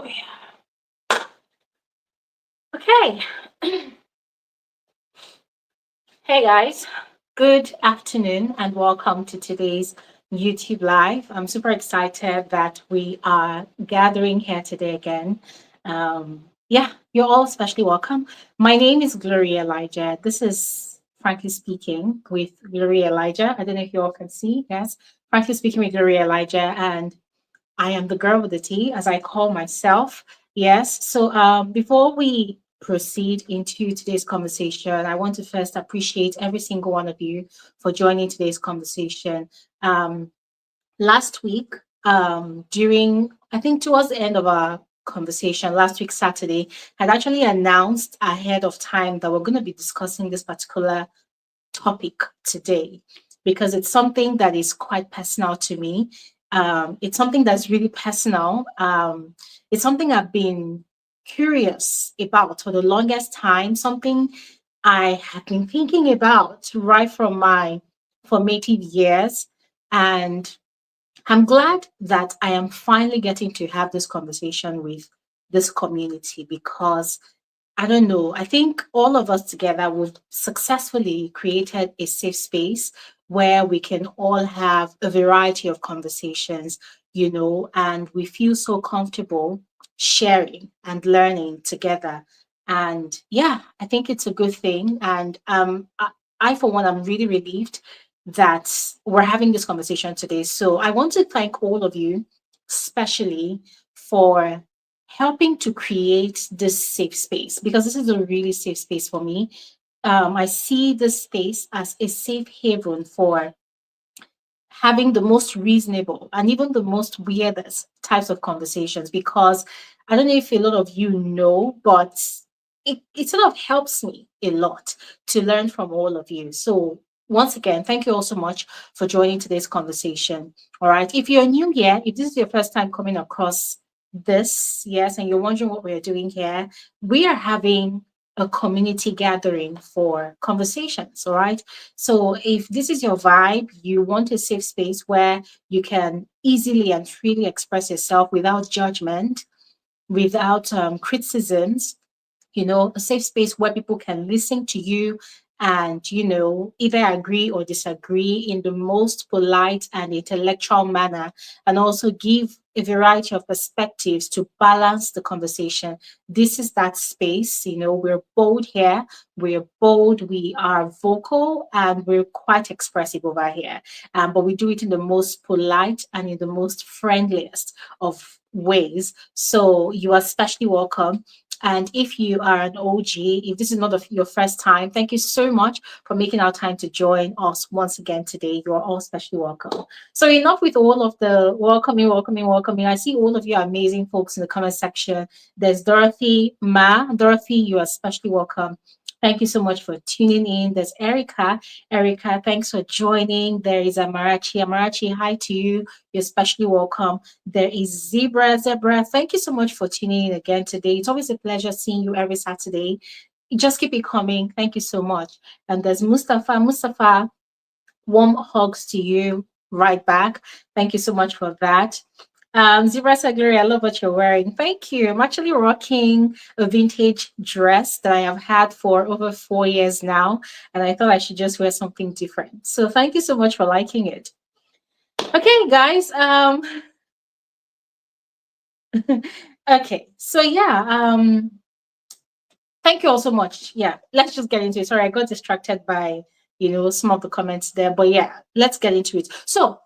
yeah. Okay. Hey guys, good afternoon and welcome to today's YouTube Live. I'm super excited that we are gathering here today again. Yeah, you're all especially welcome. My name is Gloria Elijah. This is Frankly Speaking with Gloria Elijah. I don't know if you all can see. Yes, Frankly Speaking with Gloria Elijah. And I am the girl with the tea, as I call myself. Yes. So before we proceed into today's conversation, I want to first appreciate every single one of you for joining today's conversation. Um, Last week, during, I think towards the end of our conversation, last week, Saturday, had actually announced ahead of time that we're going to be discussing this particular topic today because it's something that is quite personal to me. It's something that's really personal. It's something I've been curious about for the longest time, something I have been thinking about right from my formative years. And I'm glad that I am finally getting to have this conversation with this community because I don't know. I think all of us together would successfully created a safe space where we can all have a variety of conversations, and we feel so comfortable sharing and learning together. And yeah, I think it's a good thing. And I for one, I'm really relieved that we're having this conversation today. So I want to thank all of you, especially for helping to create this safe space because this is a really safe space for me. I see this space as a safe haven for having the most reasonable and even the most weirdest types of conversations because I don't know if a lot of you know, but it sort of helps me a lot to learn from all of you. So once again, thank you all so much for joining today's conversation. All right. If you're new here, if this is your first time coming across this, yes, and you're wondering what we're doing here, we are having a community gathering for conversations. All right. So if this is your vibe, you want a safe space where you can easily and freely express yourself without judgment, without criticisms, a safe space where people can listen to you and, either agree or disagree in the most polite and intellectual manner, and also give a variety of perspectives to balance the conversation. This is that space. We're bold here. We're bold. We are vocal and we're quite expressive over here. But we do it in the most polite and in the most friendliest of ways. So you are especially welcome. And if you are an OG, if this is not your first time, thank you so much for making our time to join us once again today. You are all especially welcome. So enough with all of the welcoming, welcoming, welcoming. I see all of you amazing folks in the comment section. There's Dorothy Ma. Dorothy, you are especially welcome. Thank you so much for tuning in. There's Erica. Erica, thanks for joining. There is Amarachi. Amarachi, hi to you. You're especially welcome. There is Zebra. Zebra, thank you so much for tuning in again today. It's always a pleasure seeing you every Saturday. Just keep it coming. Thank you so much. And there's Mustafa. Mustafa, warm hugs to you right back. Thank you so much for that. Zebra Sagleri, I love what you're wearing. Thank you. I'm actually rocking a vintage dress that I have had for over 4 years now, and I thought I should just wear something different. So thank you so much for liking it. Okay, guys. Okay, so yeah, thank you all so much. Yeah, let's just get into it. Sorry, I got distracted by some of the comments there, but yeah, let's get into it. So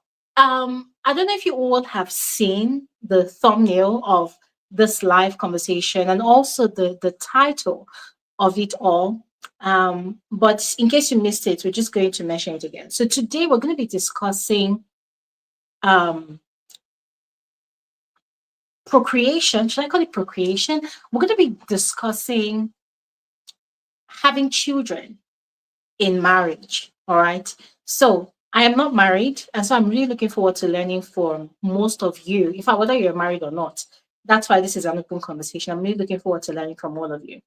I don't know if you all have seen the thumbnail of this live conversation and also the title of it all. But in case you missed it, we're just going to mention it again. So today we're going to be discussing um procreation. Should I call it procreation? We're going to be discussing having children in marriage. All right. So I am not married. And so I'm really looking forward to learning from most of you, if I whether you're married or not. That's why this is an open conversation. I'm really looking forward to learning from all of you.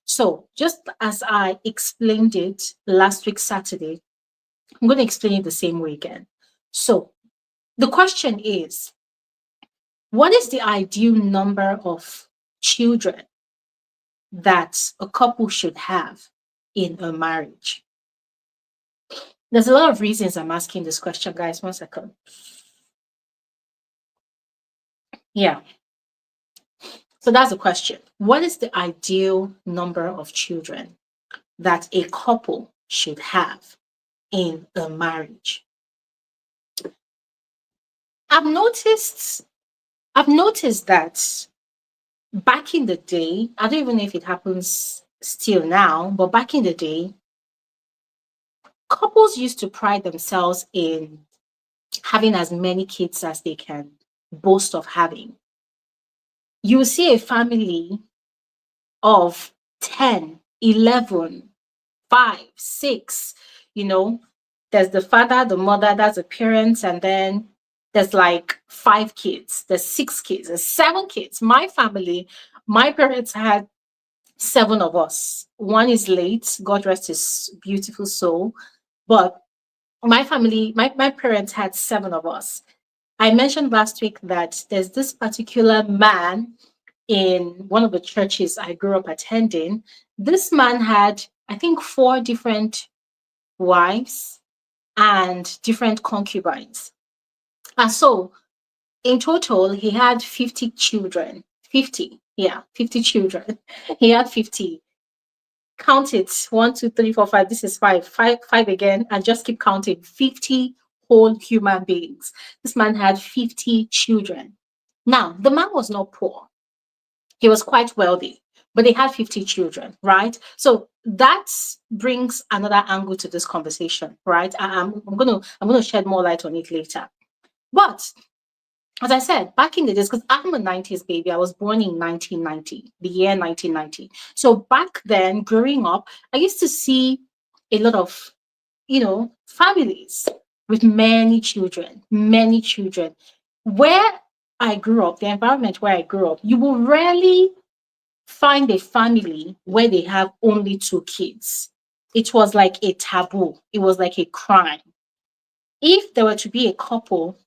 So just as I explained it last week, Saturday, I'm going to explain it the same way again. So the question is, What is the ideal number of children that a couple should have in a marriage? There's a lot of reasons I'm asking this question, guys. 1 second. Yeah. So that's the question. What is the ideal number of children that a couple should have in a marriage? I've noticed I've noticed that back in the day, I don't even know if it happens still now, but back in the day, couples used to pride themselves in having as many kids as they can boast of having. You will see a family of 10, 11, 5, 6, you know, there's the father, the mother, that's the parents, and then there's like 5 kids, there's 6 kids, there's 7 kids. My family, my parents had 7 of us. One is late, God rest his beautiful soul. But my family, my parents had 7 of us. I mentioned last week that there's this particular man in one of the churches I grew up attending. This man had, I think, 4 different wives and different concubines. And so in total, he had 50 children. 50, yeah, 50 children. He had 50. Count it 1, 2, 3, 4, 5. This is five again, and just keep counting 50 whole human beings. This man had 50 children. Now, the man was not poor, he was quite wealthy, but they had 50 children, right? So that brings another angle to this conversation, right? I'm gonna shed more light on it later. But as I said, back in the days, because I'm a 90s baby, I was born in 1990, the year 1990. So back then, growing up, I used to see a lot of, families with many children, many children. Where I grew up, the environment where I grew up, you will rarely find a family where they have only 2 kids. It was like a taboo, it was like a crime. If there were to be a couple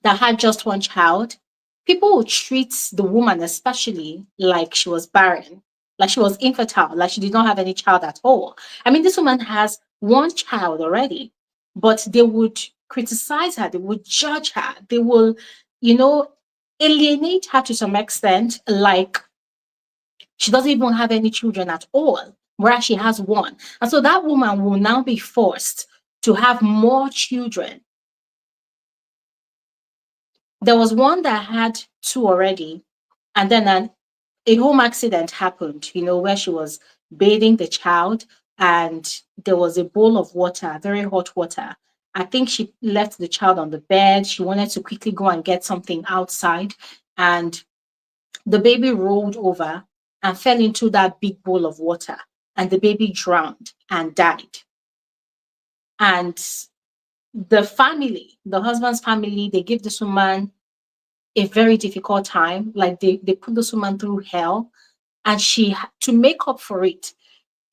that had just one child, people would treat the woman, especially, like she was barren, like she was infertile, like she did not have any child at all. I mean, this woman has one child already, but they would criticize her, they would judge her, they will, you know, alienate her to some extent, like she doesn't even have any children at all, whereas she has one. And so that woman will now be forced to have more children. There was one that had 2 already, and then a home accident happened, where she was bathing the child, and there was a bowl of water, very hot water. I think she left the child on the bed. She wanted to quickly go and get something outside, and the baby rolled over and fell into that big bowl of water, and the baby drowned and died. And the family, the husband's family, they gave this woman a very difficult time. Like they put this woman through hell. And to make up for it,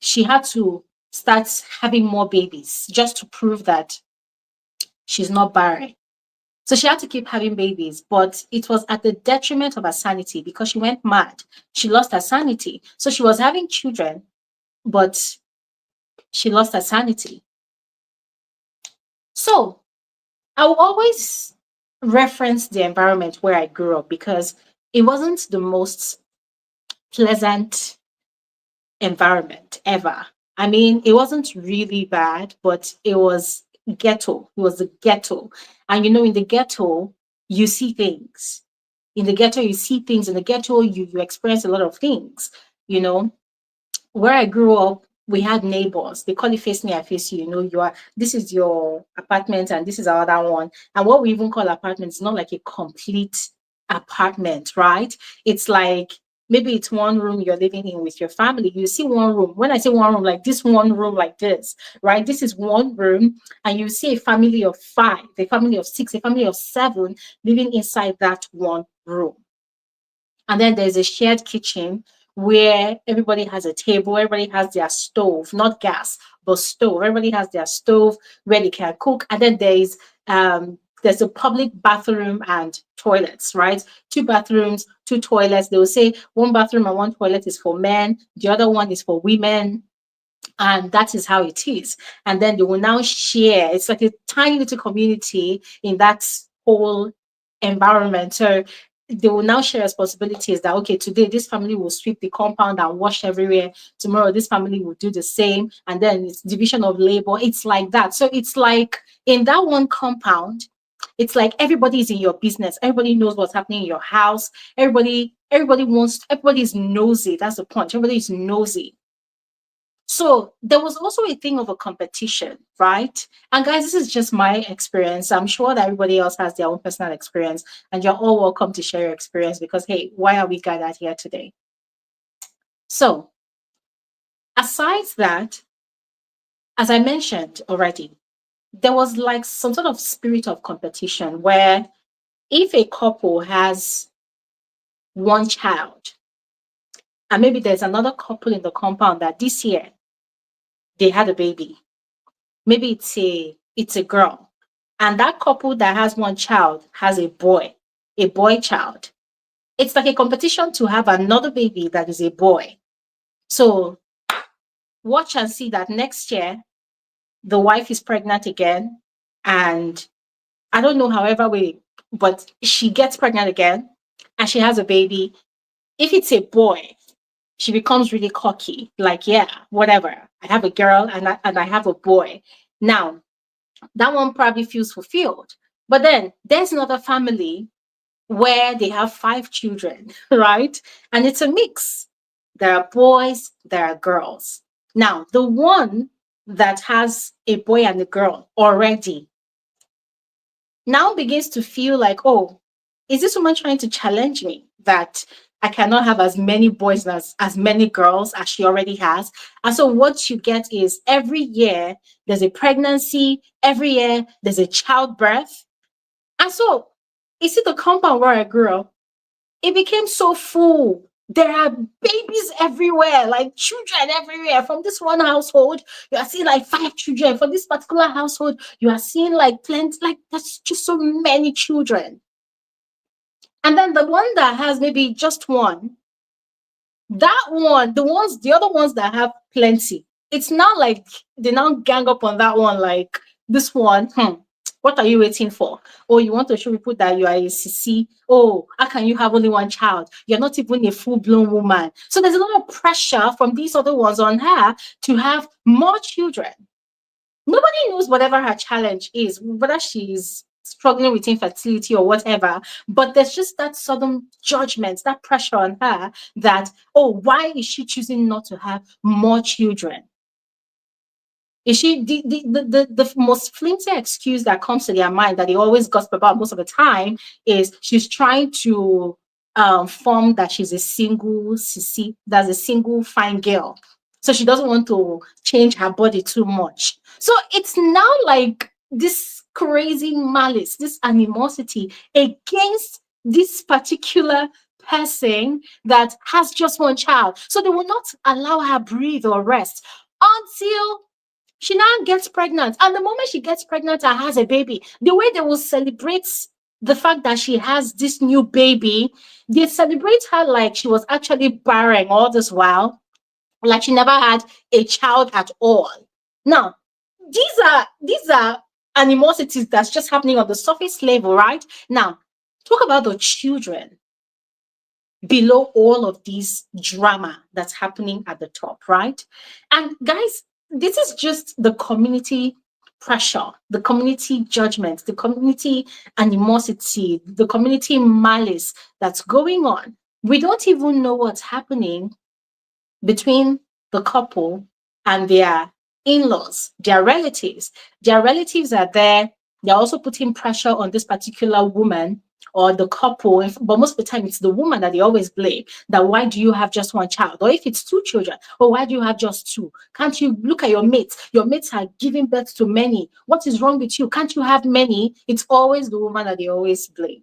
she had to start having more babies just to prove that she's not barren. So she had to keep having babies, but it was at the detriment of her sanity because she went mad. She lost her sanity. So she was having children, but she lost her sanity. So I will always reference the environment where I grew up because it wasn't the most pleasant environment ever. I mean, it wasn't really bad, but it was ghetto. It was the ghetto. And in the ghetto, you see things. In the ghetto, you see things. In the ghetto, you experience a lot of things. You know, where I grew up, we had neighbors. They call it face me, I face you. This is your apartment and this is our other one. And what we even call apartment is not like a complete apartment, right? It's like maybe it's one room you're living in with your family. You see one room. When I say one room, like this one room like this, right? This is one room, and you see a family of 5, a family of 6, a family of 7 living inside that one room. And then there's a shared kitchen where everybody has a table, everybody has their stove, not gas, but stove. Everybody has their stove where they can cook. And then there's there's a public bathroom and toilets, right? Two bathrooms, two toilets. They will say one bathroom and one toilet is for men, the other one is for women, and that is how it is. And then they will now share. It's like a tiny little community in that whole environment. So they will now share responsibilities that, okay, today this family will sweep the compound and wash everywhere. Tomorrow this family will do the same. And then it's division of labor. It's like that. So it's like in that one compound, it's like everybody is in your business. Everybody knows what's happening in your house. Everybody is nosy. That's the point. Everybody is nosy. So there was also a thing of a competition, right? And guys, this is just my experience. I'm sure that everybody else has their own personal experience, and you're all welcome to share your experience because, hey, why are we gathered here today? So, aside that, as I mentioned already, there was like some sort of spirit of competition where if a couple has one child, and maybe there's another couple in the compound that this year they had a baby, maybe it's a girl, and that couple that has one child has a boy child. It's like a competition to have another baby that is a boy. So watch and see that next year the wife is pregnant again, and I don't know however way, but she gets pregnant again and she has a baby. If it's a boy, she becomes really cocky, like, yeah, whatever. I have a girl and I have a boy. Now, that one probably feels fulfilled. But then there's another family where they have 5 children, right? And it's a mix. There are boys, there are girls. Now, the one that has a boy and a girl already now begins to feel like, oh, is this woman trying to challenge me that I cannot have as many boys as many girls as she already has? And so what you get is every year there's a pregnancy, every year there's a childbirth. And so you see the compound where I grew up, it became so full. There are babies everywhere, like children everywhere. From this one household, you are seeing like 5 children. From this particular household, you are seeing like plenty, like there's just so many children. And then the one that has maybe just one, that one, the other ones that have plenty, it's not like they now gang up on that one, like this one, what are you waiting for? Oh, you want to show people that you are a CC? Oh, how can you have only one child? You're not even a full-blown woman. So there's a lot of pressure from these other ones on her to have more children. Nobody knows whatever her challenge is, whether she's struggling with infertility or whatever, but there's just that sudden judgment, that pressure on her that, oh, why is she choosing not to have more children? Is she the most flimsy excuse that comes to their mind that they always gossip about most of the time is she's trying to form that she's a single sissy, that's a single fine girl. So she doesn't want to change her body too much. So it's now like this crazy malice, this animosity against this particular person that has just one child. So they will not allow her breathe or rest until she now gets pregnant. And the moment she gets pregnant and has a baby, the way they will celebrate the fact that she has this new baby, they celebrate her like she was actually barren all this while, like she never had a child at all. Now, these are animosities that's just happening on the surface level, right? Now, talk about the children below all of this drama that's happening at the top, right? And guys, this is just the community pressure, the community judgment, the community animosity, the community malice that's going on. We don't even know what's happening between the couple and their in-laws, their relatives. Their relatives are there. They're also putting pressure on this particular woman or the couple, but most of the time it's the woman that they always blame, that why do you have just one child? Or if it's 2 children, or why do you have just two? Can't you look at your mates? Your mates are giving birth to many. What is wrong with you? Can't you have many? It's always the woman that they always blame.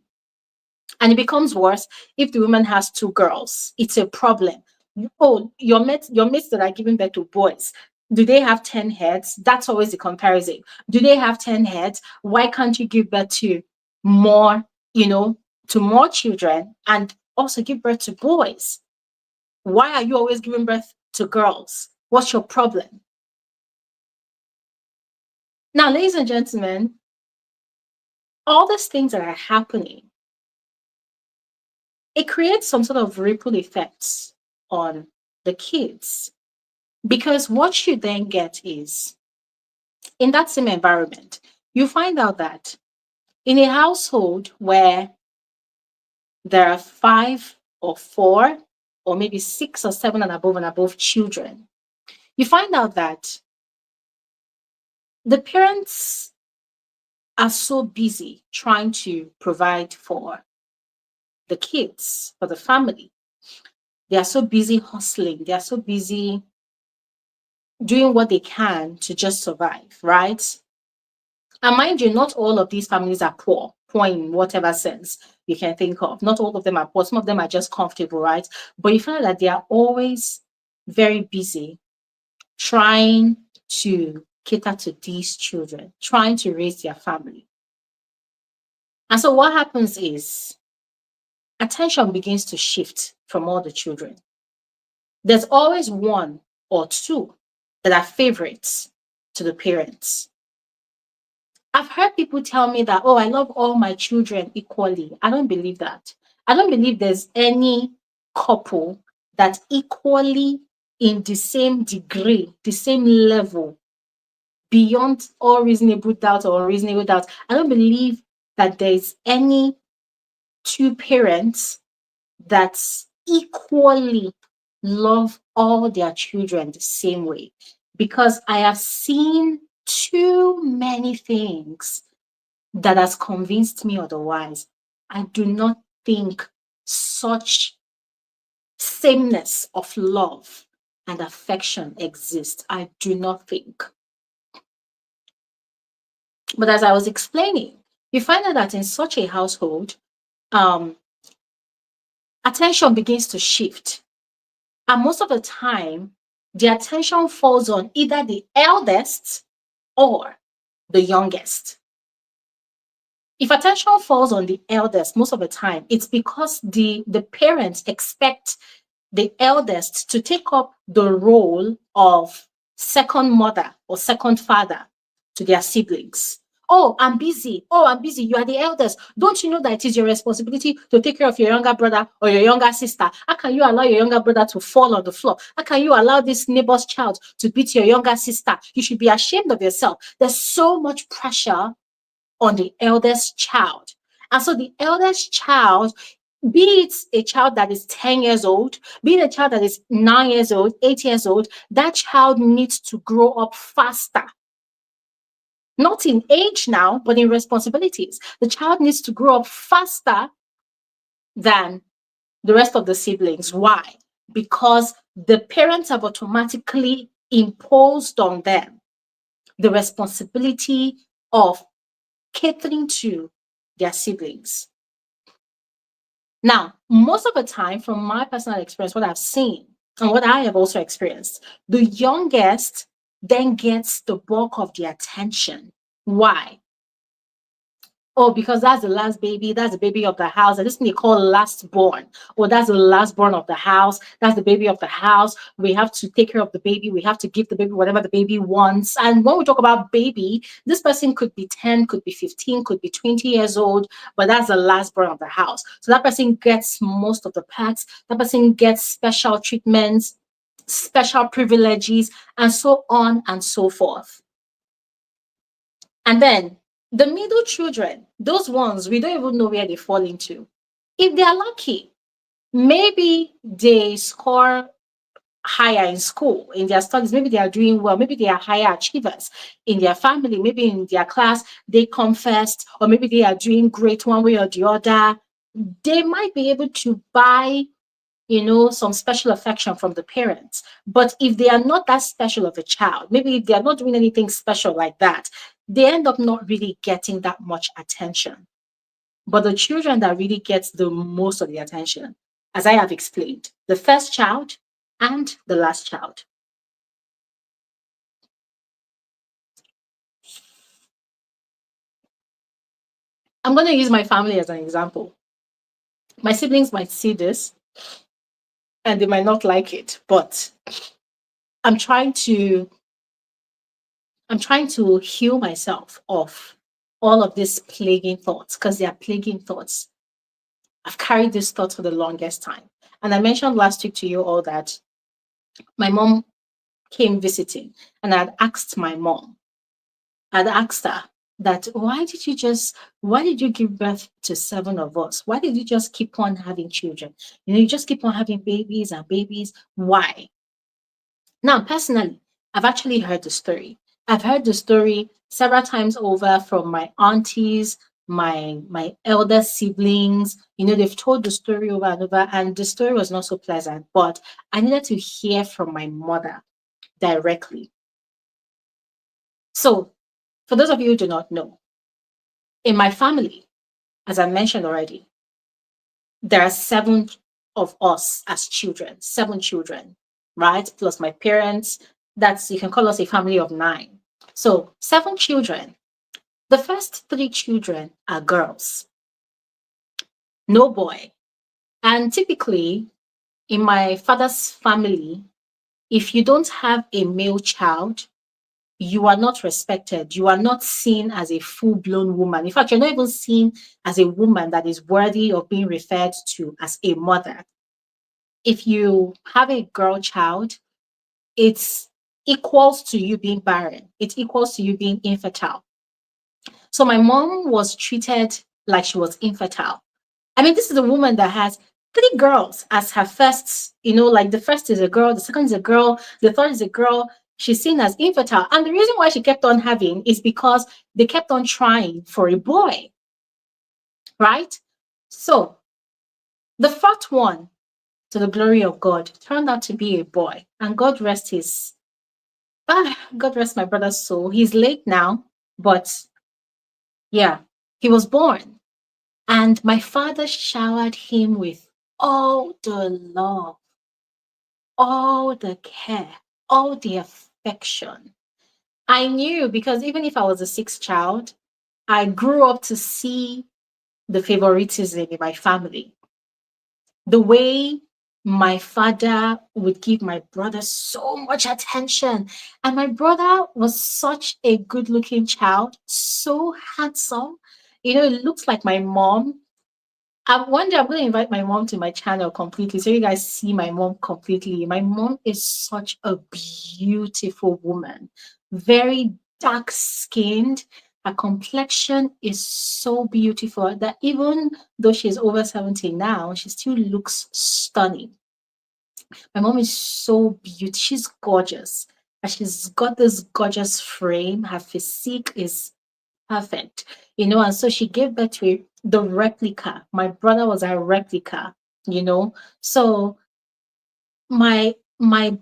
And it becomes worse if the woman has 2 girls. It's a problem. Oh, your mates that are giving birth to boys, do they have 10 heads? That's always the comparison. Do they have 10 heads? Why can't you give birth to more, to more children and also give birth to boys? Why are you always giving birth to girls? What's your problem? Now, ladies and gentlemen, all these things that are happening, it creates some sort of ripple effects on the kids. Because what you then get is, in that same environment, you find out that in a household where there are five or four, or maybe six or seven and above children, you find out that the parents are so busy trying to provide for the kids, for the family. They are so busy hustling. They are so busy doing what they can to just survive, right? And mind you, not all of these families are poor in whatever sense you can think of. Not all of them are poor. Some of them are just comfortable, right? But you find that they are always very busy trying to cater to these children, trying to raise their family. And so what happens is attention begins to shift from all the children. There's always one or two that are favorites to the parents. I've heard people tell me that, oh, I love all my children equally. I don't believe that. I don't believe there's any couple that equally, in the same degree, the same level, beyond all reasonable doubt or unreasonable doubt. I don't believe that there's any two parents that equally love all their children the same way, because I have seen too many things that has convinced me otherwise. I do not think such sameness of love and affection exists. I do not think. But as I was explaining, you find out that in such a household, um, attention begins to shift. And most of the time, the attention falls on either the eldest or the youngest. If attention falls on the eldest most of the time, it's because the parents expect the eldest to take up the role of second mother or second father to their siblings. Oh, I'm busy. Oh, I'm busy. You are the eldest. Don't you know that it is your responsibility to take care of your younger brother or your younger sister? How can you allow your younger brother to fall on the floor? How can you allow this neighbor's child to beat your younger sister? You should be ashamed of yourself. There's so much pressure on the eldest child. And so the eldest child, be it a child that is 10 years old, be it a child that is 9 years old, 8 years old, that child needs to grow up faster. Not in age now, but in responsibilities. The child needs to grow up faster than the rest of the siblings. Why? Because the parents have automatically imposed on them the responsibility of catering to their siblings. Now, most of the time, from my personal experience, what I've seen and what I have also experienced, the youngest then gets the bulk of the attention. Why? Oh, because that's the last baby, that's the baby of the house. And this thing they call last born. Oh, that's the last born of the house, that's the baby of the house. We have to take care of the baby, we have to give the baby whatever the baby wants. And when we talk about baby, this person could be 10, could be 15, could be 20 years old, but that's the last born of the house. So that person gets most of the perks, that person gets special treatments, special privileges, and so on and so forth. And then the middle children, those ones, we don't even know where they fall into. If they are lucky, maybe they score higher in school, in their studies, maybe they are doing well, maybe they are higher achievers in their family, maybe in their class, they come first, or maybe they are doing great one way or the other. They might be able to buy some special affection from the parents. But if they are not that special of a child, maybe if they are not doing anything special like that, they end up not really getting that much attention. But the children that really gets the most of the attention, as I have explained, the first child and the last child. I'm going to use my family as an example. My siblings might see this and they might not like it, but I'm trying to I'm trying to heal myself of all of these plaguing thoughts because they are plaguing thoughts. I've carried this thought for the longest time. And I mentioned last week to you all that my mom came visiting and I'd asked my mom, I'd asked her that why did you give birth to seven of us? Why did you just keep on having children? You just keep on having babies and babies. Why? Now, personally, I've actually heard the story. I've heard the story several times over from my aunties, my elder siblings. They've told the story over and over, and the story was not so pleasant. But I needed to hear from my mother directly. So, for those of you who do not know, in my family, as I mentioned already, there are seven of us as children, seven children, right? Plus my parents. You can call us a family of nine. So, seven children. The first three children are girls, no boy. And typically, in my father's family, if you don't have a male child, you are not respected. You are not seen as a full blown woman. In fact, you're not even seen as a woman that is worthy of being referred to as a mother. If you have a girl child, it's equals to you being barren, it equals to you being infertile. So my mom was treated like she was infertile. I mean, this is a woman that has three girls as her first, like the first is a girl, the second is a girl, the third is a girl. She's seen as infertile. And the reason why she kept on having is because they kept on trying for a boy, right? So the fourth one, to the glory of God, turned out to be a boy. And God rest my brother's soul. He's late now, but yeah, he was born. And my father showered him with all the love, all the care, all the affection. I knew because even if I was a sixth child, I grew up to see the favoritism in my family. The way my father would give my brother so much attention. And my brother was such a good looking child, so handsome. It looks like my mom. One day I'm going to invite my mom to my channel completely so you guys see my mom completely. My mom is such a beautiful woman, very dark skinned. Her complexion is so beautiful that even though she's over 70 now, she still looks stunning. My mom is so beautiful. She's gorgeous. And she's got this gorgeous frame. Her physique is perfect, and so she gave birth to the replica. My brother was a replica, so my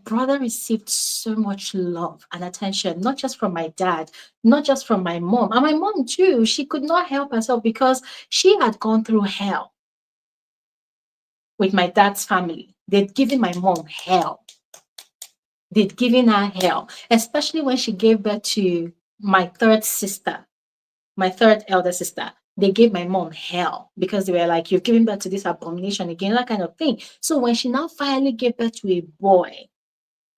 brother received so much love and attention, not just from my dad, not just from my mom. And my mom too, she could not help herself because she had gone through hell with my dad's family. They'd given my mom hell. They'd given her hell, especially when she gave birth to my third sister, my third elder sister. They gave my mom hell because they were like, you've given birth to this abomination again, that kind of thing. So when she now finally gave birth to a boy,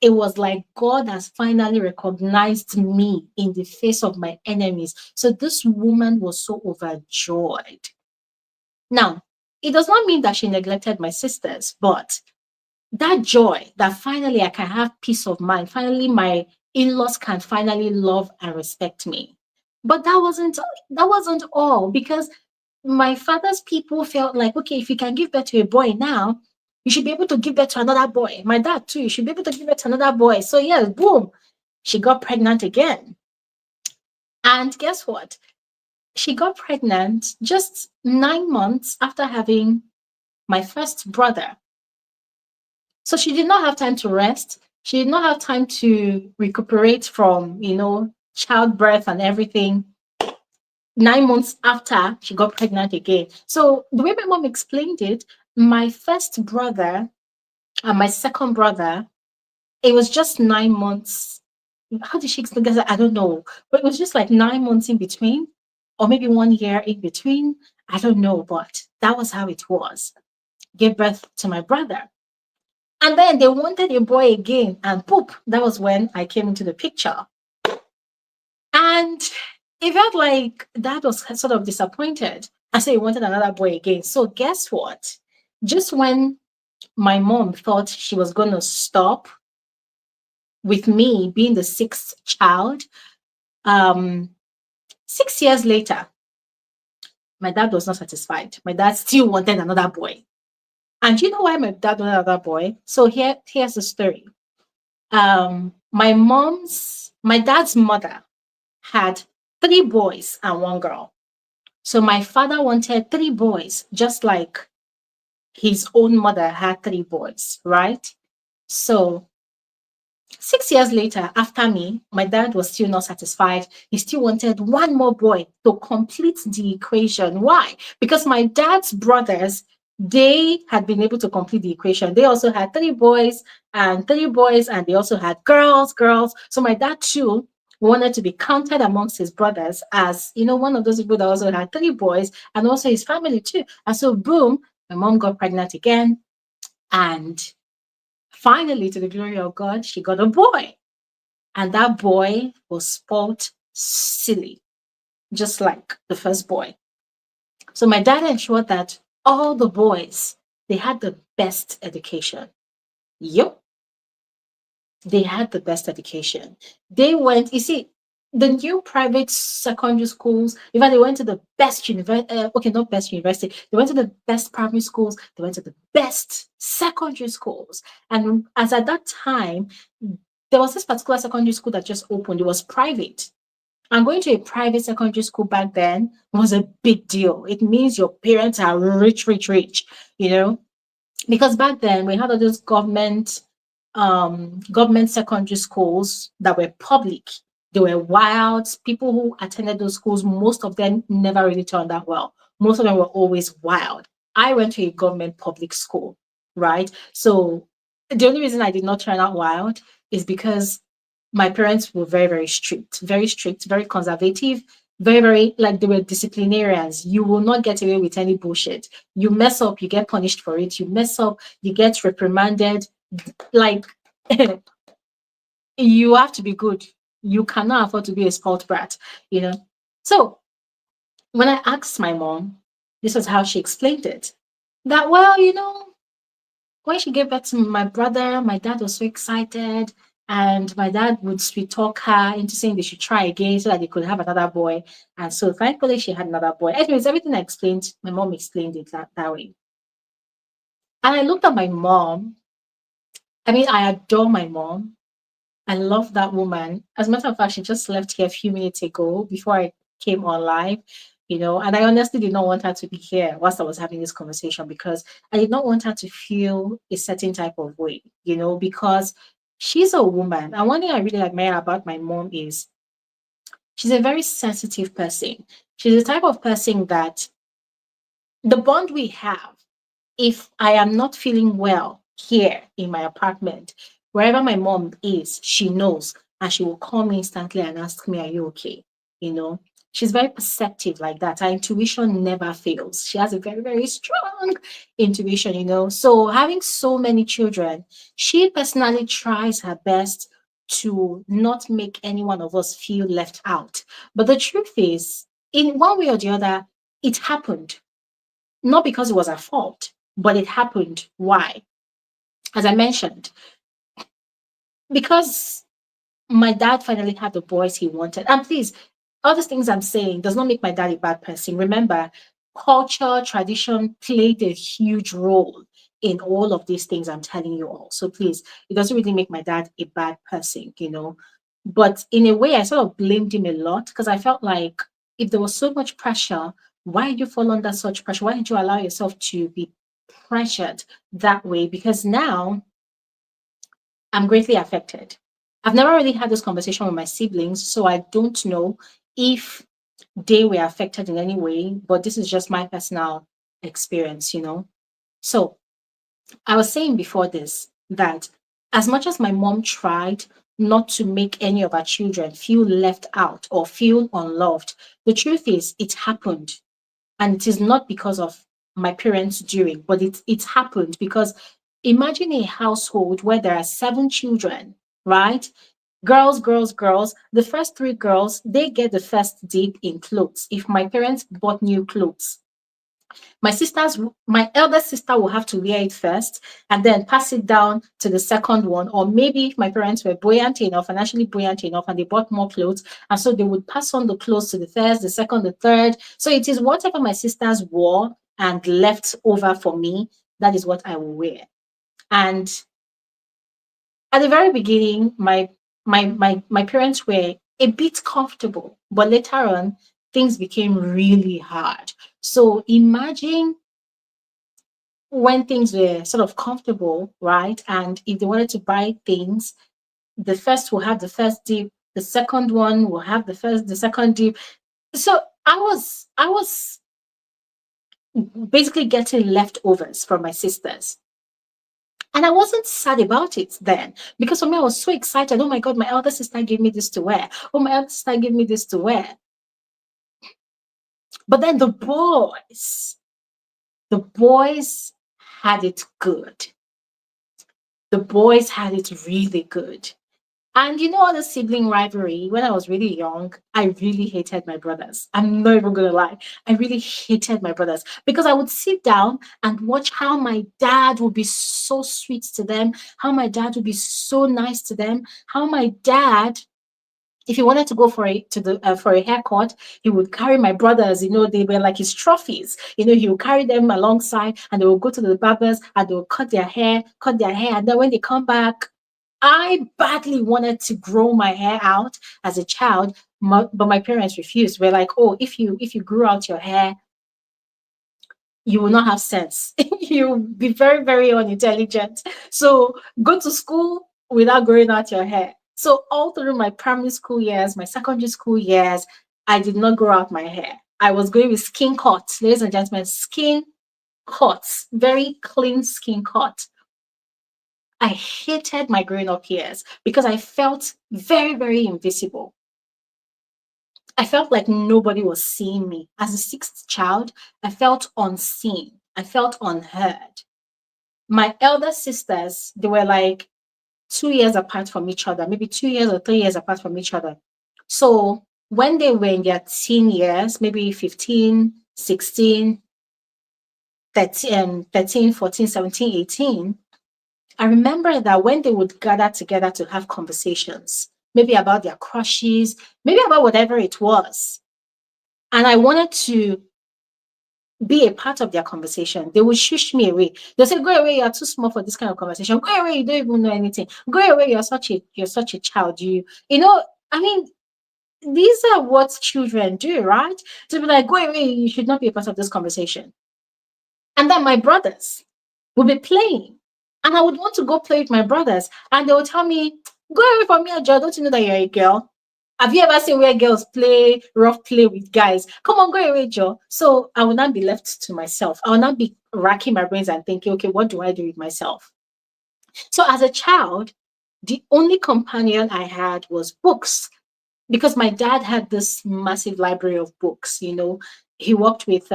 it was like God has finally recognized me in the face of my enemies. So this woman was so overjoyed. Now, it does not mean that she neglected my sisters, but that joy that finally I can have peace of mind, finally my in-laws can finally love and respect me. But that wasn't all, because my father's people felt like, okay, if you can give birth to a boy now, you should be able to give birth to another boy. My dad too, you should be able to give birth to another boy. So yes, boom, she got pregnant again. And guess what? She got pregnant just 9 months after having my first brother. So she did not have time to rest. She did not have time to recuperate from, childbirth and everything. 9 months after, she got pregnant again. So the way my mom explained it, my first brother and my second brother, it was just 9 months. How did she explain that? I don't know. But it was just like 9 months in between or maybe 1 year in between. I don't know, but that was how it was. Gave birth to my brother. And then they wanted a boy again, and poop, that was when I came into the picture. And it felt like dad was sort of disappointed. I said he wanted another boy again. So guess what? Just when my mom thought she was going to stop with me being the sixth child, um, 6 years later, my dad was not satisfied. My dad still wanted another boy. And you know why my dad wanted another boy? So here's the story. My dad's mother had three boys and one girl. So my father wanted three boys, just like his own mother had three boys, right? So 6 years later, after me, my dad was still not satisfied. He still wanted one more boy to complete the equation. Why? Because my dad's brothers, they had been able to complete the equation. They also had three boys, and they also had girls. So my dad too wanted to be counted amongst his brothers as, one of those people that also had three boys and also his family too. And so boom, my mom got pregnant again. And finally, to the glory of God, she got a boy. And that boy was sport silly, just like the first boy. So my dad ensured that all the boys, they had the best education. Yep, they had the best education. They went, you see, the new private secondary schools, in fact, they went to the best university, okay, not best university, they went to the best primary schools, they went to the best secondary schools. And as at that time, there was this particular secondary school that just opened, it was private. And going to a private secondary school back then was a big deal. It means your parents are rich, because back then we had all those government secondary schools that were public. They were wild. People who attended those schools, most of them never really turned out well. Most of them were always wild. I went to a government public school, right? So the only reason I did not turn out wild is because my parents were very strict, very conservative, very, like, they were disciplinarians. You will not get away with any bullshit. You mess up, you get punished for it. You mess up, you get reprimanded. Like, you have to be good. You cannot afford to be a spoiled brat, you know. So when I asked my mom, this was how she explained it. That, well, when she gave birth to my brother, my dad was so excited, and my dad would sweet talk her into saying they should try again so that they could have another boy. And so thankfully she had another boy. Anyways, everything I explained, my mom explained it that way. And I looked at my mom. I mean, I adore my mom. I love that woman. As a matter of fact, she just left here a few minutes ago before I came on live, and I honestly did not want her to be here whilst I was having this conversation because I did not want her to feel a certain type of way, because she's a woman. And one thing I really admire about my mom is she's a very sensitive person. She's the type of person that the bond we have, if I am not feeling well here in my apartment, wherever my mom is, she knows and she will call me instantly and ask me, are you okay? You know, she's very perceptive like that. Her intuition never fails. She has a very, very strong intuition. So having so many children, she personally tries her best to not make any one of us feel left out. But the truth is, in one way or the other, it happened not because it was her fault, but it happened. Why? As I mentioned, because my dad finally had the boys he wanted. And please, all these things I'm saying does not make my dad a bad person. Remember, culture, tradition played a huge role in all of these things I'm telling you all. So please, it doesn't really make my dad a bad person. But in a way, I sort of blamed him a lot because I felt like if there was so much pressure, why did you fall under such pressure? Why did you allow yourself to be pressured that way? Because now I'm greatly affected. I've never really had this conversation with my siblings, so I don't know if they were affected in any way, but this is just my personal experience. So I was saying before this that as much as my mom tried not to make any of our children feel left out or feel unloved. The truth is, it happened. And it is not because of my parents doing, but it happened because imagine a household where there are 7 children, right? Girls, girls, girls. The first 3 girls, they get the first dip in clothes. If my parents bought new clothes, my elder sister will have to wear it first and then pass it down to the second one. Or maybe if my parents were buoyant enough, financially buoyant enough, and they bought more clothes, and so they would pass on the clothes to the first, the second, the third. So it is whatever my sisters wore and left over for me, that is what I will wear. And at the very beginning, my parents were a bit comfortable, but later on, things became really hard. So imagine when things were sort of comfortable, right? And if they wanted to buy things, the first will have the first dip, the second one will have the second dip. So I was basically getting leftovers from my sisters. And I wasn't sad about it then because for me, I was so excited. Oh my God, my elder sister gave me this to wear. Oh, my elder sister gave me this to wear. But then the boys had it good. The boys had it really good. And you know all the sibling rivalry, when I was really young, I really hated my brothers. I'm not even gonna lie. I really hated my brothers because I would sit down and watch how my dad would be so sweet to them, how my dad would be so nice to them, how my dad, if he wanted to go for a haircut, he would carry my brothers. They were like his trophies. He would carry them alongside, and they would go to the barbers and they would cut their hair, and then when they come back, I badly wanted to grow my hair out as a child, but my parents refused. We're like, oh, if you grew out your hair, you will not have sense. You'll be very, very unintelligent. So go to school without growing out your hair. So all through my primary school years, my secondary school years, I did not grow out my hair. I was going with skin cuts, ladies and gentlemen, skin cuts, very clean skin cut. I hated my growing up years because I felt very, very invisible. I felt like nobody was seeing me. As a sixth child, I felt unseen. I felt unheard. My elder sisters, they were like 2 years apart from each other, maybe 2 years or 3 years apart from each other. So when they were in their teen years, maybe 15, 16, 13, 14, 17, 18, I remember that when they would gather together to have conversations, maybe about their crushes, maybe about whatever it was, and I wanted to be a part of their conversation, they would shush me away. They'll say, "Go away, you're too small for this kind of conversation. Go away, you don't even know anything. Go away, you're such a child. You know, I mean, these are what children do, right? To be like, go away, you should not be a part of this conversation." And then my brothers would be playing. And I would want to go play with my brothers. And they would tell me, "Go away from me, Joe. Don't you know that you're a girl? Have you ever seen where girls play rough play with guys? Come on, go away, Joe." So I will not be left to myself. I will not be racking my brains and thinking, okay, what do I do with myself? So as a child, the only companion I had was books because my dad had this massive library of books. He worked with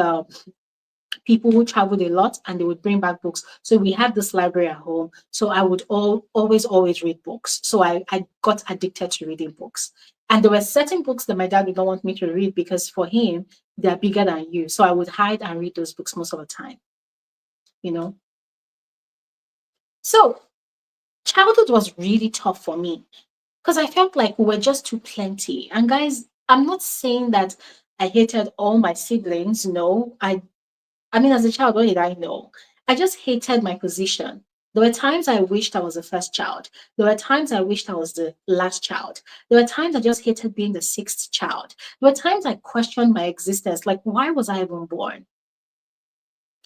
people who traveled a lot and they would bring back books. So we had this library at home. So I would always read books. So I got addicted to reading books. And there were certain books that my dad would not want me to read because for him, they're bigger than you. So I would hide and read those books most of the time, you know. So childhood was really tough for me because I felt like we were just too plenty. And guys, I'm not saying that I hated all my siblings. No, I mean, as a child, what did I know? I just hated my position. There were times I wished I was the first child. There were times I wished I was the last child. There were times I just hated being the sixth child. There were times I questioned my existence. Like, why was I even born?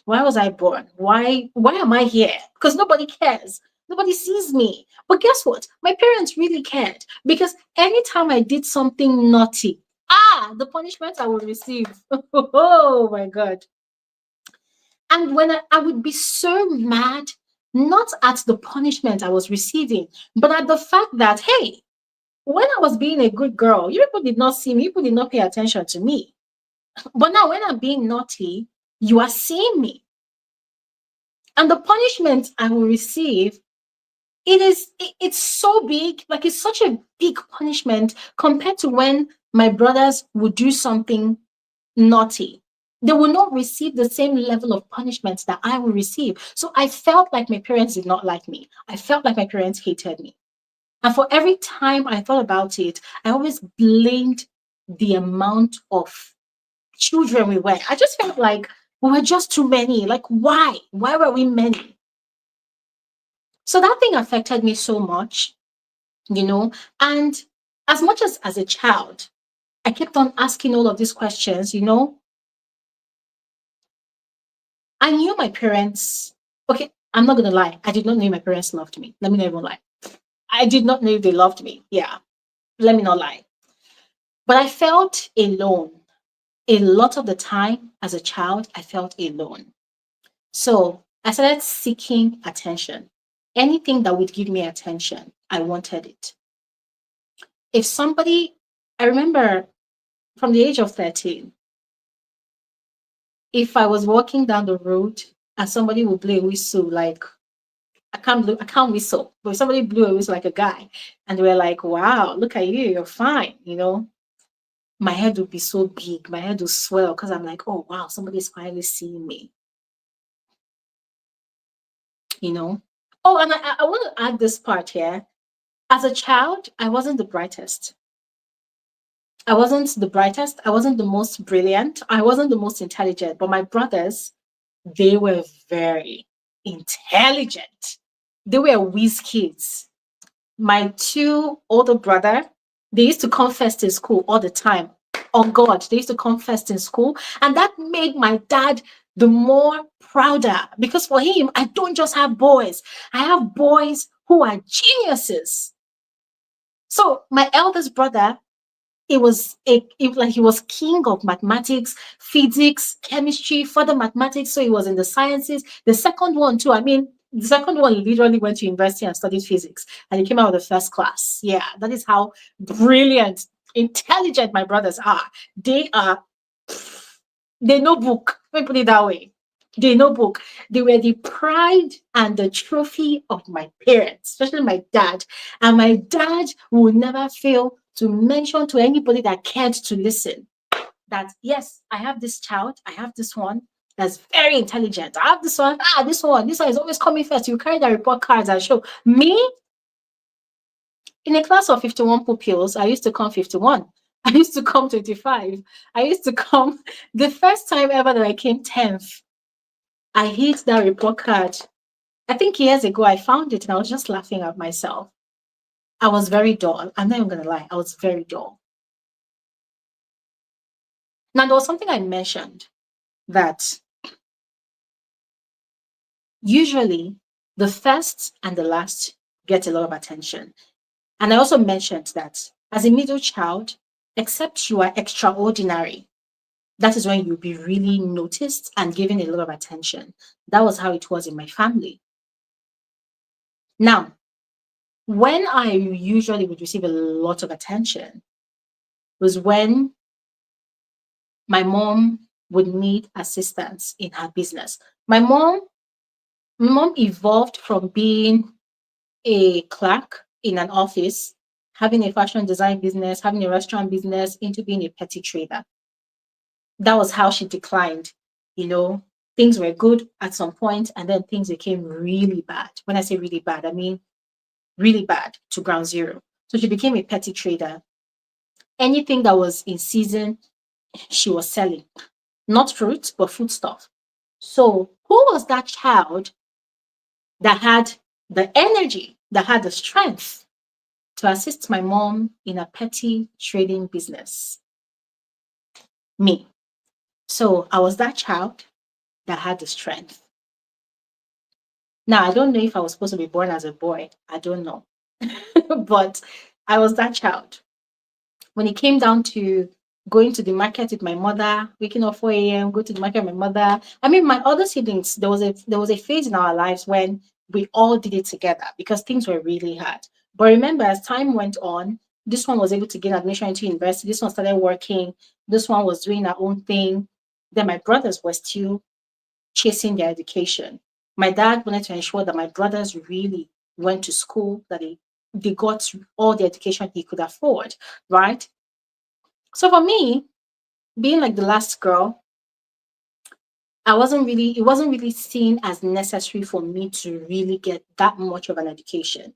Why was I born? Why am I here? Because nobody cares. Nobody sees me. But guess what? My parents really cared because anytime I did something naughty, the punishment I would receive. Oh my God. And when I would be so mad, not at the punishment I was receiving, but at the fact that, hey, When I was being a good girl, you people did not see me, you people did not pay attention to me. But now when I'm being naughty, you are seeing me. And the punishment I will receive, it's so big, like it's such a big punishment compared to when my brothers would do something naughty. They will not receive the same level of punishment that I will receive. So I felt like my parents did not like me. I felt like my parents hated me. And for every time I thought about it, I always blamed the amount of children we were. I just felt like we were just too many. Like, why? Why were we many? So that thing affected me so much, you know. And as much as a child, I kept on asking all of these questions, you know. I knew my parents. Okay, I'm not gonna lie. I did not know my parents loved me. Let me not even lie. I did not know if they loved me. Yeah, let me not lie. But I felt alone. A lot of the time as a child, I felt alone. So I started seeking attention. Anything that would give me attention, I wanted it. If somebody, I remember from the age of 13, if I was walking down the road and somebody would blow a whistle, like I can't whistle, but if somebody blew a whistle like a guy, and they were like, "Wow, look at you, you're fine," you know, my head would be so big, my head would swell because I'm like, "Oh wow, somebody's finally seeing me," you know. Oh, and I want to add this part here. As a child, I wasn't the brightest. I wasn't the brightest. I wasn't the most brilliant. I wasn't the most intelligent. But my brothers, they were very intelligent. They were whiz kids. My two older brother, they used to come first in school all the time. Oh God, they used to come first in school. And that made my dad the more prouder because for him, I don't just have boys. I have boys who are geniuses. So my eldest brother, it was like he was king of mathematics, physics, chemistry, further mathematics. So he was in the sciences. The second one too. I mean, the second one literally went to university and studied physics, and he came out with the first class. Yeah, that is how brilliant, intelligent my brothers are. They are. They know book. Let me put it that way. They know book. They were the pride and the trophy of my parents, especially my dad. And my dad will never fail to mention to anybody that cared to listen that, yes, I have this child, I have this one that's very intelligent. I have this one is always coming first. You carry the report cards and show me in a class of 51 pupils. I used to come 51. I used to come 25. I used to come the first time ever that I came 10th. I hit that report card. I think years ago I found it and I was just laughing at myself. I was very dull. I'm not even gonna lie, I was very dull. Now there was something I mentioned that usually the first and the last get a lot of attention. And I also mentioned that as a middle child, except you are extraordinary, that is when you'll be really noticed and given a lot of attention. That was how it was in my family. Now, when I usually would receive a lot of attention was when my mom would need assistance in her business. My mom evolved from being a clerk in an office, having a fashion design business, having a restaurant business, into being a petty trader. That was how she declined. You know, things were good at some point, and then things became really bad. When I say really bad, I mean really bad to ground zero. So she became a petty trader. Anything that was in season, she was selling. Not fruit, but food stuff. So who was that child that had the energy, that had the strength to assist my mom in a petty trading business? Me. So I was that child that had the strength. Now, I don't know if I was supposed to be born as a boy. I don't know. But I was that child. When it came down to going to the market with my mother, waking up 4 a.m., go to the market with my mother. I mean, my other siblings, there was a phase in our lives when we all did it together because things were really hard. But remember, as time went on, This one was able to get admission into university. This one started working. This one was doing her own thing. Then my brothers were still chasing their education. My dad wanted to ensure that my brothers really went to school, that they got all the education he could afford, right? So for me, being like the last girl, it wasn't really seen as necessary for me to really get that much of an education,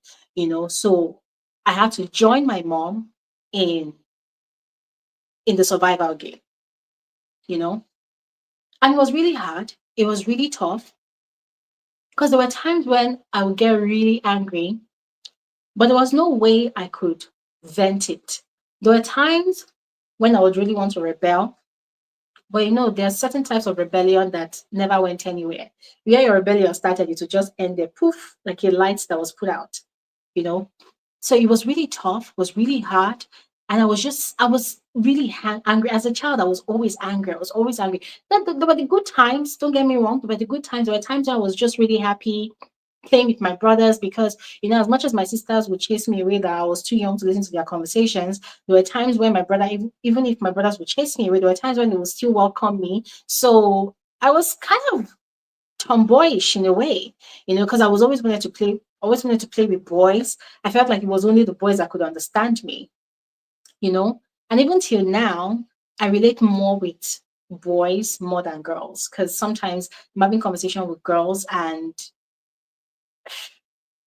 So I had to join my mom in the survival game, you know. And it was really hard. It was really tough because there were times when I would get really angry, but there was no way I could vent it. There were times when I would really want to rebel, but there are certain types of rebellion that never went anywhere. Where your rebellion started, it would just end there, poof, like a light that was put out, you know. So it was really tough, was really hard. And I was really angry. As a child, I was always angry. I was always angry. There were the good times, don't get me wrong, there were the good times. There were times where I was just really happy playing with my brothers because, as much as my sisters would chase me away that I was too young to listen to their conversations, there were times when my brother, even if my brothers would chase me away, there were times when they would still welcome me. So I was kind of tomboyish in a way, because I was always wanted to play with boys. I felt like it was only the boys that could understand me, you know. And even till now, I relate more with boys more than girls because sometimes I'm having conversation with girls and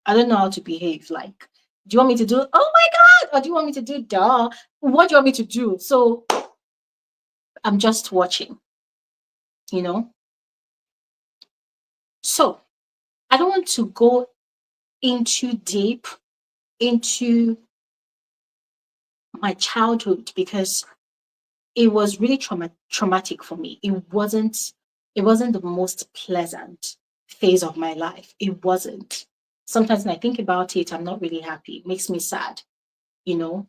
I don't know how to behave. Like, do you want me to do, oh my God, or do you want me to do, duh? What do you want me to do? So I'm just watching, you know? So I don't want to go into deep into my childhood because it was really traumatic for me. It wasn't the most pleasant phase of my life. It wasn't. Sometimes when I think about it, I'm not really happy. It makes me sad, you know?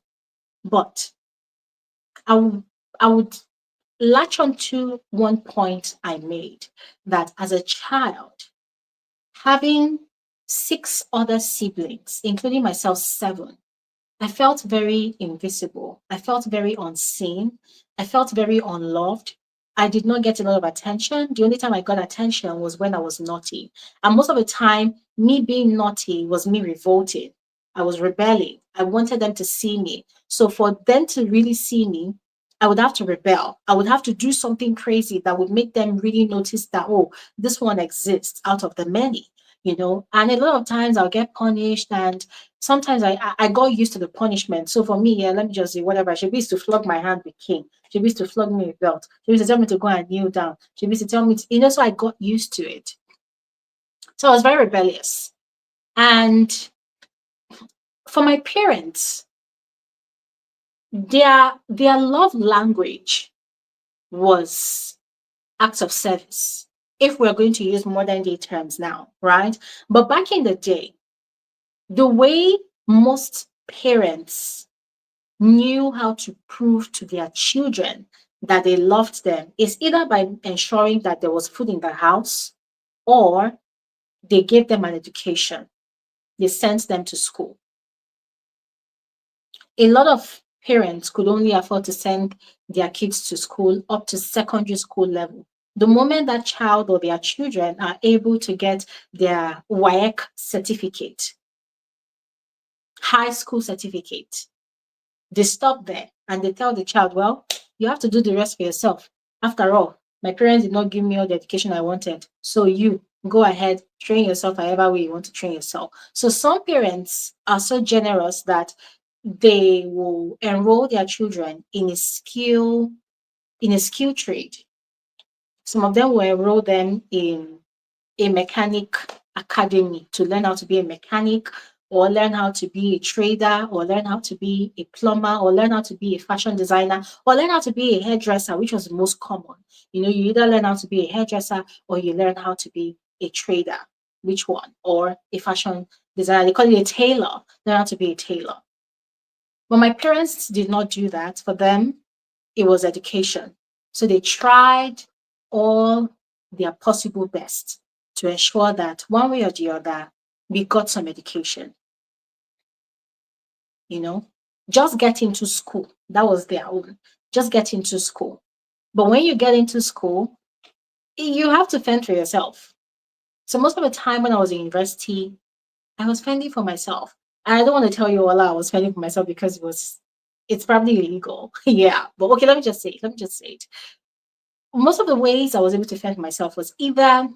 But I would latch on to one point I made that as a child, having six other siblings, including myself, seven, I felt very invisible. I felt very unseen. I felt very unloved. I did not get a lot of attention. The only time I got attention was when I was naughty. And most of the time, me being naughty was me revolting. I was rebelling. I wanted them to see me. So for them to really see me, I would have to rebel. I would have to do something crazy that would make them really notice that, oh, this one exists out of the many. And a lot of times I'll get punished and sometimes I got used to the punishment. So for me, yeah, let me just say whatever. She used to flog my hand with cane. She used to flog me with belt. She used to tell me to go and kneel down. She used to tell me, so I got used to it. So I was very rebellious. And for my parents, their love language was acts of service. If we're going to use modern day terms now, right? But back in the day, the way most parents knew how to prove to their children that they loved them is either by ensuring that there was food in the house or they gave them an education. They sent them to school. A lot of parents could only afford to send their kids to school up to secondary school level. The moment that child or their children are able to get their WAEC certificate, high school certificate, they stop there and they tell the child, well, you have to do the rest for yourself. After all, my parents did not give me all the education I wanted. So you go ahead, train yourself however way you want to train yourself. So some parents are so generous that they will enroll their children in a skill trade. Some of them will enroll them in a mechanic academy to learn how to be a mechanic or learn how to be a trader or learn how to be a plumber or learn how to be a fashion designer or learn how to be a hairdresser, which was the most common. You either learn how to be a hairdresser or you learn how to be a trader. Which one? Or a fashion designer. They call it a tailor. Learn how to be a tailor. But my parents did not do that. For them, it was education. So they tried all their possible best to ensure that one way or the other, we got some education, you know. just get into school. That was their own. Just get into school. But when you get into school, you have to fend for yourself. So most of the time when I was in university, I was fending for myself. And I don't want to tell you all I was fending for myself because it's probably illegal. Yeah. But okay, let me just say it. Let me just say it. Most of the ways I was able to fend for myself was either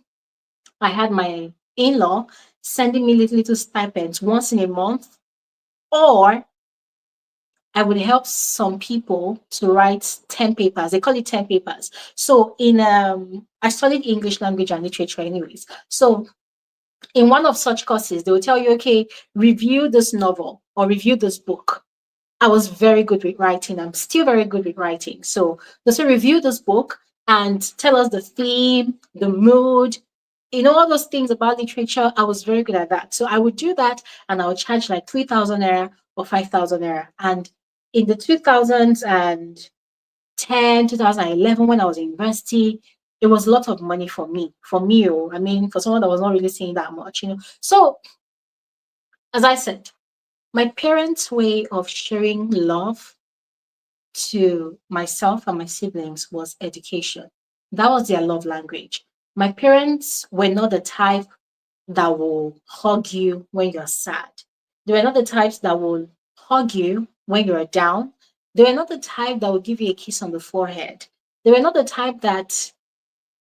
I had my in-law sending me little stipends once in a month, or I would help some people to write 10 papers. They call it 10 papers. So I studied English language and literature anyways. So in one of such courses, they will tell you, okay, review this novel or review this book. I was very good with writing. I'm still very good with writing. So they say review this book and tell us the theme, the mood, all those things about literature. I was very good at that. So I would do that and I would charge like 3,000 naira or 5,000 naira. And in the 2010, 2011, when I was in university, it was a lot of money for me. For me, I mean, for someone that was not really seeing that much. So, as I said, my parents' way of sharing love to myself and my siblings was education. That was their love language. My parents were not the type that will hug you when you're sad. They were not the types that will hug you when you're down. They were not the type that will give you a kiss on the forehead. They were not the type that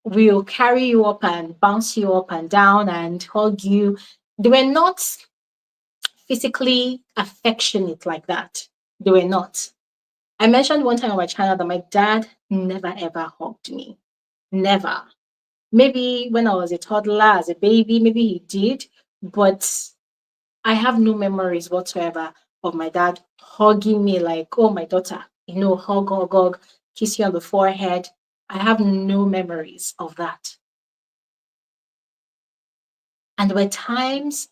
will carry you up and bounce you up and down and hug you. They were not physically affectionate like that. They were not. I mentioned one time on my channel that my dad never ever hugged me. Never. Maybe when I was a toddler, as a baby, maybe he did, but I have no memories whatsoever of my dad hugging me like, oh, my daughter, hug, hug, hug, kiss you on the forehead. I have no memories of that. And there were times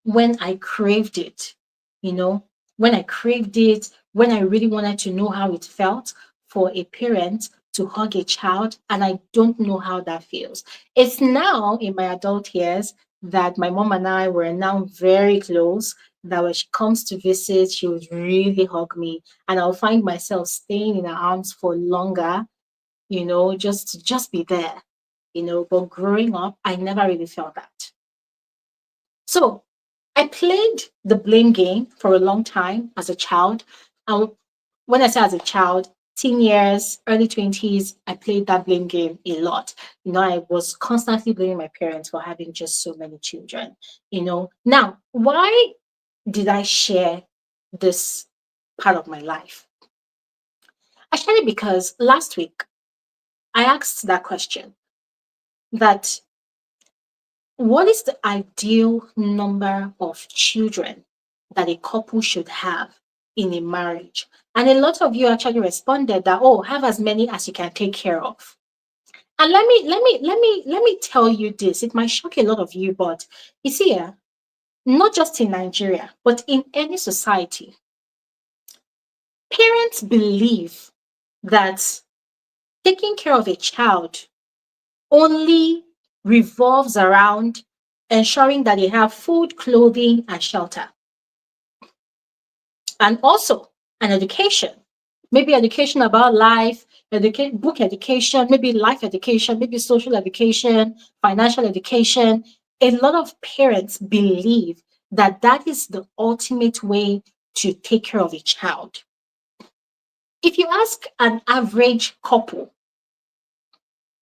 when I craved it, you know, when I craved it, when I really wanted to know how it felt for a parent to hug a child, and I don't know how that feels. It's now in my adult years that my mom and I were now very close. That when she comes to visit, she would really hug me, and I'll find myself staying in her arms for longer, just to just be there, But growing up, I never really felt that. So I played the blame game for a long time as a child. And when I say as a child, teen years, early 20s, I played that blame game a lot. I was constantly blaming my parents for having just so many children. Now, why did I share this part of my life? I shared it because last week I asked that question, that what is the ideal number of children that a couple should have in a marriage? And a lot of you actually responded that, oh, have as many as you can take care of. And let me tell you this. It might shock a lot of you, but you see, not just in Nigeria, but in any society, parents believe that taking care of a child only revolves around ensuring that they have food, clothing, and shelter. And also an education, maybe education about life, book education, maybe life education, maybe social education, financial education. A lot of parents believe that that is the ultimate way to take care of a child. If you ask an average couple,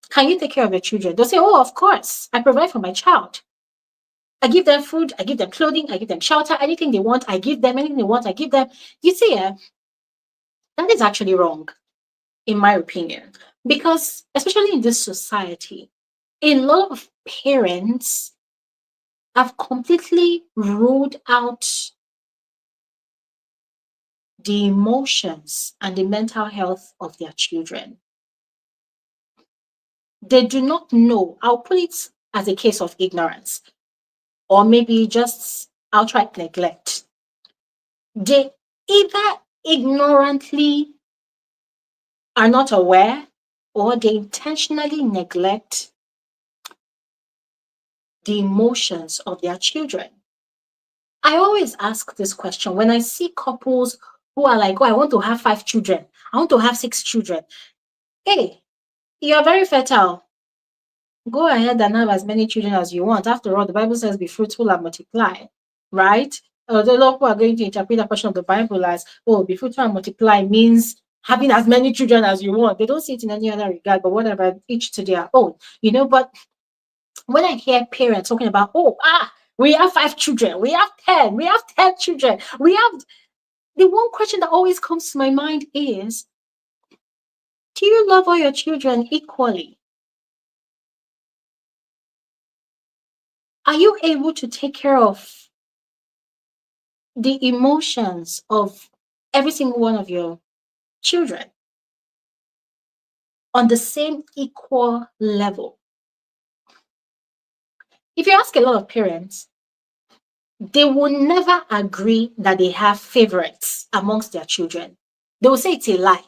can you take care of your children? They'll say, oh, of course, I provide for my child. I give them food, I give them clothing, I give them shelter, anything they want, I give them, anything they want, I give them. You see, that is actually wrong, in my opinion, because especially in this society, a lot of parents have completely ruled out the emotions and the mental health of their children. They do not know. I'll put it as a case of ignorance, or maybe just outright neglect. They either ignorantly are not aware, or they intentionally neglect the emotions of their children. I always ask this question when I see couples who are like, oh, I want to have 5 children. I want to have 6 children. Hey, you're very fertile. Go ahead and have as many children as you want. After all, the Bible says, be fruitful and multiply, right? The lot of people are going to interpret that portion of the Bible as, oh, be fruitful and multiply means having as many children as you want. They don't see it in any other regard, but whatever, each to their own, But when I hear parents talking about, oh, we have 5 children, we have 10, we have 10 children, we have the one question that always comes to my mind is, do you love all your children equally? Are you able to take care of the emotions of every single one of your children on the same equal level? If you ask a lot of parents, they will never agree that they have favorites amongst their children. They will say it's a lie.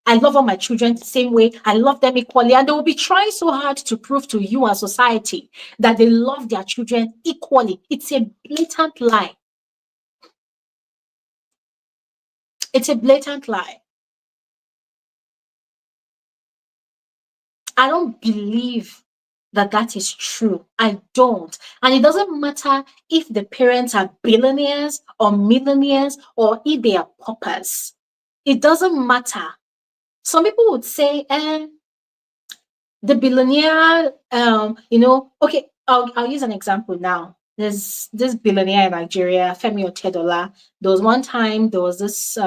I love all my children the same way. I love them equally. And they will be trying so hard to prove to you and society that they love their children equally. It's a blatant lie. It's a blatant lie. I don't believe that that is true. I don't. And it doesn't matter if the parents are billionaires or millionaires or if they are paupers. It doesn't matter. Some people would say, the billionaire, okay, I'll use an example now. There's this billionaire in Nigeria, Femi Otedola. There was this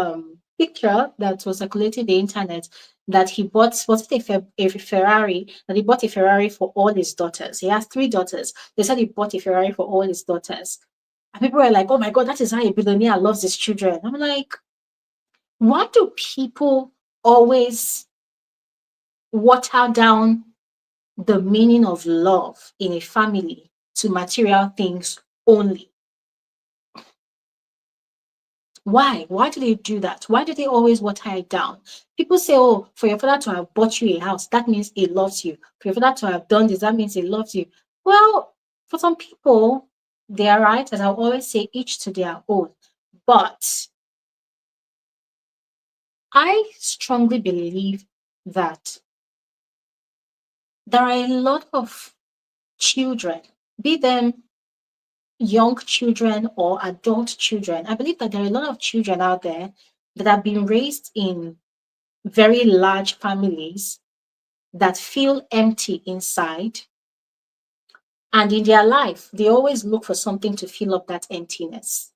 picture that was circulating the internet that he bought, was it a Ferrari? That he bought a Ferrari for all his daughters. He has 3 daughters. They said he bought a Ferrari for all his daughters. And people were like, oh my God, that is how a billionaire loves his children. I'm like, why do people always water down the meaning of love in a family to material things only? Why? Why do they do that? Why do they always water it down? People say, oh, for your father to have bought you a house, that means he loves you. For your father to have done this, that means he loves you. Well, for some people, they are right, as I always say, each to their own. But I strongly believe that there are a lot of children, be them young children or adult children. I believe that there are a lot of children out there that have been raised in very large families that feel empty inside. And in their life, they always look for something to fill up that emptiness.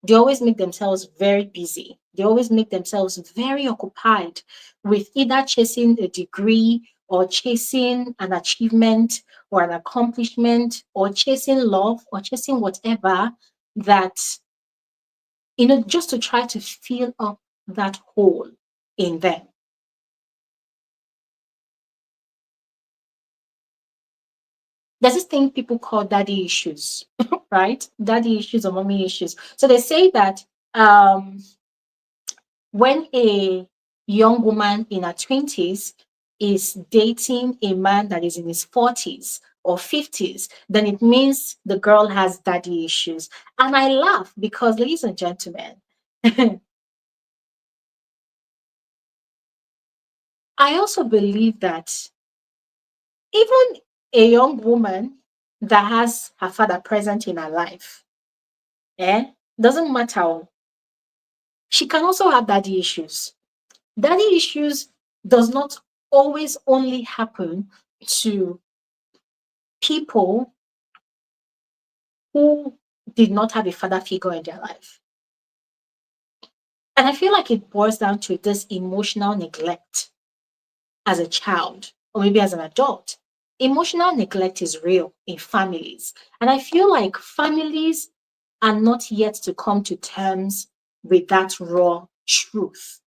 They always make themselves very busy. They always make themselves very occupied with either chasing a degree or chasing an achievement or an accomplishment or chasing love or chasing whatever that, just to try to fill up that hole in them. There's this thing people call daddy issues, right? Daddy issues or mommy issues. So they say that when a young woman in her 20s is dating a man that is in his 40s or 50s, then it means the girl has daddy issues. And I laugh because, ladies and gentlemen, I also believe that even a young woman that has her father present in her life, doesn't matter. She can also have daddy issues. Daddy issues does not always only happen to people who did not have a father figure in their life. And I feel like it boils down to this emotional neglect as a child or maybe as an adult. Emotional neglect is real in families. And I feel like families are not yet to come to terms with that raw truth.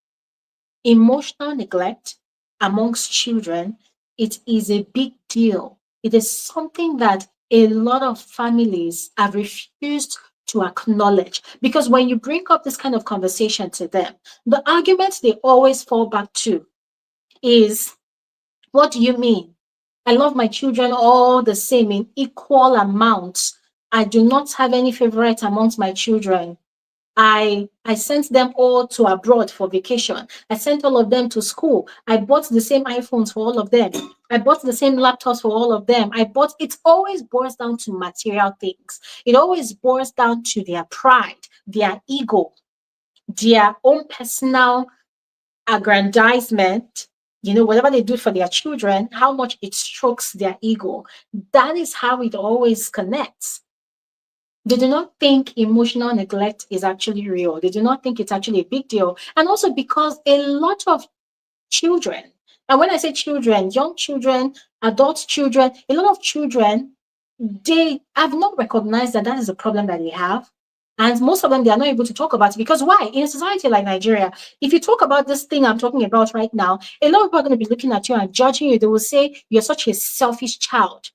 Emotional neglect amongst children, it is a big deal. It is something that a lot of families have refused to acknowledge, because when you bring up this kind of conversation to them, the argument they always fall back to is, what do you mean? I love my children all the same in equal amounts. I do not have any favorite amongst my children. I sent them all to abroad for vacation. I sent all of them to school. I bought the same iPhones for all of them. I bought the same laptops for all of them. It always boils down to material things. It always boils down to their pride, their ego, their own personal aggrandizement, whatever they do for their children, how much it strokes their ego. That is how it always connects. They do not think emotional neglect is actually real. They do not think it's actually a big deal. And also because a lot of children, and when I say children, young children, adult children, a lot of children, they have not recognized that that is a problem that they have. And most of them, they are not able to talk about it because why? In a society like Nigeria, if you talk about this thing I'm talking about right now, a lot of people are going to be looking at you and judging you. They will say, you're such a selfish child.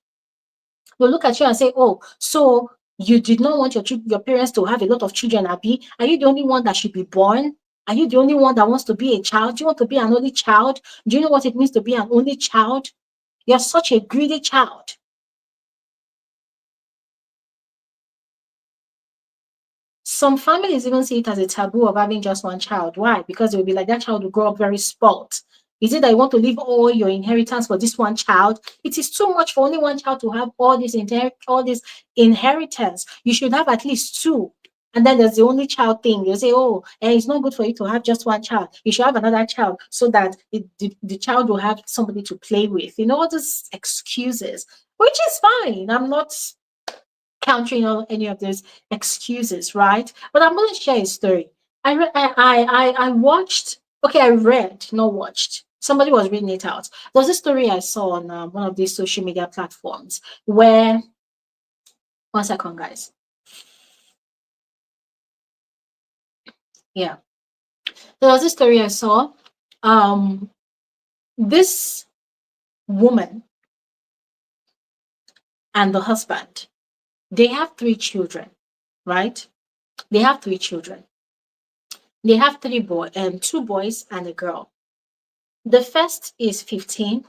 They'll look at you and say, oh, so you did not want your parents to have a lot of children, Abby? Are you the only one that should be born? Are you the only one that wants to be a child? Do you want to be an only child? Do you know what it means to be an only child? You're such a greedy child. Some families even see it as a taboo of having just one child. Why? Because they will be like, that child will grow up very spoiled. Is it that you want to leave all your inheritance for this one child? It is too much for only one child to have all this inheritance. You should have at least two. And then there's the only child thing. You say, oh, it's not good for you to have just one child. You should have another child so that the child will have somebody to play with. All these excuses, which is fine. I'm not countering on any of those excuses, right? But I'm going to share a story. I watched. Okay, I read, not watched. Somebody was reading it out. There was a story I saw on one of these social media platforms where. One second, guys. Yeah, there was a story I saw. Um, this woman and the husband, they have three children, right? They have three children. They have two boys and a girl. The first is 15.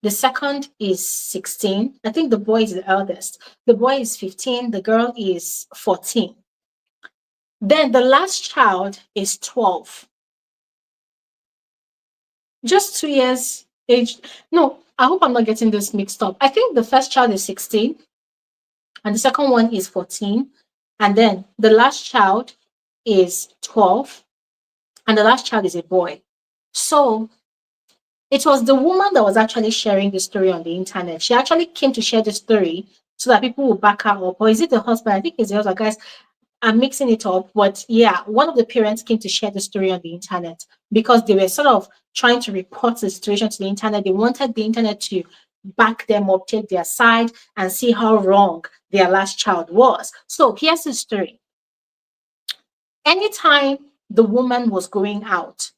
The second is 16. I think the boy is the eldest. The boy is 15. The girl is 14. Then the last child is 12. Just 2 years age. No, I hope I'm not getting this mixed up. I think the first child is 16 and the second one is 14. And then the last child is 12 and the last child is a boy. So it was the woman that was actually sharing the story on the internet. She actually came to share the story so that people will back her up. Or is it the husband? I think it's the husband. Guys, I'm mixing it up. But yeah, one of the parents came to share the story on the internet because they were sort of trying to report the situation to the internet. They wanted the internet to back them up, take their side, and see how wrong their last child was. So here's the story. Anytime the woman was going out,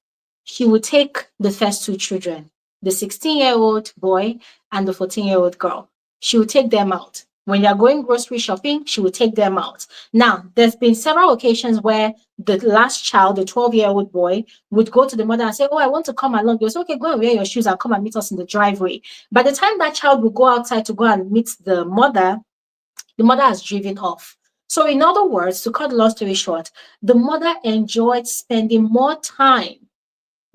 she would take the first two children, the 16-year-old boy and the 14-year-old girl. She would take them out. When you're going grocery shopping, she would take them out. Now, there's been several occasions where the last child, the 12-year-old boy, would go to the mother and say, oh, I want to come along. They say, okay, go and wear your shoes and come and meet us in the driveway. By the time that child will go outside to go and meet the mother has driven off. So, in other words, to cut the long story short, the mother enjoyed spending more time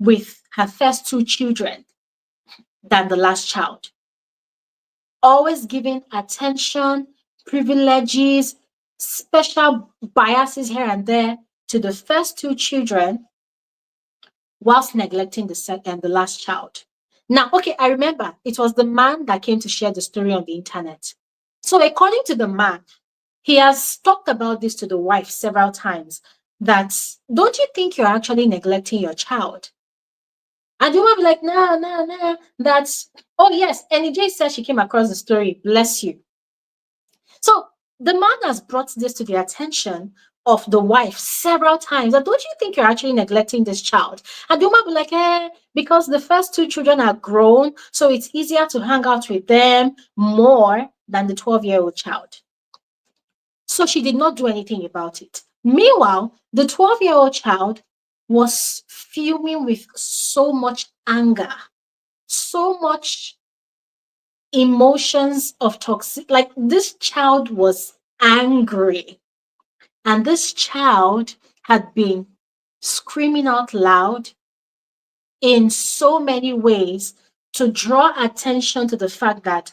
with her first two children than the last child. Always giving attention, privileges, special biases here and there to the first two children whilst neglecting the last child. Now, okay, I remember it was the man that came to share the story on the internet. So, according to the man, he has talked about this to the wife several times that don't you think you're actually neglecting your child? And you might be like, no, no, no, that's, oh, yes. And J said she came across the story. Bless you. So the man has brought this to the attention of the wife several times. That don't you think you're actually neglecting this child? And you might be like, because the first two children are grown, so it's easier to hang out with them more than the 12-year-old child. So she did not do anything about it. Meanwhile, the 12-year-old child was fuming with so much anger, so much emotions of toxic. Like this child was angry. And this child had been screaming out loud in so many ways to draw attention to the fact that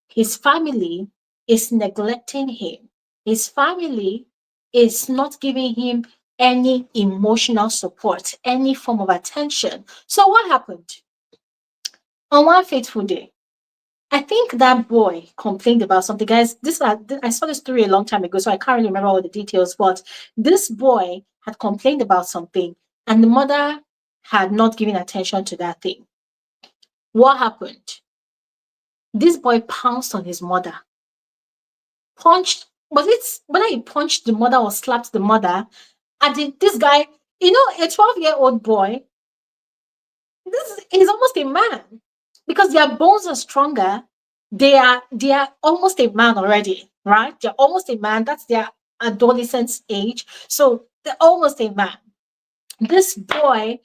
his family is neglecting him. His family is not giving him any emotional support, any form of attention. So, what happened? On one fateful day, I think that boy complained about something. Guys, I saw this story a long time ago, so I can't really remember all the details. But this boy had complained about something, and the mother had not given attention to that thing. What happened? This boy pounced on his mother, punched. Was it whether he punched the mother or slapped the mother? And this guy, a 12-year-old boy, this is almost a man because their bones are stronger. They are almost a man already, right? They're almost a man. That's their adolescence age. So they're almost a man. This boy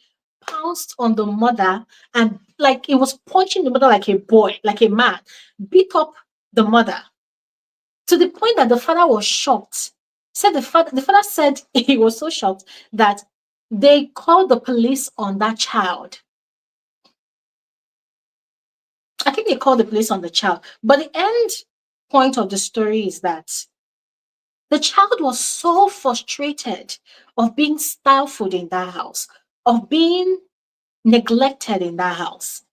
pounced on the mother and like he was punching the mother like a boy, like a man, beat up the mother to the point that the father was shocked. Said the father said he was so shocked that they called the police on that child. I think they called the police on the child. But the end point of the story is that the child was so frustrated of being stifled in that house, of being neglected in that house.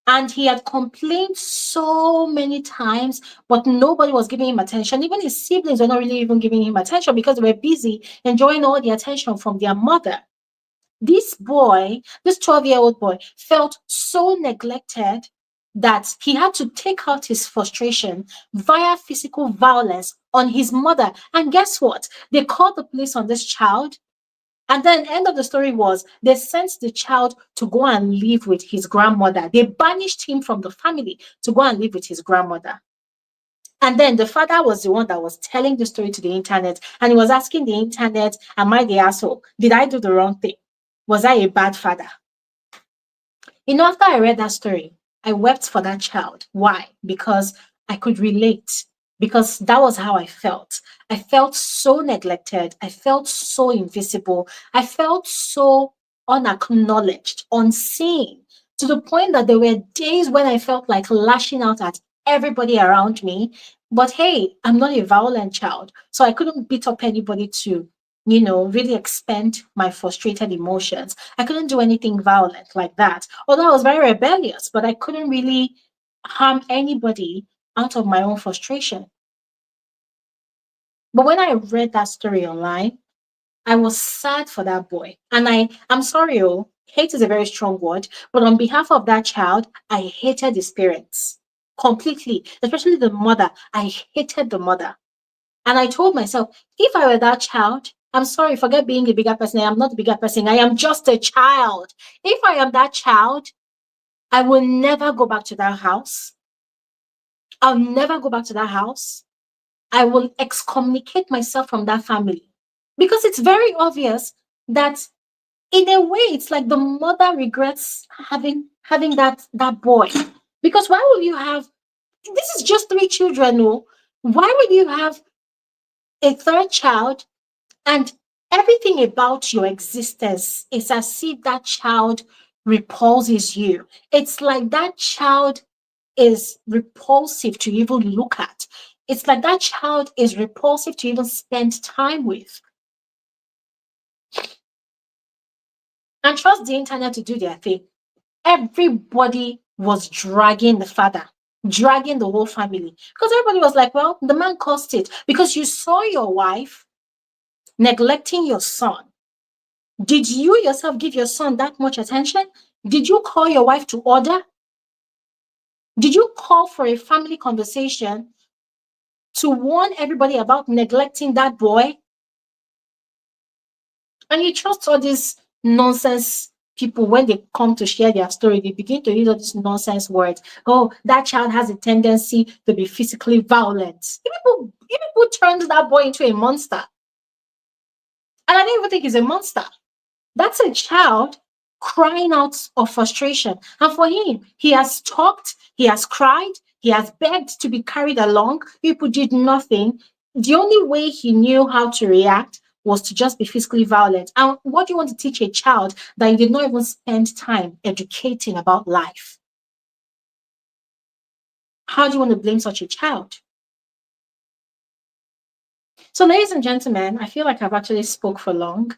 And he had complained so many times, but nobody was giving him attention. Even his siblings were not really even giving him attention because they were busy enjoying all the attention from their mother. This boy, this 12-year-old boy, felt so neglected that he had to take out his frustration via physical violence on his mother. And guess what? They called the police on this child. And then end of the story was they sent the child to go and live with his grandmother. They banished him from the family to go and live with his grandmother. And then the father was the one that was telling the story to the internet. And he was asking the internet, am I the asshole? Did I do the wrong thing? Was I a bad father? After I read that story, I wept for that child. Why? Because I could relate, because that was how I felt. I felt so neglected. I felt so invisible. I felt so unacknowledged, unseen, to the point that there were days when I felt like lashing out at everybody around me. But hey, I'm not a violent child, so I couldn't beat up anybody to, really expend my frustrated emotions. I couldn't do anything violent like that. Although I was very rebellious, but I couldn't really harm anybody out of my own frustration. But when I read that story online, I was sad for that boy. And I'm sorry, hate is a very strong word, but on behalf of that child, I hated his parents completely, especially the mother. I hated the mother. And I told myself, if I were that child, I'm sorry, forget being a bigger person. I am not a bigger person. I am just a child. If I am that child, I will never go back to that house. I'll never go back to that house. I will excommunicate myself from that family. Because it's very obvious that in a way, it's like the mother regrets having that boy. Because why will you have this is just three children, no? Why would you have a third child and everything about your existence is as if that child repulses you? It's like that child is repulsive to even look at. It's like that child is repulsive to even spend time with. And trust the internet to do their thing. Everybody was dragging the father, dragging the whole family. Because everybody was like, well, the man caused it. Because you saw your wife neglecting your son. Did you yourself give your son that much attention? Did you call your wife to order? Did you call for a family conversation to warn everybody about neglecting that boy? And you trust all these nonsense people when they come to share their story, they begin to use all these nonsense words. Oh, that child has a tendency to be physically violent. If people turned that boy into a monster. And I don't even think he's a monster. That's a child crying out of frustration. And for him, he has talked, he has cried, he has begged to be carried along. People did nothing. The only way he knew how to react was to just be physically violent. And what do you want to teach a child that you did not even spend time educating about life? How do you want to blame such a child? So, ladies and gentlemen, I feel like I've actually spoke for long.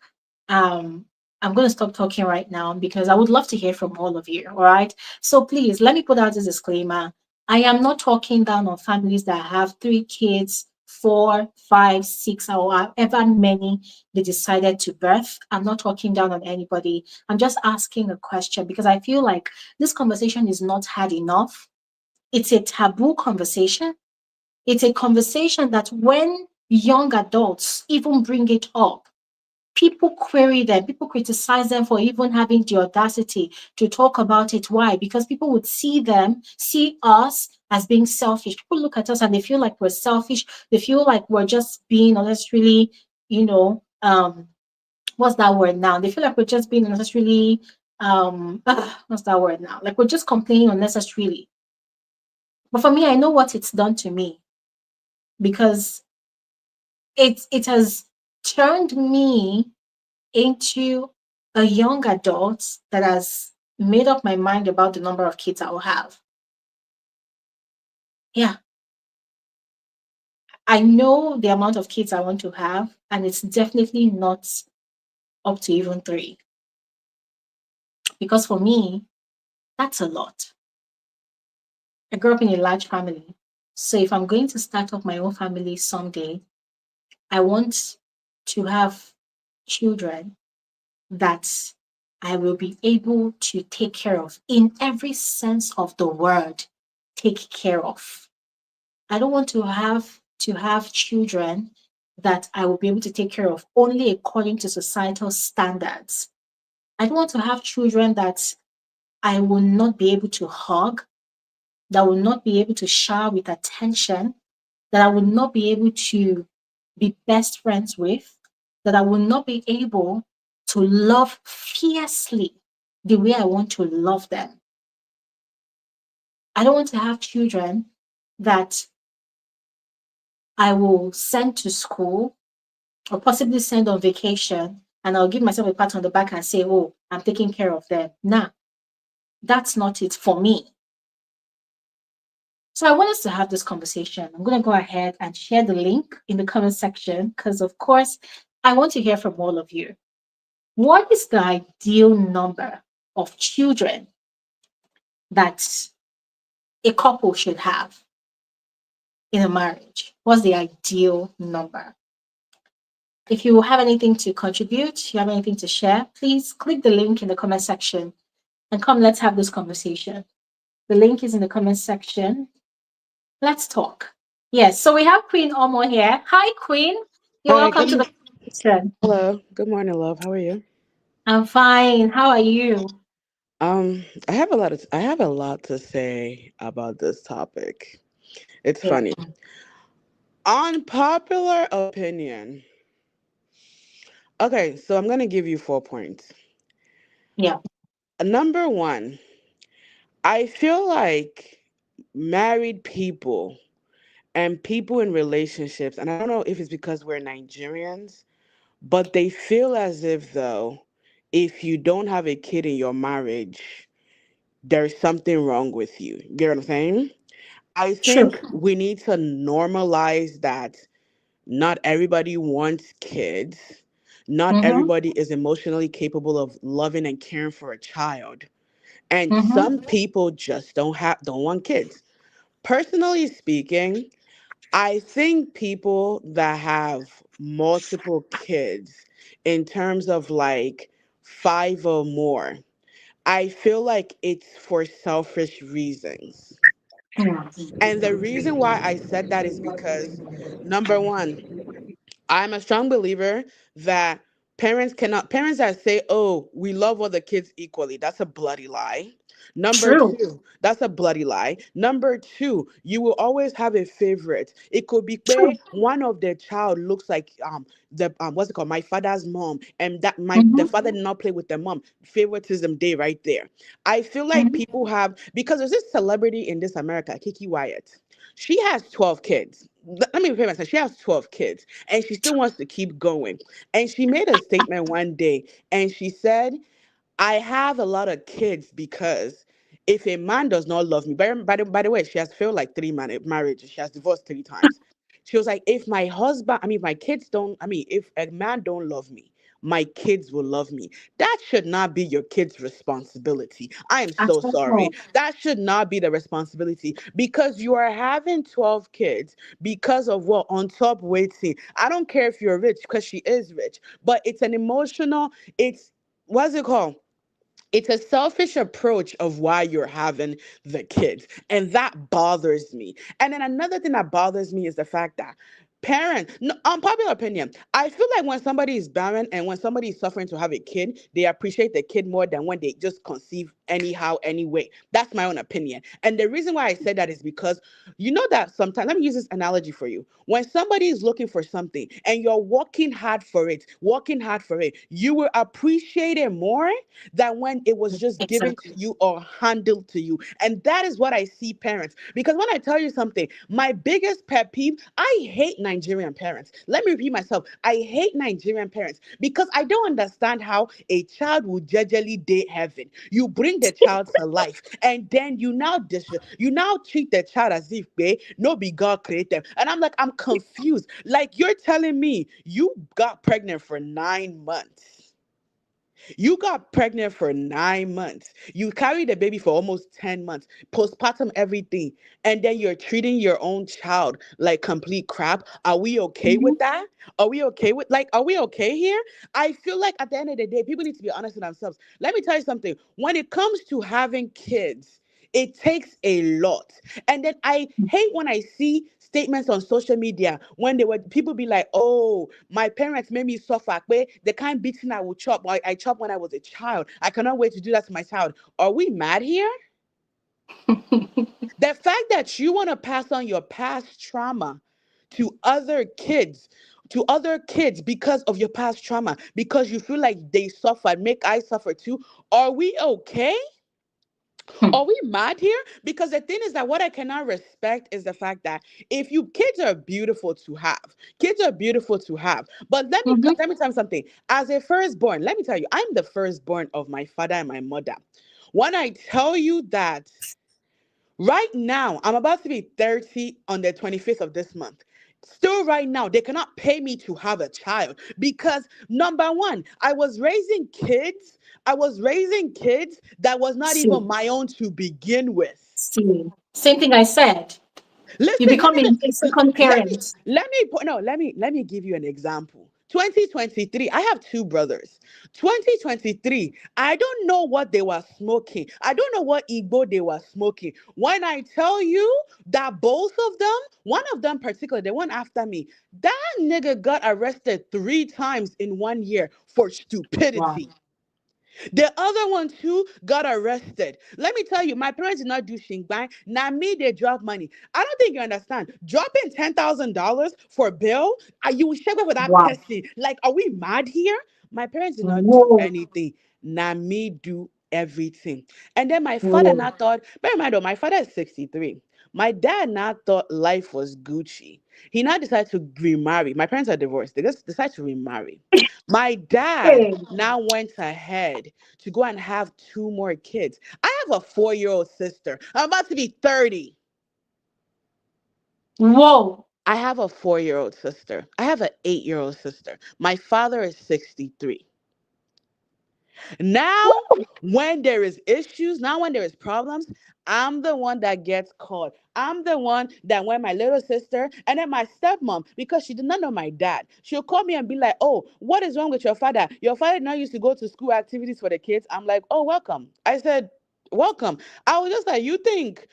Um, I'm going to stop talking right now because I would love to hear from all of you. All right. So please let me put out this disclaimer. I am not talking down on families that have 3 kids, four, five, six, or however many they decided to birth. I'm not talking down on anybody. I'm just asking a question because I feel like this conversation is not had enough. It's a taboo conversation. It's a conversation that when young adults even bring it up, people query them, people criticize them for even having the audacity to talk about it. Why? Because people would see us as being selfish. People look at us and they feel like we're selfish. They feel like we're just being unnecessarily, you know, what's that word now? They feel like we're just being unnecessarily, what's that word now? Like we're just complaining unnecessarily. But for me, I know what it's done to me because it has turned me into a young adult that has made up my mind about the number of kids I will have. Yeah, I know the amount of kids I want to have, and it's definitely not up to even 3. Because for me, that's a lot. I grew up in a large family. So if I'm going to start up my own family someday, I want to have children that I will be able to take care of in every sense of the word. Take care of. I don't want to have children that I will be able to take care of only according to societal standards. I don't want to have children that I will not be able to hug, that will not be able to shower with attention, that I will not be able to be best friends with, that I will not be able to love fiercely the way I want to love them. I don't want to have children that I will send to school or possibly send on vacation and I'll give myself a pat on the back and say, oh, I'm taking care of them. Nah, that's not it for me. So I want us to have this conversation. I'm going to go ahead and share the link in the comment section because, of course, I want to hear from all of you. What is the ideal number of children that a couple should have in a marriage? What's the ideal number? If you have anything to contribute, you have anything to share, please click the link in the comment section and come, let's have this conversation. The link is in the comment section. Let's talk. Yes, so we have Queen Omo here. Hi, Queen. You're Hi, welcome to the conversation. hello. Good morning, love. How are you? I'm fine. How are you? I have a lot to say about this topic. It's Yeah, funny. Unpopular opinion. Okay, so I'm gonna give you 4 points. yeah, Number one, I feel like married people and people in relationships, and I don't know if it's because we're Nigerians, but they feel as if though if you don't have a kid in your marriage, there's something wrong with you. You get what I'm saying? I true. think we need to normalize that not everybody wants kids. Not Mm-hmm, everybody is emotionally capable of loving and caring for a child. And some mm-hmm, people just don't want kids. Personally speaking, I think people that have multiple kids in terms of like 5 or more, I feel like it's for selfish reasons. And the reason why I said that is because number one, I'm a strong believer that parents that say, "Oh, we love all the kids equally." That's a bloody lie. Number true. two, that's a bloody lie. Number two, you will always have a favorite. It could be where True. one of the child looks like the what's it called, my father's mom, and that my the Mm-hmm, father did not play with the mom. Favoritism day right there. I feel like mm-hmm, people have because there's this celebrity in this America, Kiki Wyatt. She has 12 kids. Let me repeat myself. She has 12 kids and she still wants to keep going. And she made a statement one day and she said, I have a lot of kids because if a man does not love me, by the way, she has failed like marriages. She has divorced 3 times. She was like, if my husband, I mean, my kids don't, I mean, if a man don't love me, my kids will love me. That should not be your kids' responsibility. I am At so sorry. all. That should not be the responsibility because you are having 12 kids because of what? On top waiting. I don't care if you're rich because she is rich, but it's an emotional, it's, what's it called? It's a selfish approach of why you're having the kids. And that bothers me. And then another thing that bothers me is the fact that parents, no, unpopular opinion, I feel like when somebody is barren and when somebody is suffering to have a kid, they appreciate the kid more than when they just conceive anyhow, anyway. That's my own opinion. And the reason why I said that is because you know that sometimes, let me use this analogy for you. When somebody is looking for something and you're working hard for it, you will appreciate it more than when it was just given to Exactly. you or handled to you. And that is what I see parents. Because when I tell you something, my biggest pet peeve, I hate Nigerian parents. Let me repeat myself. I hate Nigerian parents because I don't understand how a child will jejely date heaven. You bring the child to life and then you now treat the child as if no be God created them. And I'm like, I'm confused. Like you're telling me you got pregnant for 9 months. You got pregnant for 9 months. You carried the baby for almost 10 months, postpartum, everything. And then you're treating your own child like complete crap. Are we okay with Mhm. that? Are we okay here? I feel like at the end of the day, people need to be honest with themselves. Let me tell you something. When it comes to having kids, it takes a lot. And then I hate when I see statements on social media when they were people be like, "Oh, my parents made me suffer. The kind beating I would chop, I chopped when I was a child. I cannot wait to do that to my child." Are we mad here? The fact that you want to pass on your past trauma to other kids because of your past trauma, because you feel like they suffered, make I suffer too. Are we okay? Are we mad here? Because the thing is that what I cannot respect is the fact that if you kids are beautiful to have, kids are beautiful to have. But Mhm. let me tell you something. As a firstborn, let me tell you, I'm the firstborn of my father and my mother. When I tell you that right now, I'm about to be 30 on the 25th of this month. Still, right now, they cannot pay me to have a child because number one, I was raising kids that was not See, even my own to begin with. see. Same thing I said. You Listen, become a second parent. let me give you an example. 2023, I have two brothers. 2023, I don't know what they were smoking. I don't know what Igbo they were smoking. When I tell you that both of them, one of them particularly, the one after me, that nigga got arrested 3 times in 1 year for Wow. stupidity. The other one too got arrested. Let me tell you, my parents did not do shingbang. Now me, they drop money. I don't think you understand. Dropping $10,000 for bill, are you share with that Wow. person? Like, are we mad here? My parents did not do Whoa. anything. Now me do everything. And then my father Whoa. now thought, bear in mind, though, my father is 63. My dad now thought life was Gucci. He now decided to remarry. My parents are divorced. They just decided to remarry. My dad Hey. now went ahead to go and have two more kids. I have a 4-year-old sister. I'm about to be 30. Whoa. I have a 4-year-old sister. I have an 8-year-old sister. My father is 63. Now, when there is issues, now when there is problems, I'm the one that gets called. I'm the one that when my little sister and then my stepmom, because she did not know my dad, she'll call me and be like, "Oh, what is wrong with your father? Your father did not used to go to school activities for the kids." I'm like, "Oh, welcome." I said, "Welcome." I was just like, you think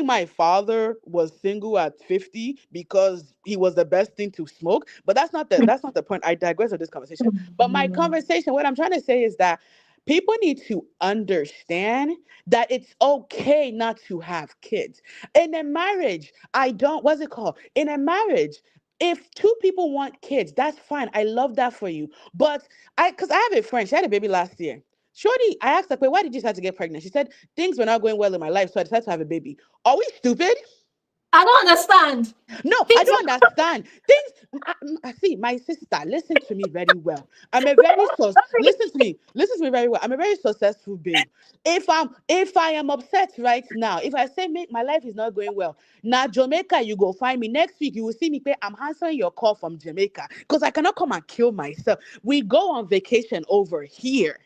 my father was single at 50 because he was the best thing to smoke? But that's not the point. I digress of this conversation. But my conversation, what I'm trying to say is that people need to understand that it's okay not to have kids. In a marriage, I don't, what's it called? In a marriage, if two people want kids, that's fine. I love that for you. But because I have a friend, she had a baby last year. Shorty, I asked her, why did you decide to get pregnant? She said, things were not going well in my life, so I decided to have a baby. Are we stupid? I don't understand. No, I Things don't are understand things. I see, my sister. Listen to me very well. I'm a very listen to me. Listen to me very well. I'm a very successful babe. If I am upset right now, if I say my life is not going well, now Jamaica, you go find me next week. You will see me pay. I'm answering your call from Jamaica because I cannot come and kill myself. We go on vacation over here.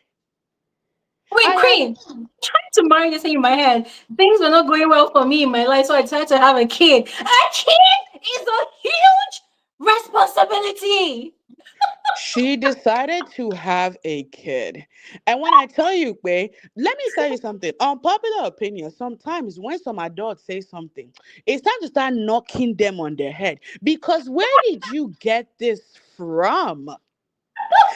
Wait, I have. Queen, trying to marry this thing in my head. Things were not going well for me in my life, so I decided to have a kid. A kid is a huge responsibility. She decided to have a kid. And when I tell you, babe, let me tell you something. Unpopular opinion, sometimes when some adults say something, it's time to start knocking them on their head. Because where did you get this from?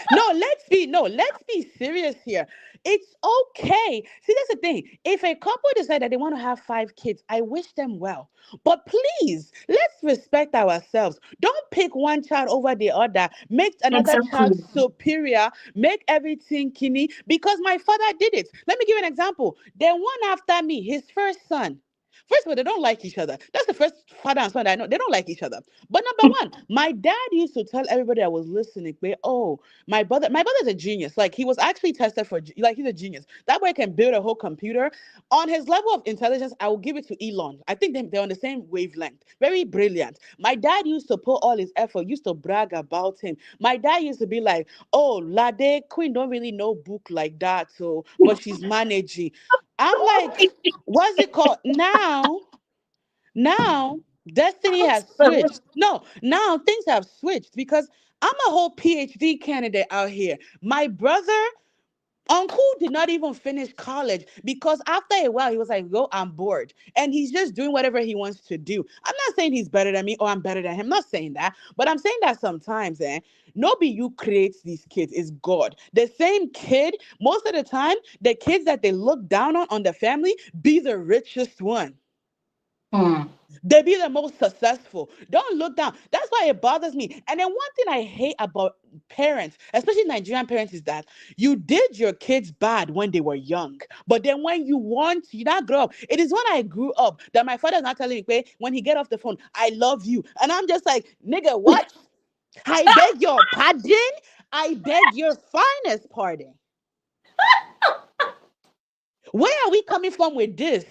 Let's be serious here. It's okay. See, that's the thing. If a couple decide that they want to have 5 kids, I wish them well. But please, let's respect ourselves. Don't pick one child over the other. Make another child Exactly. superior. Make everything kidney. Because my father did it. Let me give you an example. Then one after me, his first son. First of all, they don't like each other. That's the first father and son that I know. They don't like each other. But number one, my dad used to tell everybody I was listening, oh, my brother's a genius. Like he was actually tested for like he's a genius. That boy can build a whole computer. On his level of intelligence, I will give it to Elon. I think they're on the same wavelength. Very brilliant. My dad used to put all his effort, used to brag about him. My dad used to be like, "Oh, Lade Queen don't really know book like that, so but she's managing." I'm like, what's it called now? Now destiny has switched. No, now things have switched because I'm a whole PhD candidate out here. My brother, uncle, did not even finish college because after a while he was like, "Yo, I'm bored," and he's just doing whatever he wants to do. I'm not saying he's better than me or I'm better than him. I'm not saying that, but I'm saying that sometimes, nobody you creates these kids is God. The same kid, most of the time, the kids that they look down on the family be the richest one. Hmm. They be the most successful. Don't look down. That's why it bothers me. And then one thing I hate about parents, especially Nigerian parents, is that you did your kids bad when they were young. But then when you not grow up. It is when I grew up that my father's not telling me, "Wait, when he get off the phone, I love you." And I'm just like, nigga, what? I beg your pardon? I beg your finest pardon. Where are we coming from with this?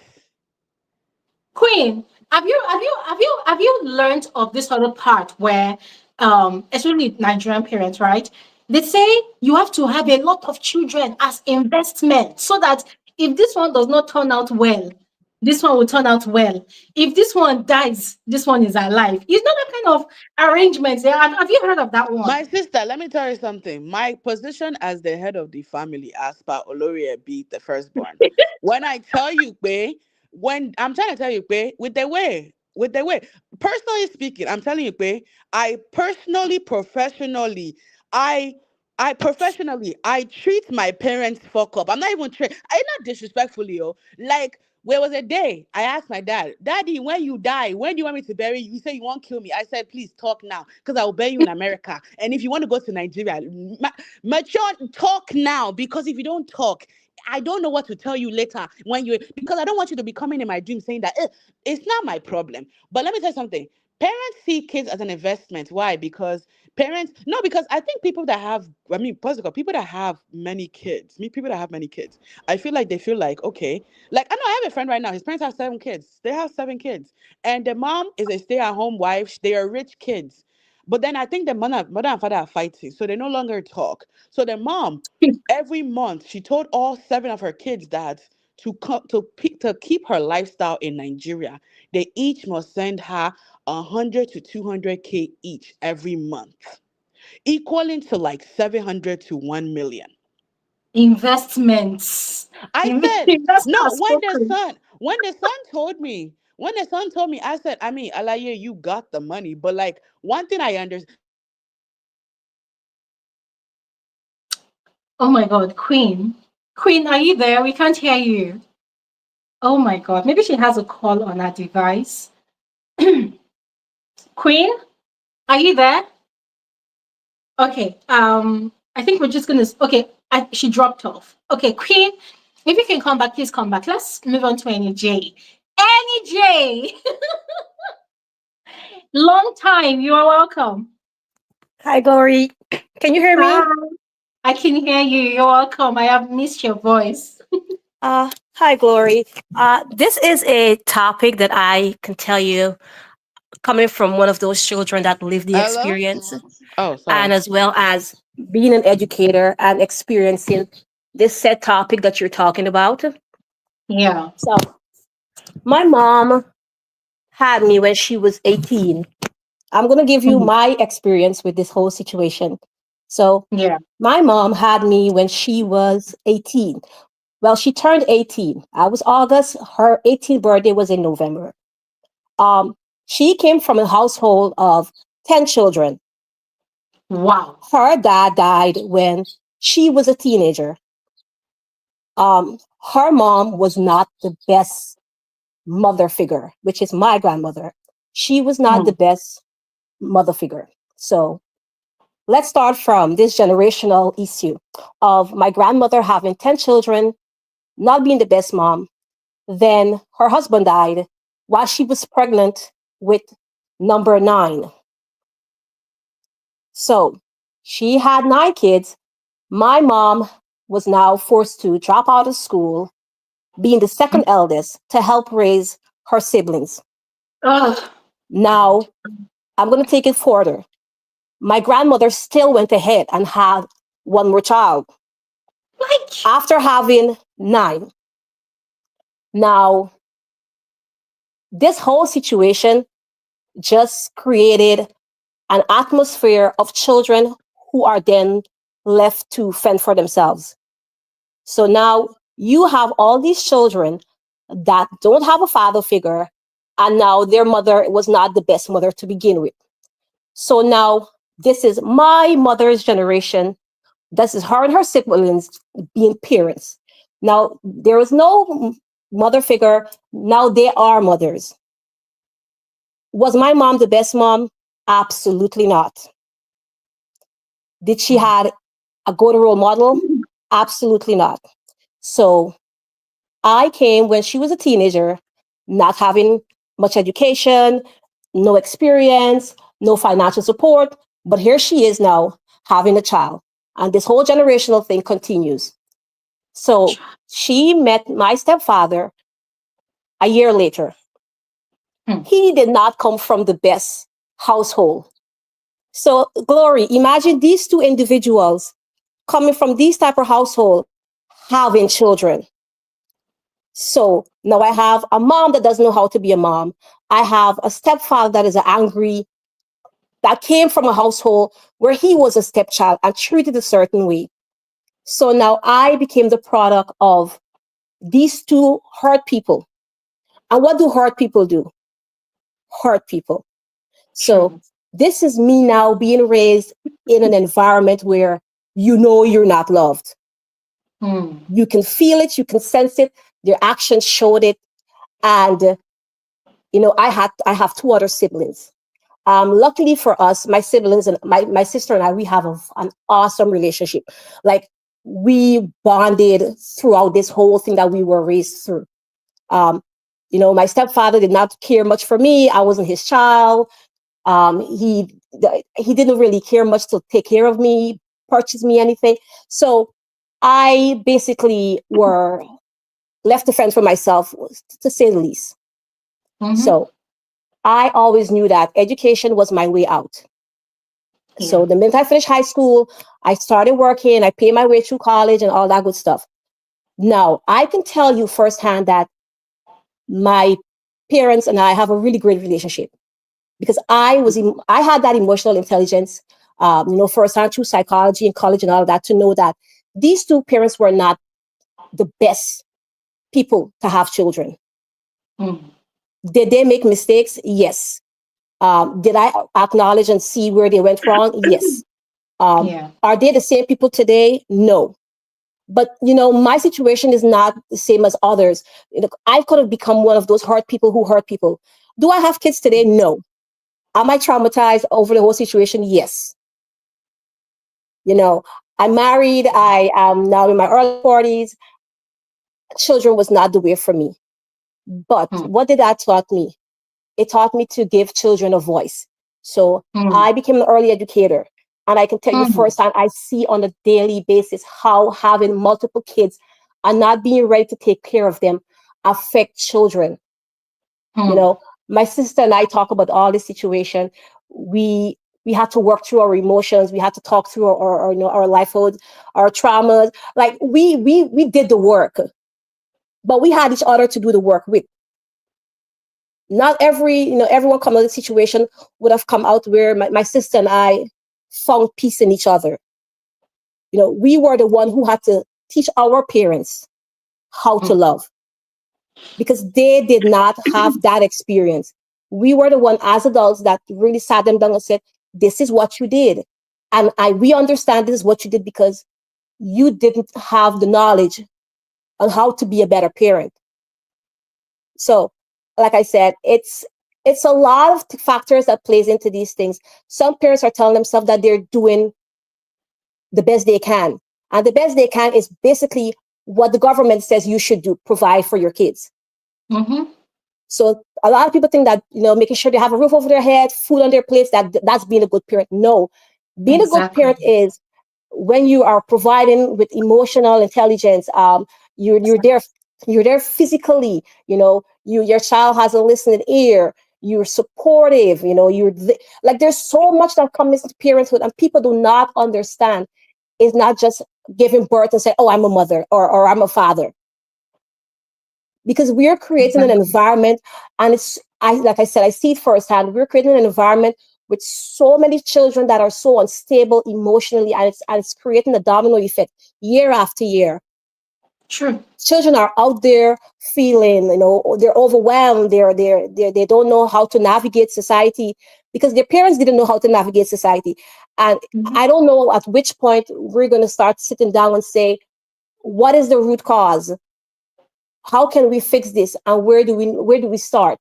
Queen, have you learned of this other part where especially Nigerian parents, right? They say you have to have a lot of children as investment so that if this one does not turn out well, this one will turn out well. If this one dies, this one is alive. It's not that kind of arrangement. Have you heard of that one? My sister, let me tell you something. My position as the head of the family, as per Olorie beat the firstborn. When I tell you, Kwe, when I'm trying to tell you, Kwe, with the way, personally speaking, I'm telling you, Kwe, I personally, professionally, I I treat my parents fuck up. I'm not even I not disrespectfully, oh. Like there was a day I asked my dad, "Daddy, when you die, when do you want me to bury you?" He said, "You won't kill me." I said, "Please talk now, because I will bury you in America. And if you want to go to Nigeria, mature, talk now, because if you don't talk, I don't know what to tell you later because I don't want you to be coming in my dream saying that it's not my problem." But let me tell you something. Parents see kids as an investment. Why? Because parents, no, because I think people that have many kids, people that have many kids, I feel like they feel like, okay, like I know I have a friend right now. His parents have 7 kids. They have 7 kids, and the mom is a stay-at-home wife. They are rich kids, but then I think the mother and father are fighting, so they no longer talk. So the mom, every month, she told all 7 of her kids that to keep her lifestyle in Nigeria, they each must send her 100 to 200K each every month, equaling to like 700 to 1 million. Investments. I said, Investment no, has spoken. when the son told me, I said, I mean, Alaye, you got the money, but like one thing I understand. Oh my God, Queen. Queen, are you there? We can't hear you. Oh my God. Maybe she has a call on her device. Queen, are you there? Okay. I think we're just gonna. Okay. She dropped off. Okay, Queen, if you can come back, please come back. Let's move on to Any J. Any J. Long time. You are welcome. Hi, Glory. Can you hear Hi. me? I can hear you. You're welcome. I have missed your voice. Hi, Glory. This is a topic that I can tell you coming from one of those children that lived the Hello? experience, Oh, and sorry. as well as being an educator and experiencing this set topic that you're talking about. Yeah. So, my mom had me when she was 18. I'm going to give you Mhm. my experience with this whole situation. So, Yeah. my mom had me when she was 18. Well, she turned 18. I was August. Her 18th birthday was in November. Um, she came from a household of 10 children. Wow. Her dad died when she was a teenager. Her mom was not the best mother figure, which is my grandmother. She was not the Mm. best mother figure. So let's start from this generational issue of my grandmother having 10 children, not being the best mom. Then her husband died while she was pregnant with number nine. So she had nine kids. My mom was now forced to drop out of school, being the second eldest, to help raise her siblings. Oh, God. Now, I'm going to take it further. My grandmother still went ahead and had one more child Like, after having nine. Now, this whole situation just created an atmosphere of children who are then left to fend for themselves. So now you have all these children that don't have a father figure, and now their mother was not the best mother to begin with. So now this is my mother's generation. This is her and her siblings being parents. Now there is no mother figure. Now they are mothers. Was my mom the best mom? Absolutely not. Did she had a good role model? Absolutely not. So I came when she was a teenager, not having much education, no experience, no financial support, but here she is now having a child. And this whole generational thing continues. So she met my stepfather a year later. Mm. He did not come from the best household. So, Glory, imagine these two individuals coming from these type of household having children. So now I have a mom that doesn't know how to be a mom. I have a stepfather that is angry, that came from a household where he was a stepchild and treated a certain way. So now I became the product of these two hurt people. And what do hurt people do? Hurt people. So True. this is me now being raised in an environment where you know you're not loved. Mm. You can feel it, you can sense it, their actions showed it. And I have two other siblings. Luckily for us, my siblings and my sister and I, we have an awesome relationship. Like we bonded throughout this whole thing that we were raised through. Um, my stepfather did not care much for me. I wasn't his child. He didn't really care much to take care of me, purchase me anything. So I basically were left to fend for myself, to say the least. Mm-hmm. So I always knew that education was my way out. Yeah. So the minute I finished high school, I started working, I paid my way through college and all that good stuff. Now, I can tell you firsthand that my parents and I have a really great relationship because I had that emotional intelligence, firsthand through psychology and college and all that to know that these two parents were not the best people to have children. Mm. Did they make mistakes? Yes. Did I acknowledge and see where they went wrong? Yes. Yeah. Are they the same people today? No. But my situation is not the same as others. I could have become one of those hurt people who hurt people. Do I have kids today? No. Am I traumatized over the whole situation? Yes. You know, I'm married. I am now in my early 40s. Children was not the way for me. But Mm. what did that taught me? it taught me to give children a voice. So Mm, I became an early educator. And I can tell you mm, firsthand, I see on a daily basis how having multiple kids and not being ready to take care of them affect children. You mm, know, my sister and I talk about all this situation. We we had to work through our emotions. We had to talk through our our lifehoods, our traumas. Like we did the work, but we had each other to do the work with. Not everyone come out of the situation would have come out where my sister and I found peace in each other. We were the one who had to teach our parents how to mm. love because they did not have that experience. We were the one as adults that really sat them down and said, "This is what you did, and we understand this is what you did because you didn't have the knowledge on how to be a better parent." So, like I said, it's a lot of factors that plays into these things. Some parents are telling themselves that they're doing the best they can, and the best they can is basically what the government says you should do: provide for your kids. Mm-hmm. So a lot of people think that making sure they have a roof over their head, food on their plates, that's being a good parent. No, being a good Exactly. parent is when you are providing with emotional intelligence. You're there, you're there physically. Your child has a listening ear. You're supportive. Like there's so much that comes into parenthood, and people do not understand. It's not just giving birth and say, "Oh, I'm a mother," or "I'm a father," because we're creating an Exactly. environment, and like I said, I see it firsthand. We're creating an environment with so many children that are so unstable emotionally, and it's creating a domino effect year after year. True. Children are out there feeling, they're overwhelmed. They don't know how to navigate society because their parents didn't know how to navigate society. And Mm-hmm. I don't know at which point we're going to start sitting down and say, what is the root cause? How can we fix this, and where do we start?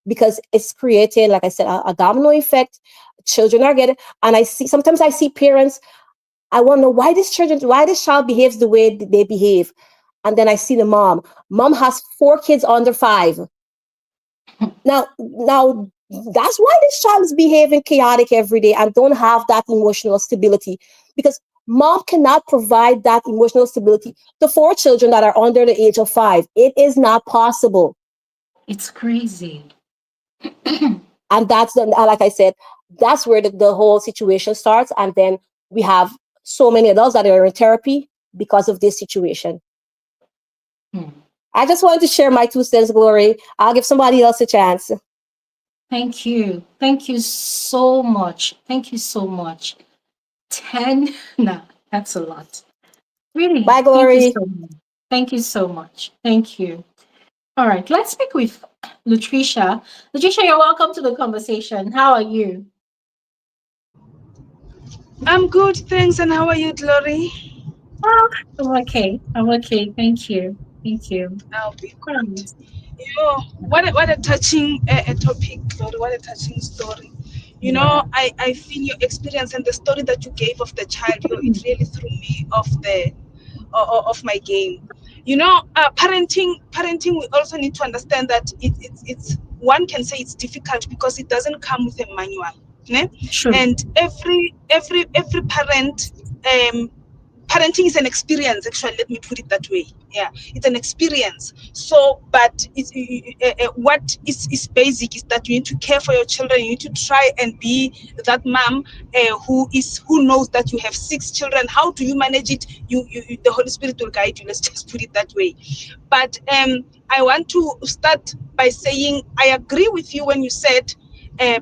Because it's creating, like I said, a domino effect. Children are getting, and sometimes I see parents. I wonder why this child behaves the way they behave, and then I see the mom. Mom has 4 kids under 5. Now that's why this child is behaving chaotic every day and don't have that emotional stability, because mom cannot provide that emotional stability to 4 children that are under the age of 5. It is not possible. It's crazy. And like I said, that's where the whole situation starts. And then we have so many adults that are in therapy because of this situation. Hmm. I just wanted to share my 2 cents, Glory. I'll give somebody else a chance. Thank you. Thank you so much. Thank you so much. 10? No, that's a lot. Really. Bye, Thank you Glory. so much. Thank you so much. Thank you. All right, let's speak with Latricia. Latricia, you're welcome to the conversation. How are you? I'm good, thanks. And how are you, Glory? Oh, I'm okay. I'm okay. Thank you. Thank you. I'll be All good. right. What a touching topic, Glory. What a touching story. Yeah. I feel your experience and the story that you gave of the child. It really threw me off of my game. Parenting. We also need to understand that it's one can say it's difficult because it doesn't come with a manual. Ne? True. And every parent parenting is an experience. Actually, let me put it that way. Yeah, it's an experience. So but what is basic is that you need to care for your children. You need to try and be that mom who knows that you have 6 children. How do you manage it? The Holy Spirit will guide you. Let's just put it that way. But I want to start by saying I agree with you when you said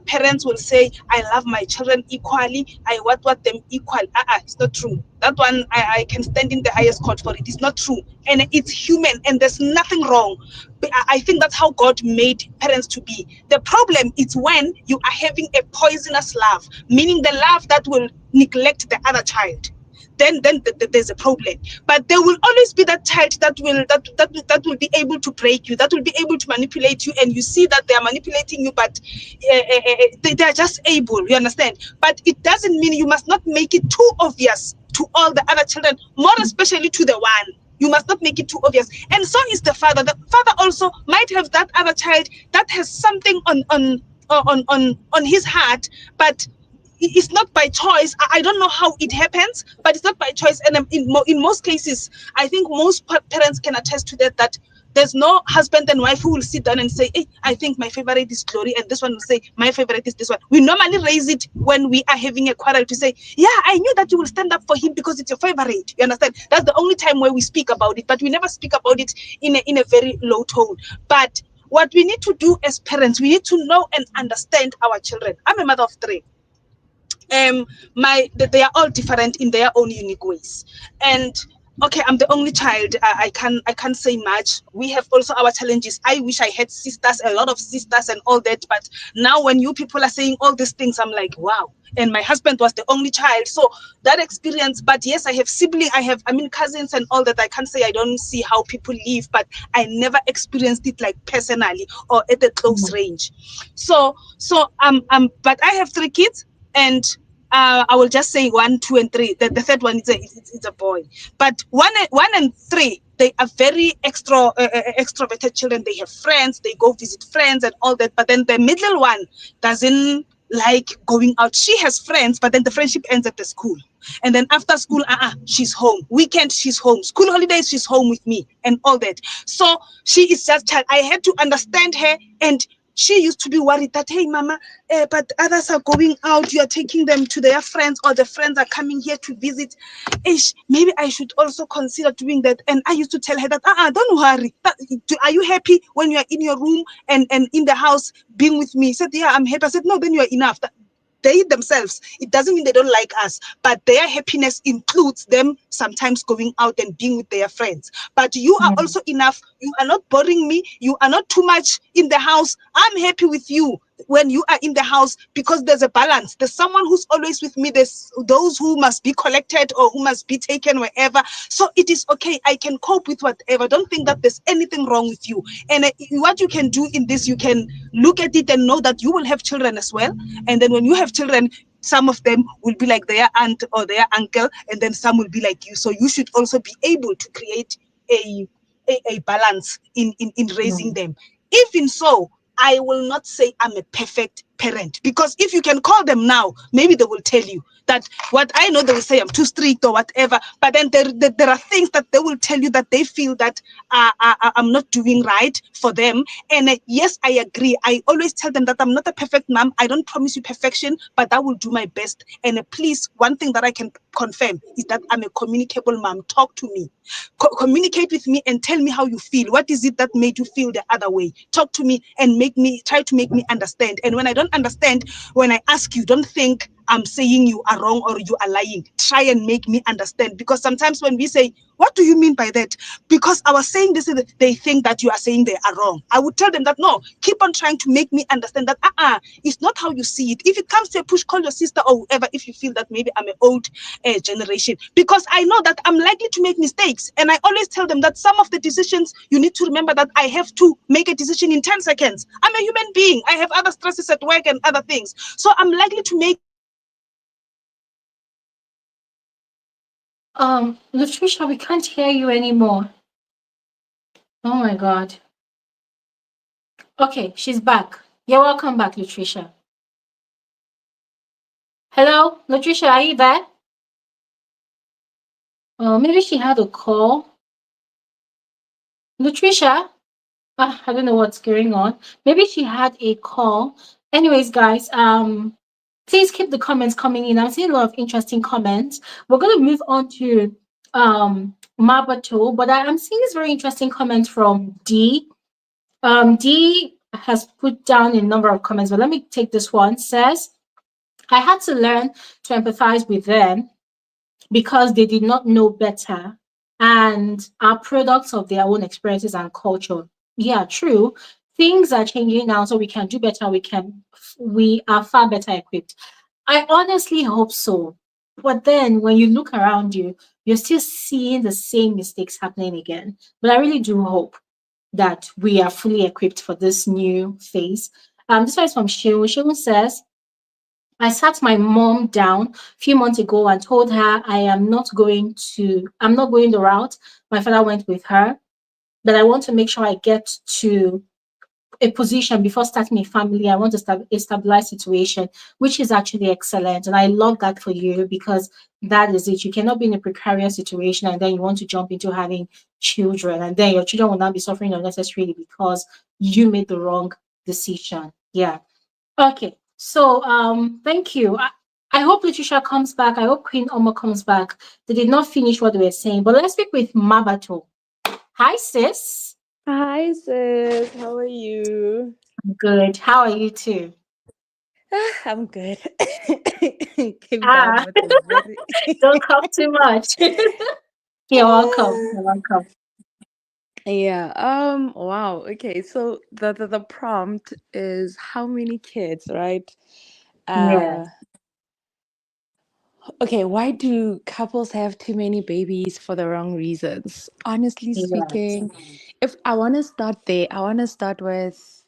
parents will say, "I love my children equally. I want them equal." It's not true. That one I can stand in the highest court for it. It's not true, and it's human, and there's nothing wrong. But I think that's how God made parents to be. The problem is when you are having a poisonous love, meaning the love that will neglect the other child. Then there's a problem. But there will always be that child that will be able to break you, that will be able to manipulate you, and you see that they are manipulating you, but they are just able. You understand? But it doesn't mean you must not make it too obvious to all the other children, more especially to the one. You must not make it too obvious. And so is the father. The father also might have that other child that has something on his heart, but it's not by choice. I don't know how it happens, but it's not by choice. And in most cases, I think most parents can attest to that, that there's no husband and wife who will sit down and say, hey, I think my favorite is Glory, and this one will say, my favorite is this one. We normally raise it when we are having a quarrel to say, yeah, I knew that you will stand up for him because it's your favorite. You understand? That's the only time where we speak about it, but we never speak about it in a very low tone. But what we need to do as parents, we need to know and understand our children. I'm a mother of three. They are all different in their own unique ways, and okay, I'm the only child. I can't say much. We have also our challenges. I wish I had sisters, a lot of sisters and all that, but now when you people are saying all these things, I'm like, wow. And my husband was the only child, so that experience. But yes, I have sibling, I mean cousins and all that. I can't say I don't see how people live, but I never experienced it like personally or at a close range. But I have three kids, and I will just say 1, 2, and 3. The third one is it's a boy. But one and 3, they are very extroverted children. They have friends. They go visit friends and all that. But then the middle one doesn't like going out. She has friends, but then the friendship ends at the school. And then after school, she's home. Weekend, she's home. School holidays, she's home with me and all that. So she is just child. I had to understand her, and she used to be worried that, hey, mama, but others are going out. You are taking them to their friends, or the friends are coming here to visit. Maybe I should also consider doing that. And I used to tell her that, don't worry. Are you happy when you are in your room and in the house being with me? She said, yeah, I'm happy. I said, no, then you are enough. They themselves, it doesn't mean they don't like us, but their happiness includes them sometimes going out and being with their friends. But you are also enough. You are not boring me. You are not too much in the house. I'm happy with you when you are in the house, because there's a balance. There's someone who's always with me. There's those who must be collected or who must be taken wherever. So it is okay. I can cope with whatever. Don't think that there's anything wrong with you. And what you can do in this, you can look at it and know that you will have children as well. And then when you have children, some of them will be like their aunt or their uncle, and then some will be like you. So you should also be able to create a balance in raising them. Even so, I will not say I'm a perfect parent, because if you can call them now, maybe they will tell you that what I know, they will say I'm too strict or whatever. But then there are things that they will tell you that they feel that I'm not doing right for them. And yes, I agree. I always tell them that I'm not a perfect mom. I don't promise you perfection, but I will do my best. And please, one thing that I can confirm is that I'm a communicable mom. Talk to me. Communicate with me and tell me how you feel. What is it that made you feel the other way? Talk to me and try to make me understand. And when I don't understand, when I ask you, don't think I'm saying you are wrong or you are lying. Try and make me understand. Because sometimes when we say, what do you mean by that? Because I was saying this, they think that you are saying they are wrong. I would tell them that, no, keep on trying to make me understand that, it's not how you see it. If it comes to a push, call your sister or whoever, if you feel that maybe I'm an old generation. Because I know that I'm likely to make mistakes. And I always tell them that some of the decisions, you need to remember that I have to make a decision in 10 seconds. I'm a human being. I have other stresses at work and other things. So I'm likely to make. Latricia, we can't hear you anymore. Oh my God. Okay, she's back. You're welcome back, Latricia. Hello, Latricia, are you there? Maybe she had a call. Latricia, I don't know what's going on. Maybe she had a call. Anyways, guys, please keep the comments coming in. I'm seeing a lot of interesting comments. We're gonna move on to Mabato, but I'm seeing this very interesting comment from D. D has put down a number of comments, but let me take this one. Says, I had to learn to empathize with them because they did not know better and are products of their own experiences and culture. Yeah, true. Things are changing now, so we can do better. We are far better equipped. I honestly hope so. But then when you look around you, you're still seeing the same mistakes happening again. But I really do hope that we are fully equipped for this new phase. This one is from Shehu. Shehu says, I sat my mom down a few months ago and told her I'm not going the route my father went with her, that I want to make sure I get to a position before starting a family. I want to start a stabilized situation, which is actually excellent. And I love that for you because that is it. You cannot be in a precarious situation and then you want to jump into having children, and then your children will not be suffering unnecessarily because you made the wrong decision. Yeah. Okay. So thank you. I hope Letitia comes back. I hope Queen Oma comes back. They did not finish what they were saying, but let's speak with Mabato. Hi, sis. Hi sis, how are you? Good. How are you too? I'm good. Came down Ah, with a very don't cough too much. You're welcome. You're welcome. yeah. Wow. Okay. So the prompt is how many kids, right? Yes. Uh. Okay. Why do couples have too many babies for the wrong reasons? Honestly Yes. speaking, if I want to start there, I want to start with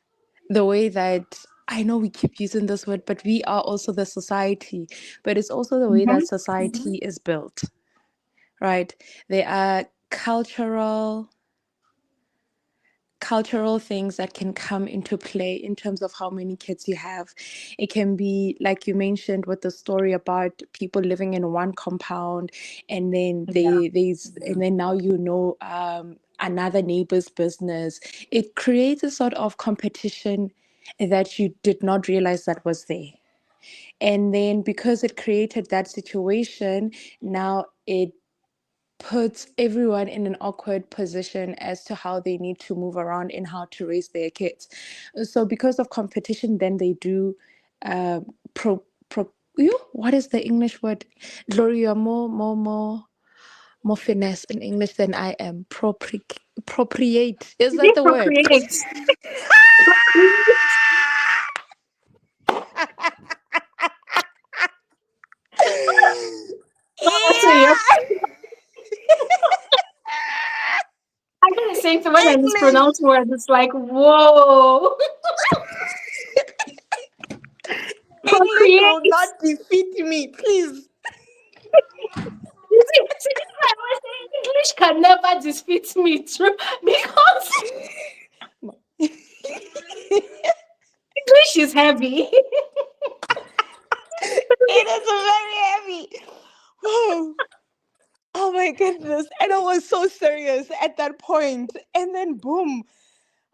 the way that I know we keep using this word, but we are also the society, but it's also the way Mm-hmm. that society is built, right? There are cultural things that can come into play in terms of how many kids you have. It can be like you mentioned with the story about people living in one compound, and then Yeah. and then now another neighbor's business. It creates a sort of competition that you did not realize that was there. And then because it created that situation, now it puts everyone in an awkward position as to how they need to move around and how to raise their kids. So because of competition, then they do uh, pro pro. What is the English word? Gloria, you're more finesse in English than I am. Appropriate. Is Is it that the word? procreate? Procreate. Mama, so yes. Yeah. I get the same thing when I English. mispronounce words. It's like, whoa. English will Procreate. not defeat me, please. See, this is why I was saying English can never defeat me, true, because English is heavy. It is very heavy. Oh, oh my goodness. And I was so serious at that point. And then boom.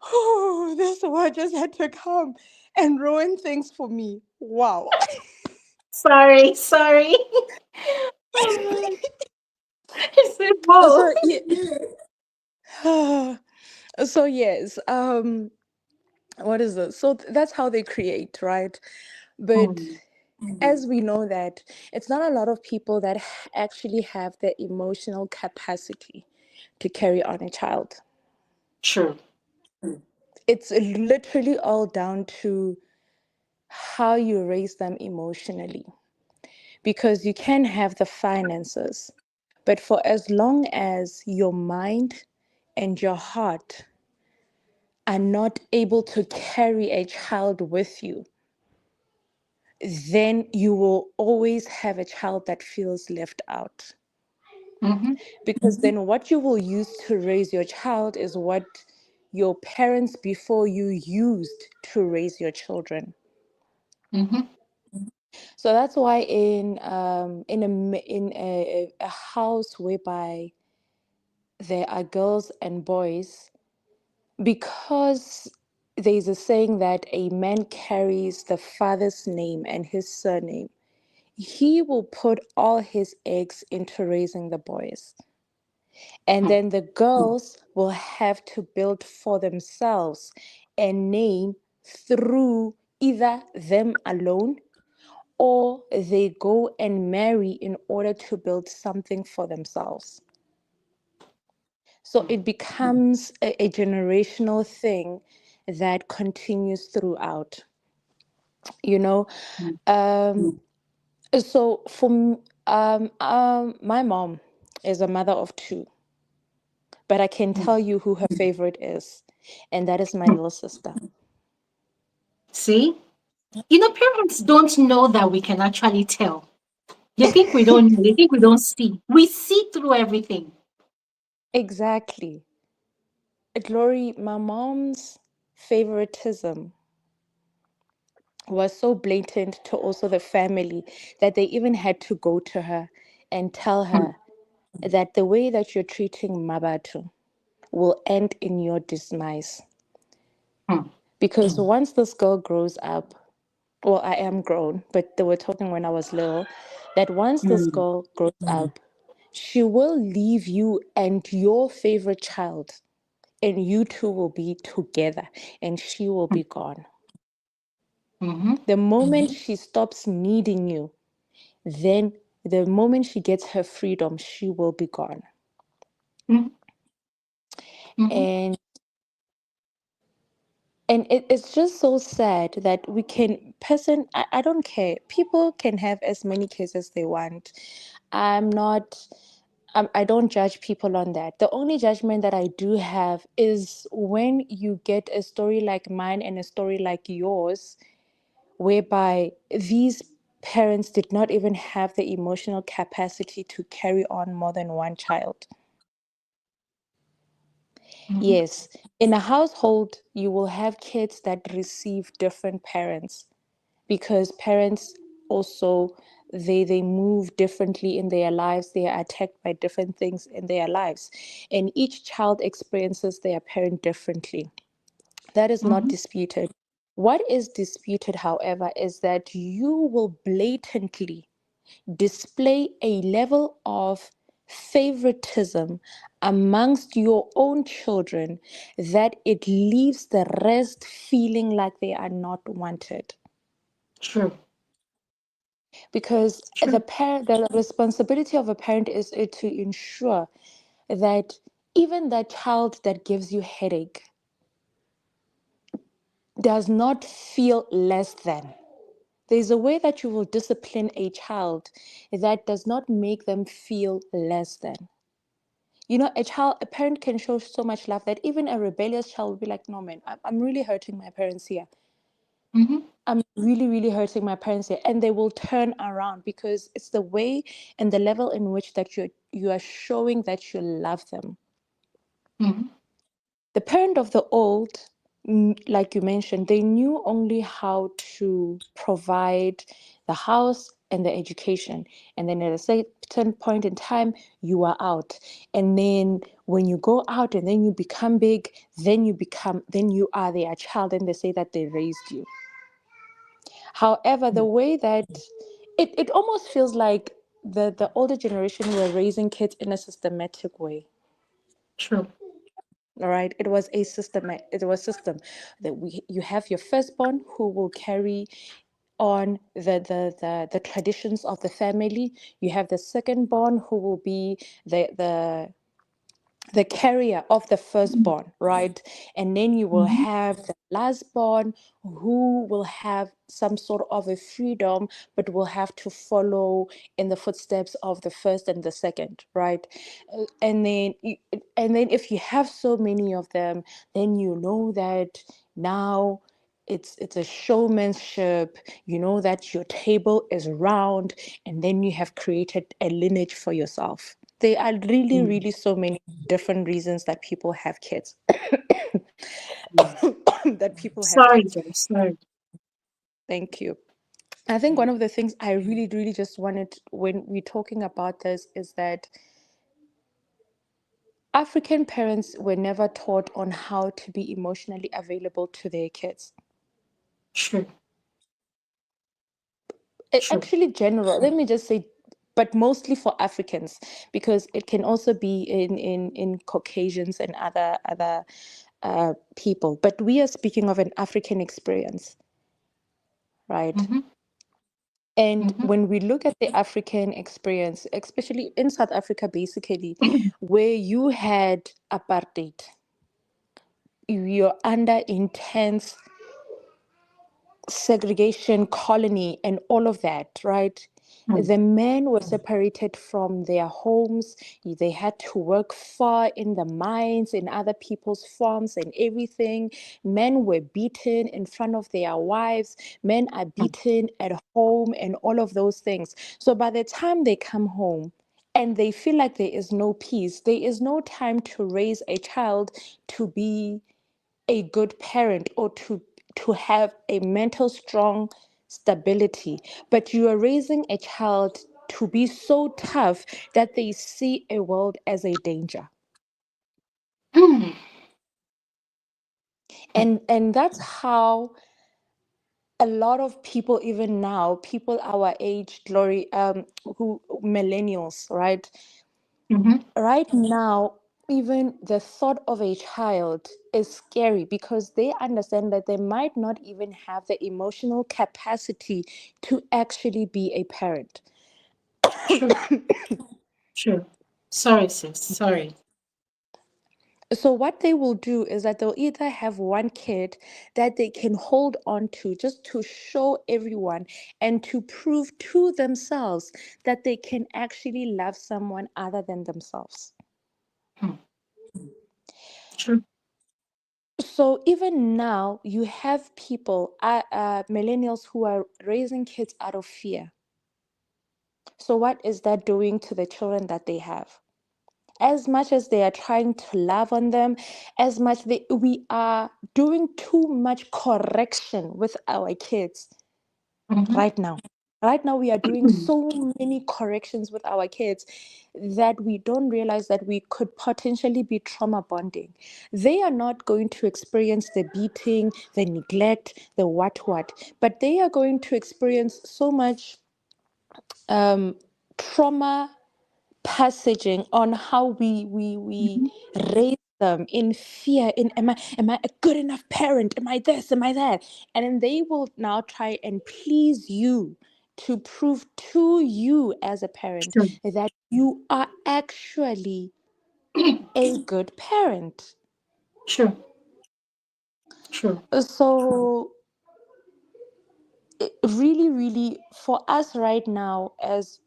Oh, this word just had to come and ruin things for me. Wow. Sorry, sorry. Oh, I said, whoa. So yeah. So yes. What is this? So that's how they create, right? But Mm, as we know that it's not a lot of people that actually have the emotional capacity to carry on a child. true. It's literally all down to how you raise them emotionally, because you can have the finances, but for as long as your mind and your heart are not able to carry a child with you, then you will always have a child that feels left out. Mm-hmm, Because then what you will use to raise your child is what your parents before you used to raise your children. mm-hmm, So that's why in a house whereby there are girls and boys, because there's a saying that a man carries the father's name and his surname, he will put all his eggs into raising the boys. And then the girls will have to build for themselves a name through either them alone, or they go and marry in order to build something for themselves. So it becomes a generational thing that continues throughout, you know. Um, so my mom is a mother of two, but I can tell you who her favorite is, and that is my little sister. see? Parents don't know that we can actually tell. They think we don't know. They think we don't see. We see through everything. Exactly. Glory, my mom's favoritism was so blatant to also the family that they even had to go to her and tell Hmm, her that the way that you're treating Mabatu will end in your demise. hmm, Because once this girl grows up, well, I am grown, but they were talking when I was little, that once this hmm, girl grows up, she will leave you and your favorite child, and you two will be together, and she will hmm, be gone. hmm, The moment she stops needing you, then the moment she gets her freedom, she will be gone. hmm, hmm, And it's just so sad that we can I don't care, people can have as many kids as they want. I'm not I don't judge people on that. The only judgment that I do have is when you get a story like mine and a story like yours, whereby these parents did not even have the emotional capacity to carry on more than one child. hmm, Yes, in a household, you will have kids that receive different parents because parents also they move differently in their lives. They are attacked by different things in their lives, and each child experiences their parent differently. That is not hmm, disputed. What is disputed, however, is that you will blatantly display a level of favoritism amongst your own children that it leaves the rest feeling like they are not wanted. true, Because true. the responsibility of a parent is to ensure that even that child that gives you headache does not feel less than. There's a way that you will discipline a child that does not make them feel less than. A parent can show so much love that even a rebellious child will be like, no, man, I'm really hurting my parents here. Hmm, I'm really, really hurting my parents here. And they will turn around because it's the way and the level in which that you are showing that you love them. hmm, The parent of the old, like you mentioned, they knew only how to provide the house and the education. And then at a certain point in time, you are out. And then when you go out and then you become big, then you are their child and they say that they raised you. However, the way that it almost feels like the older generation were raising kids in a systematic way. true. All right, it was system that you have your firstborn who will carry on the traditions of the family. You have the secondborn who will be the carrier of the firstborn, right? And then you will Hmm, have the lastborn who will have some sort of a freedom, but will have to follow in the footsteps of the first and the second, right? And then if you have so many of them, then you know that now it's a showmanship. You know that your table is round, and then you have created a lineage for yourself. There are really, hmm. really so many different reasons that people have kids. that people have Sorry, kids. Joe. Sorry. Thank you. I think one of the things I really, really just wanted when we're talking about this is that African parents were never taught on how to be emotionally available to their kids. True, true. Actually, general, let me just say, but mostly for Africans, because it can also be in Caucasians and other people. But we are speaking of an African experience, right? Hmm, And hmm, when we look at the African experience, especially in South Africa, basically, where you had apartheid, you're under intense segregation, colony, and all of that, right? Mm, The men were separated from their homes. They had to work far in the mines, in other people's farms, and everything. Men were beaten in front of their wives. Men are mm, beaten at home, and all of those things. So by the time they come home, and they feel like there is no peace, there is no time to raise a child to be a good parent or to have a mental strong stability, but you are raising a child to be so tough that they see a world as a danger. mm, mm, And that's how a lot of people, even now, people our age, Glory, who millennials, mhm, right now, even the thought of a child is scary because they understand that they might not even have the emotional capacity to actually be a parent. true, true. Sorry, sis. Sorry. So, what they will do is that they'll either have one kid that they can hold on to just to show everyone and to prove to themselves that they can actually love someone other than themselves. Mm, true. So even now, you have people, millennials, who are raising kids out of fear. So what is that doing to the children that they have? As much as they are trying to love on them, as much we are doing too much correction with our kids Mhm, right now. Right now, we are doing mm, so many corrections with our kids that we don't realize that we could potentially be trauma bonding. They are not going to experience the beating, the neglect, the what, but they are going to experience so much trauma passaging on how we mhm, raise them in fear, in am I a good enough parent, am I this, am I that, and then they will now try and please you to prove to you as a parent true, that you are actually a good parent. true, true. So really for us right now, as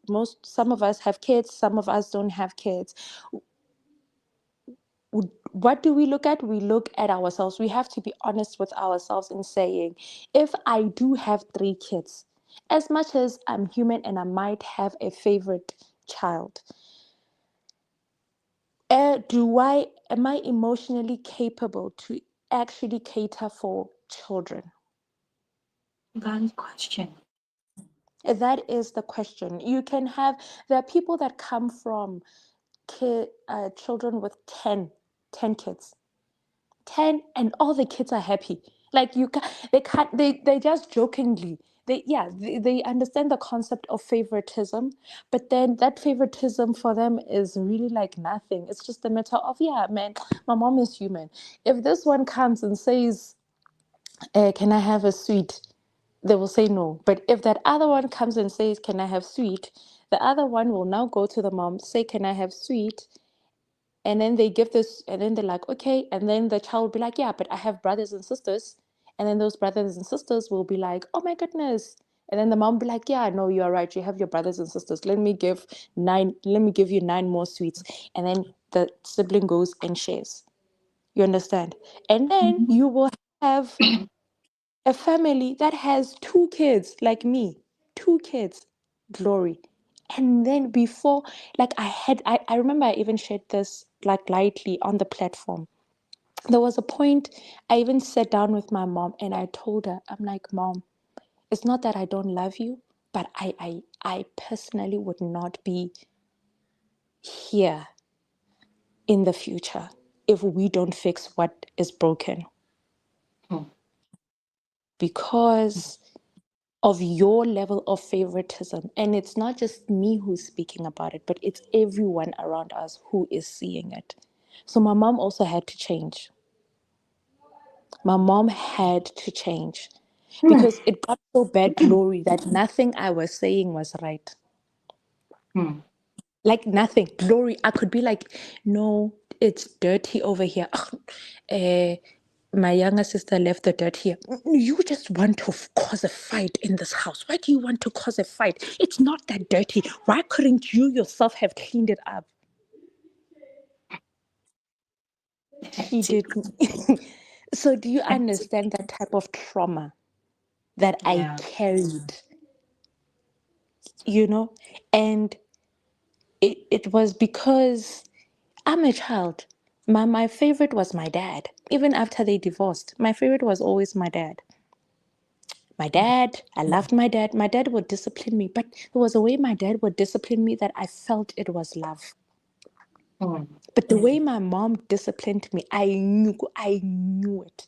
some of us have kids, some of us don't have kids, what do we look at? We look at ourselves. We have to be honest with ourselves in saying, if I do have three kids, as much as I'm human and I might have a favorite child, am I emotionally capable to actually cater for children? Valid question. That is the question. There are people that come from children with 10 kids, 10, and all the kids are happy. Like they can't, they just jokingly, they understand the concept of favoritism, but then that favoritism for them is really like nothing. It's just a matter of, yeah, man, my mom is human. If this one comes and says, can I have a sweet, they will say no. But if that other one comes and says, can I have sweet, the other one will now go to the mom, say, can I have sweet, and then they give this, and then they're like, okay, and then the child will be like, yeah, but I have brothers and sisters, and then those brothers and sisters will be like, oh my goodness, and then the mom will be like, yeah, no, you are right, you have your brothers and sisters, let me give you 9 more sweets, and then the sibling goes and shares, you understand, and then Mhm, you will have a family that has 2 kids like me, 2 kids, Glory. And then before, like I remember I even shared this like lightly on the platform. There was a point I even sat down with my mom and I told her, I'm like, Mom, it's not that I don't love you, but I personally would not be here in the future if we don't fix what is broken. mm, Because of your level of favoritism. And it's not just me who's speaking about it, but it's everyone around us who is seeing it. So my mom also had to change. My mom had to change mm, because it got so bad, Glory, that nothing I was saying was right. mm, Like nothing. Glory, I could be like, no, it's dirty over here. my younger sister left the dirt here. You just want to cause a fight in this house. Why do you want to cause a fight? It's not that dirty. Why couldn't you yourself have cleaned it up? She didn't. So, do you understand that type of trauma that I Yeah. carried? You know, and it was because I'm a child. My favorite was my dad. Even after they divorced, my favorite was always my dad. My dad, I loved my dad. My dad would discipline me, but there was a way my dad would discipline me that I felt it was love. Mm. But the way my mom disciplined me, I knew it.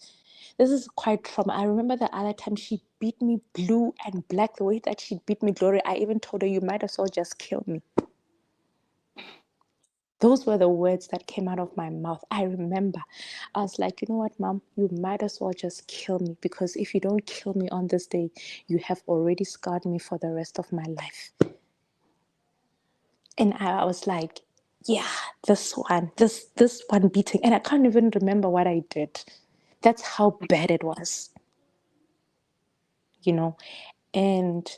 This is quite trauma. I remember the other time she beat me blue and black. The way that she beat me, Glory, I even told her, you might as well just kill me. Those were the words that came out of my mouth. I remember. I was like, you know what, mom? You might as well just kill me, because if you don't kill me on this day, you have already scarred me for the rest of my life. And I was like, yeah, this one beating. And I can't even remember what I did. That's how bad it was, you know. And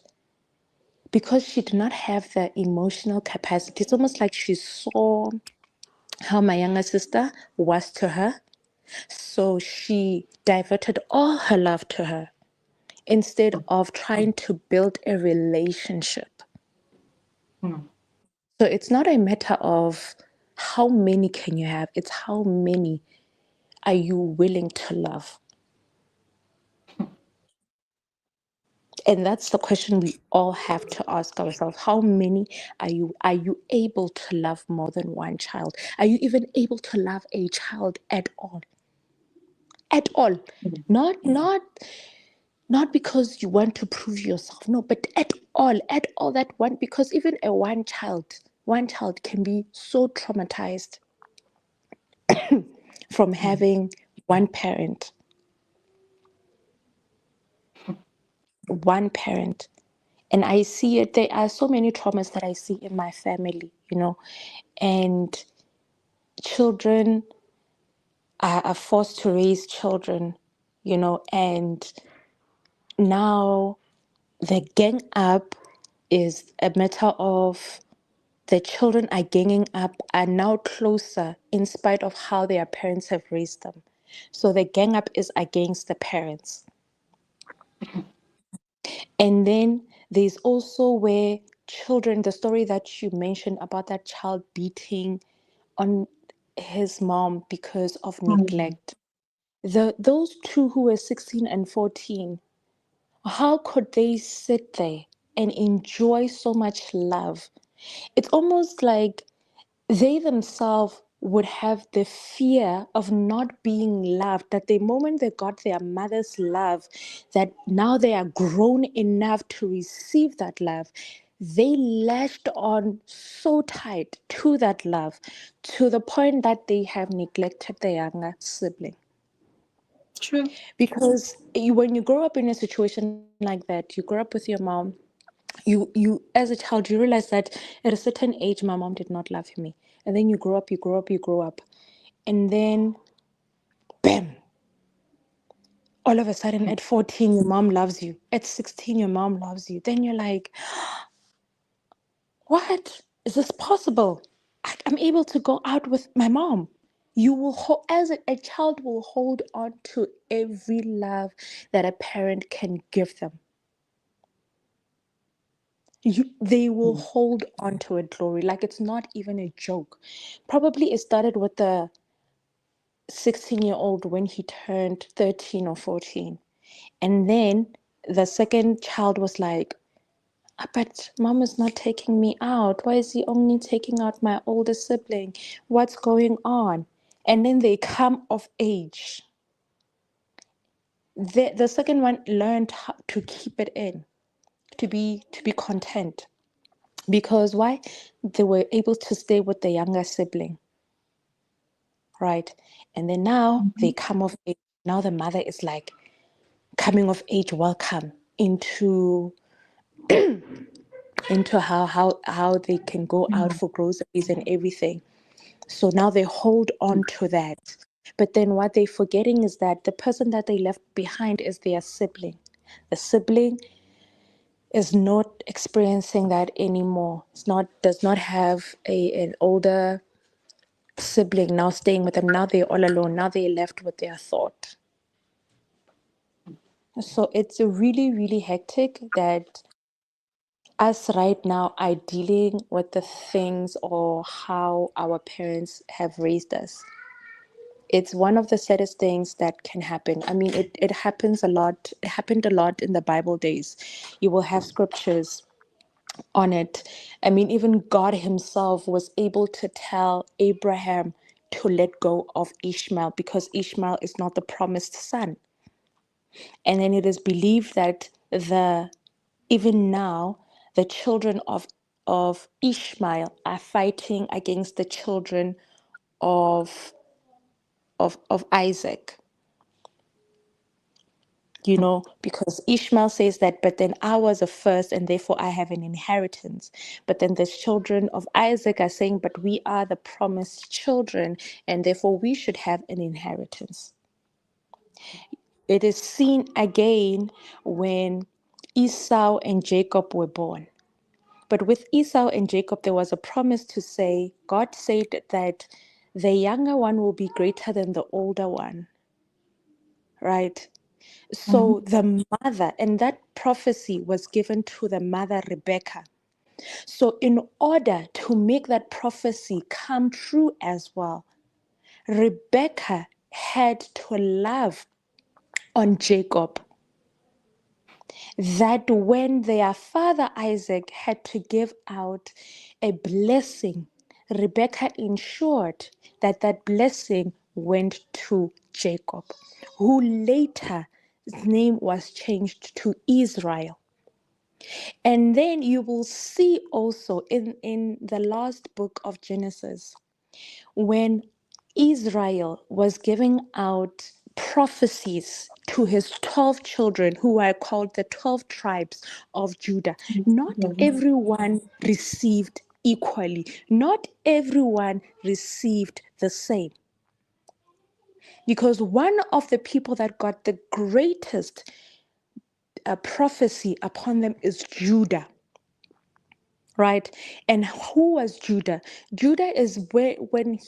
because she did not have the emotional capacity, it's almost like she saw how my younger sister was to her. So she diverted all her love to her instead of trying to build a relationship. Mm. So it's not a matter of how many can you have, it's how many are you willing to love? And that's the question we all have to ask ourselves. How many are you able to love more than one child? Are you even able to love a child at all? At all. Mm. Not because you want to prove yourself, no, but at all that one, because even a one child can be so traumatized from Mm. having one parent, one parent. And I see it, there are so many traumas that I see in my family, and children are forced to raise children, and now the gang up is a matter of the children are ganging up, are now closer in spite of how their parents have raised them. So the gang up is against the parents. And then there's also where children, the story that you mentioned about that child beating on his mom because of Mm. neglect. Those two who were 16 and 14, how could they sit there and enjoy so much love? It's almost like they themselves would have the fear of not being loved, that the moment they got their mother's love, that now they are grown enough to receive that love, they lashed on so tight to that love, to the point that they have neglected their younger sibling. True. Because when you grow up in a situation like that, you grow up with your mom, you as a child, you realize that at a certain age my mom did not love me, and then you grow up, and then bam, all of a sudden at 14 your mom loves you, at 16 your mom loves you. Then you're like, what is this possible? I'm able to go out with my mom. You will as a child will hold on to every love that a parent can give them. They will Mm. hold on to it, Glory, like it's not even a joke. Probably it started with the 16-year-old when he turned 13 or 14. And then the second child was like, "Ah, but mom is not taking me out. Why is he only taking out my older sibling? What's going on?" And then they come of age. The second one learned how to keep it in, to be content. Because why? They were able to stay with the younger sibling, right? And then now they Mhm. come of age. Now the mother is like coming of age welcome into how they can go out Mm. for groceries and everything. So now they hold on to that. But then what they're forgetting is that the person that they left behind is their sibling. The sibling is not experiencing that anymore. It's not does not have an older sibling now staying with them. Now they're all alone. Now they're left with their thought. So it's really, really hectic that us right now are dealing with the things or how our parents have raised us. It's one of the saddest things that can happen. I mean, it happens a lot. It happened a lot in the Bible days. You will have scriptures on it. I mean, even God Himself was able to tell Abraham to let go of Ishmael because Ishmael is not the promised son. And then it is believed that the even now the children of Ishmael are fighting against the children of of Isaac. You know, because Ishmael says that, but then I was a first and therefore I have an inheritance. But then the children of Isaac are saying, but we are the promised children and therefore we should have an inheritance. It is seen again when Esau and Jacob were born. But with Esau and Jacob, there was a promise to say, God said that the younger one will be greater than the older one, right? Mhm. So the mother, and that prophecy was given to the mother Rebecca. So, in order to make that prophecy come true as well, Rebecca had to love on Jacob. That when their father Isaac had to give out a blessing, Rebecca ensured that that blessing went to Jacob, who later his name was changed to Israel. And then you will see also in the last book of Genesis, when Israel was giving out prophecies to his 12 children, who are called the 12 tribes of Judah, not Mhm. everyone received equally, not everyone received the same. Because one of the people that got the greatest prophecy upon them is Judah. Right? And who was Judah? Judah is where, when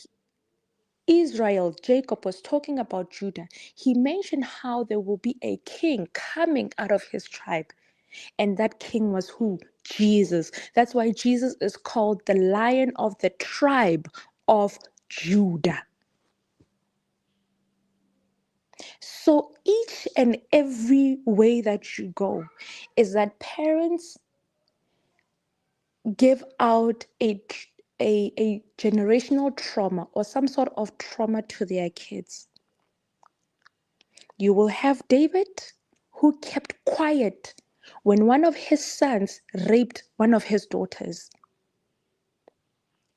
Israel, Jacob was talking about Judah, he mentioned how there will be a king coming out of his tribe. And that king was who? Jesus. That's why Jesus is called the Lion of the tribe of Judah. So each and every way that you go is that parents give out a generational trauma or some sort of trauma to their kids. You will have David, who kept quiet when one of his sons raped one of his daughters.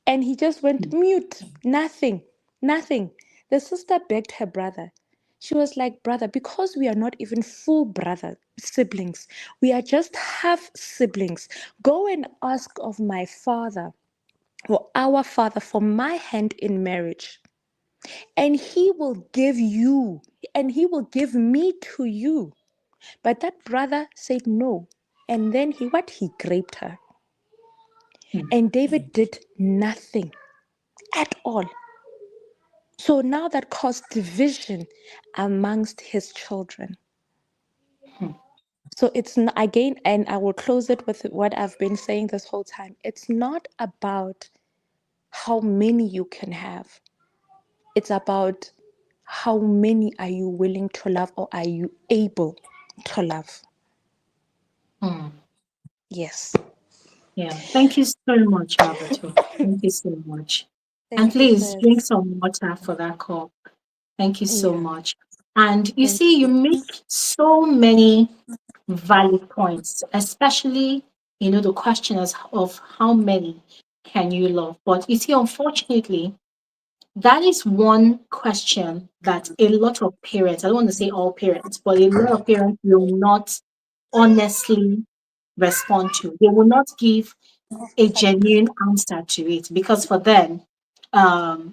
And he just went mute, nothing, nothing. The sister begged her brother. She was like, brother, because we are not even full brother siblings, we are just half siblings. Go and ask of my father or our father for my hand in marriage, and he will give you, and he will give me to you. But that brother said no. And then he raped her. And David did nothing at all. So now that caused division amongst his children. So it's again, and I will close it with what I've been saying this whole time. It's not about how many you can have. It's about how many are you willing to love or are you able to love? Hmm. Yes. Yeah. Thank you so much, Mabato. Thank you so much. And Thank you, please drink sis. some water for that call. Thank you so Yeah. much. And you Thank see, you you. make so many valid points, especially, the question is of how many can you love. But you see, unfortunately, that is one question that a lot of parents, I don't want to say all parents, but a lot of parents will not honestly respond to. They will not give a genuine answer to it because for them,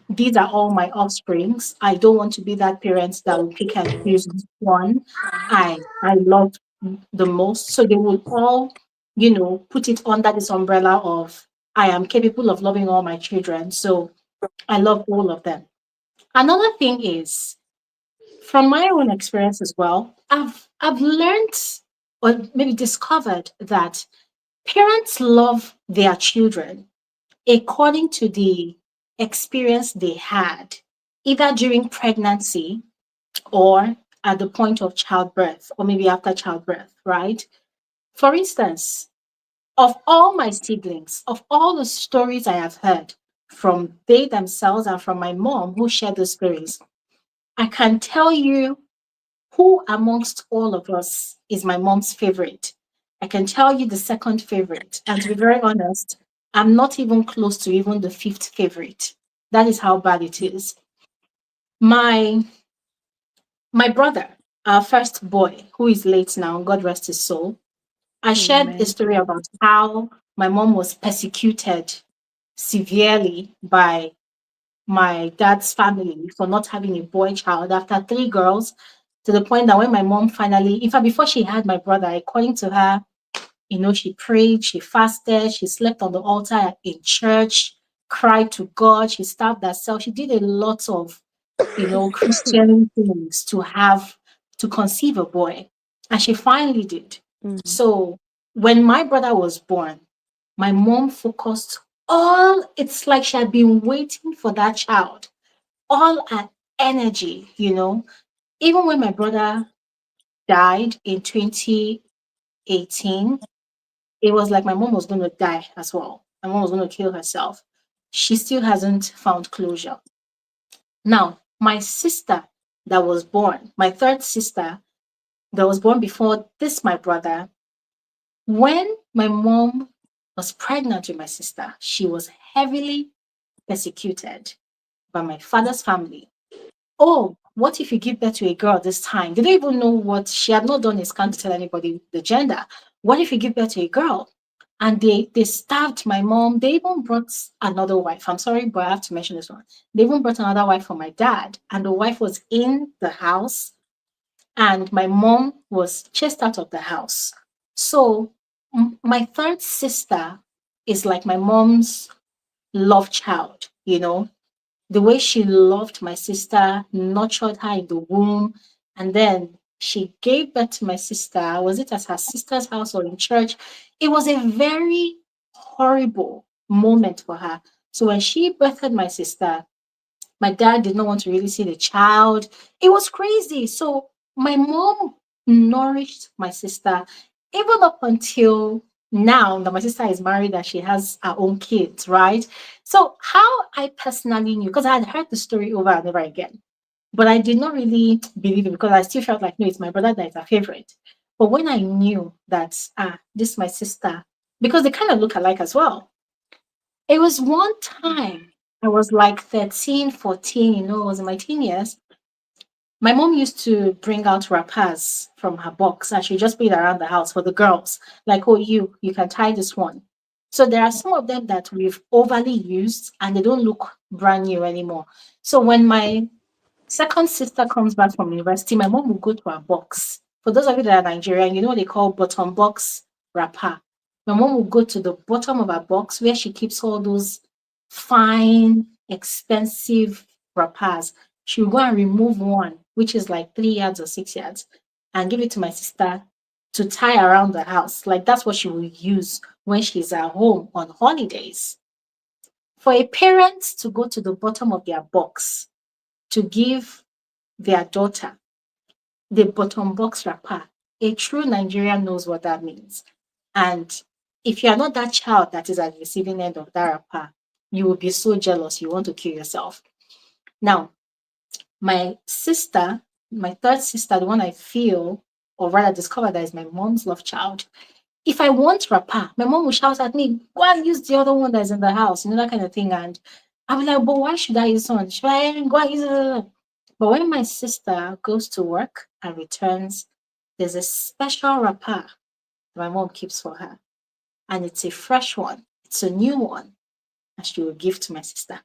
These are all my offsprings. I don't want to be that parent that will pick and choose one I love the most. So they will all, put it under this umbrella of I am capable of loving all my children. So I love all of them. Another thing is from my own experience as well, I've learned or maybe discovered that parents love their children according to the experience they had, either during pregnancy or at the point of childbirth, or maybe after childbirth, right? For instance, of all my siblings, of all the stories I have heard from they themselves and from my mom who shared the stories, I can tell you who amongst all of us is my mom's favorite. I can tell you the second favorite. And to be very honest, I'm not even close to even the fifth favorite. That is how bad it is. My my brother, our first boy, who is late now, God rest his soul, I shared a Amen. story about how my mom was persecuted severely by my dad's family for not having a boy child after three girls, to the point that when my mom finally, in fact, before she had my brother, according to her, she prayed, she fasted, she slept on the altar in church, cried to God, she starved herself. She did a lot of, Christian things to conceive a boy. And she finally did. Mm. So when my brother was born, my mom focused it's like she had been waiting for that child, all her energy, Even when my brother died in 2018, it was like my mom was going to die as well. My mom was going to kill herself. She still hasn't found closure. Now, my sister that was born, my third sister that was born before this, my brother, when my mom was pregnant with my sister, she was heavily persecuted by my father's family. Oh, what if you give birth to a girl this time? They don't even know what she had not done a scan to tell anybody the gender. What if you give birth to a girl? And they stabbed my mom. They even brought another wife. I'm sorry, but I have to mention this one. They even brought another wife for my dad, and the wife was in the house, and my mom was chased out of the house. So my third sister is like my mom's love child, the way she loved my sister, nurtured her in the womb, and then she gave birth to my sister. Was it at her sister's house or in church? It was a very horrible moment for her. So when she birthed my sister, my dad did not want to really see the child. It was crazy. So my mom nourished my sister even up until now that my sister is married and she has her own kids, right? So how I personally knew, because I had heard the story over and over again, but I did not really believe it because I still felt like, no, it's my brother that is her favorite. But when I knew that, this is my sister, because they kind of look alike as well, it was one time I was like 13, 14, it was in my teen years. My mom used to bring out wrappers from her box and she just put it around the house for the girls. Like, oh, you can tie this one. So there are some of them that we've overly used and they don't look brand new anymore. So when my second sister comes back from university, my mom will go to her box. For those of you that are Nigerian, you know what they call bottom box wrapper. My mom will go to the bottom of her box where she keeps all those fine, expensive wrappers. She'll go and remove one, which is like 3 yards or 6 yards, and give it to my sister to tie around the house. Like that's what she will use when she's at home on holidays. For a parent to go to the bottom of their box to give their daughter the bottom box wrapper. A true Nigerian knows what that means. And if you are not that child that is at the receiving end of that wrapper, you will be so jealous, you want to kill yourself. Now, my sister, my third sister, the one I feel, or rather discovered that is my mom's love child. If I want wrapper, my mom will shout at me, go and use the other one that's in the house, that kind of thing. And I'll be like, but why should I use one? Should I go and use it? But when my sister goes to work and returns, there's a special wrapper my mom keeps for her. And it's a fresh one, it's a new one, and she will give to my sister.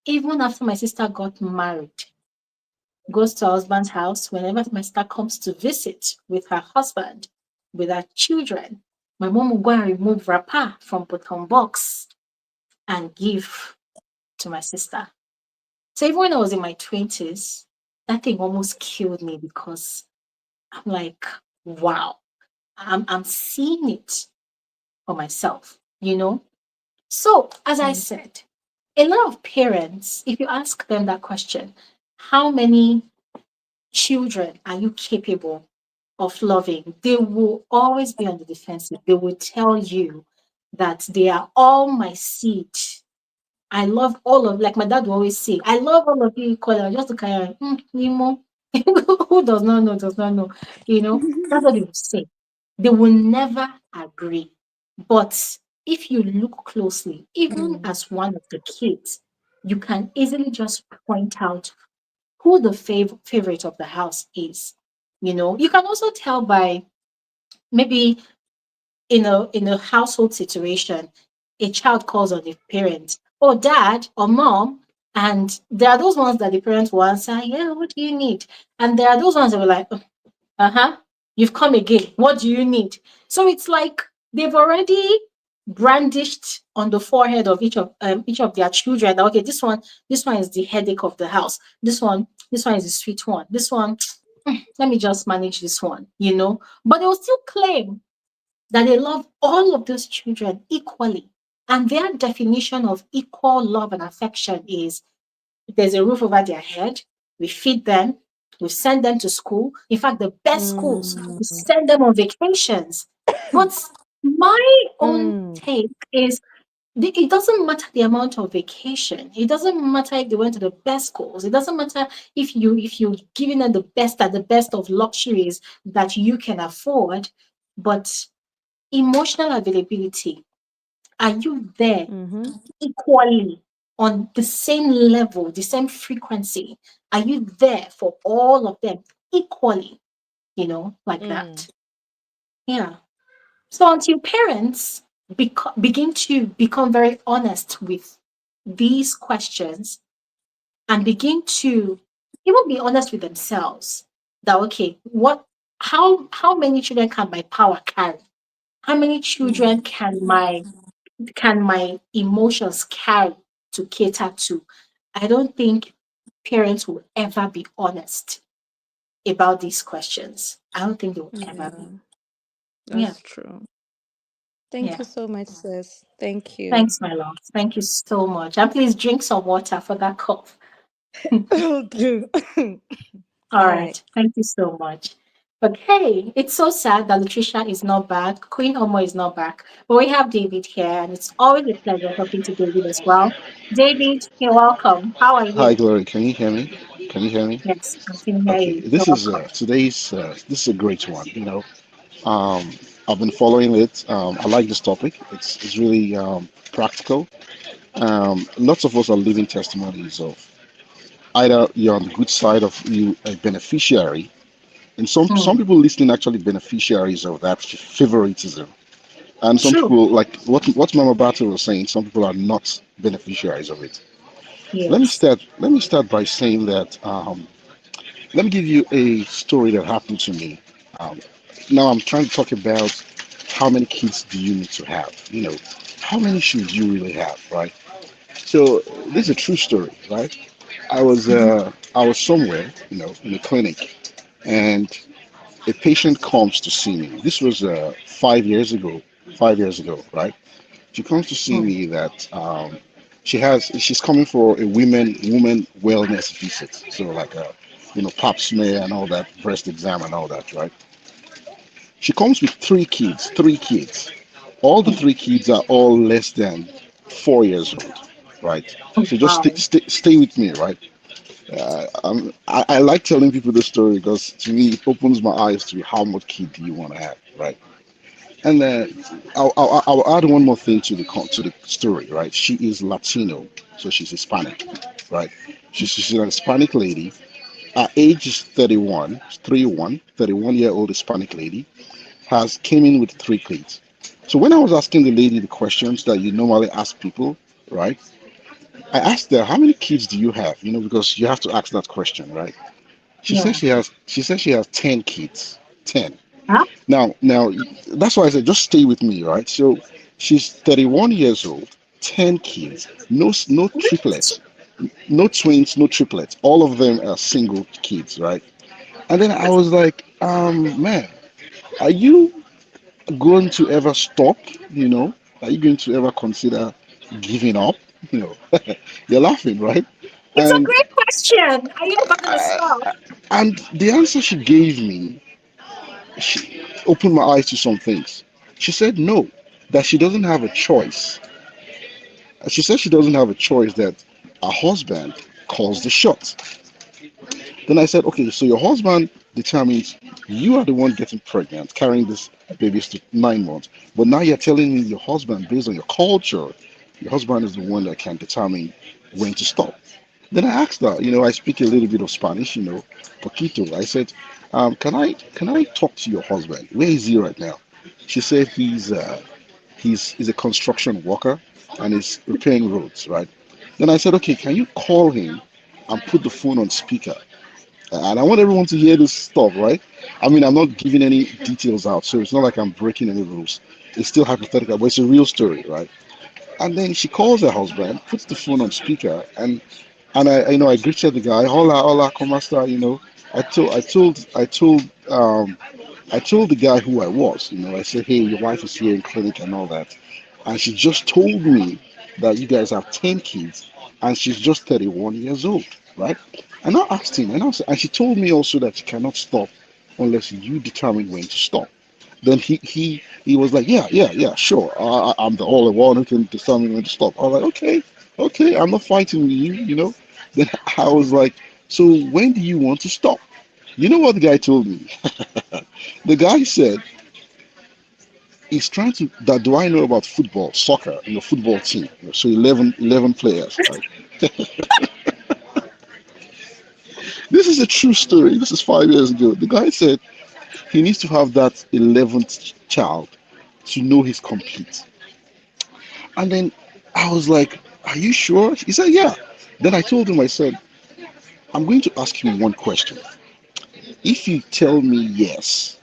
Even after my sister got married, goes to her husband's house. Whenever my sister comes to visit with her husband, with her children, my mom will go and remove wrapper from bottom box and give to my sister. So even when I was in my 20s, that thing almost killed me because I'm like, wow, I'm seeing it for myself, you know? So, as I Mm. said, a lot of parents, if you ask them that question, how many children are you capable of loving? They will always be on the defensive. They will tell you that they are all my seed. I love all of, like my dad will always say, I love all of you equally. I just look at you, Nemo. Who does not know. You know, that's what they will say. They will never agree. But if you look closely, even Mm. as one of the kids, you can easily just point out who the favorite of the house is. You know, you can also tell by maybe in a household situation, a child calls on the parent, or dad or mom, and there are those ones that the parents will answer, yeah, what do you need? And there are those ones that were like, uh-huh, you've come again. What do you need? So it's like they've already brandished on the forehead of each of their children that, okay, this one is the headache of the house. This one is the sweet one. This one, let me just manage this one, you know. But they will still claim that they love all of those children equally. And their definition of equal love and affection is there's a roof over their head, we feed them, we send them to school. In fact, the best schools, we Mm. send them on vacations. But my own Mm. take is it doesn't matter the amount of vacation. It doesn't matter if they went to the best schools. It doesn't matter if you're giving them the best at the best of luxuries that you can afford. But emotional availability, are you there Mm-hmm. equally on the same level, the same frequency? Are you there for all of them equally? You know, like Mm. that. Yeah. So until parents begin to become very honest with these questions and begin to even be honest with themselves that okay, how many children can my power carry? How many Mm. children can my emotions carry to cater to? I don't think parents will ever be honest about these questions. I don't think they will ever be. Yeah, Yeah, that's true. Thank yeah. you so much, sis. Thank you. Thanks, my love. Thank you so much. And please drink some water for that cough. Will do. All All right. right. Thank you so much. Okay. It's so sad that Latricia is not back. Queen Omo is not back. But we have David here, and it's always a pleasure talking to David as well. David, you're welcome. How are Hi, you? Glory. Can you hear me? Can you hear me? Yes, I can hear Okay. you. You're This is welcome. today's. This is a great one. I've been following it. I like this topic. It's really practical. Lots of us are living testimonies of either you're on the good side of you a beneficiary, and some Hmm. people listening actually beneficiaries of that favoritism, and some True. people like what Mama Battle was saying. Some people are not beneficiaries of it. Yes. Let me start by saying that. Let me give you a story that happened to me. Um, Now I'm trying to talk about how many kids do you need to have? How many should you really have, right? So this is a true story, right? Mhm. I was somewhere, in a clinic, and a patient comes to see me. This was 5 years ago. 5 years ago, right? She comes to see Hmm. me that she's coming for a woman wellness visit. So like a pap smear and all that, breast exam and all that, right? She comes with three kids. All the Hmm. three kids are all less than 4 years old, right? Oh, So just wow. stay with me, right? I like telling people the story because to me it opens my eyes to how much kid do you want to have, right? And then I'll add one more thing to the story, right? She is Latino, so she's Hispanic, right? She's a Hispanic lady. Her age is 31, 31-year-old Hispanic lady, has came in with three kids. So when I was asking the lady the questions that you normally ask people, right? I asked her, how many kids do you have? Because you have to ask that question, right? Yeah. She said she has 10 kids. 10. Huh? Now that's why I said just stay with me, right? So she's 31 years old, 10 kids, no triplets, no twins, no triplets. All of them are single kids, right? And then I was like, man, are you going to ever stop? You know, are you going to ever consider giving up? You know, you're laughing, right? It's a And great question. Are you ever gonna stop? and the answer she gave me, she opened my eyes to some things. She said no, that she doesn't have a choice. She said she doesn't have a choice, that her husband calls the shots. Then I said, okay, so your husband determines you are the one getting pregnant, carrying this baby to 9 months. But now you're telling me your husband, based on your culture, your husband is the one that can determine when to stop. Then I asked her, I speak a little bit of Spanish, poquito. I said, can I talk to your husband? Where is he right now? She said he's a construction worker and he's repairing roads, right? Then I said, okay, can you call him and put the phone on speaker? And I want everyone to hear this stuff, right? I mean, I'm not giving any details out, so it's not like I'm breaking any rules. It's still hypothetical, but it's a real story, right? And then she calls her husband, puts the phone on speaker, and I greeted the guy, hola, hola, como esta, I told the guy who I was. I said, hey, your wife is here in clinic and all that. And she just told me that you guys have 10 kids and she's just 31 years old, right? And I asked him, and she told me also that you cannot stop unless you determine when to stop. Then he was like, yeah, yeah, yeah, sure. I'm the only one who can determine when to stop. I was like, okay, okay, I'm not fighting with you. Then I was like, so when do you want to stop? You know what the guy told me? The guy said he's trying to, that do I know about football, soccer, football team. So 11 players, right? This is a true story. This is 5 years ago. The guy said he needs to have that 11th child to know he's complete. And then I was like, are you sure? He said, yeah. Then I told him, I said, I'm going to ask you one question. If you tell me yes,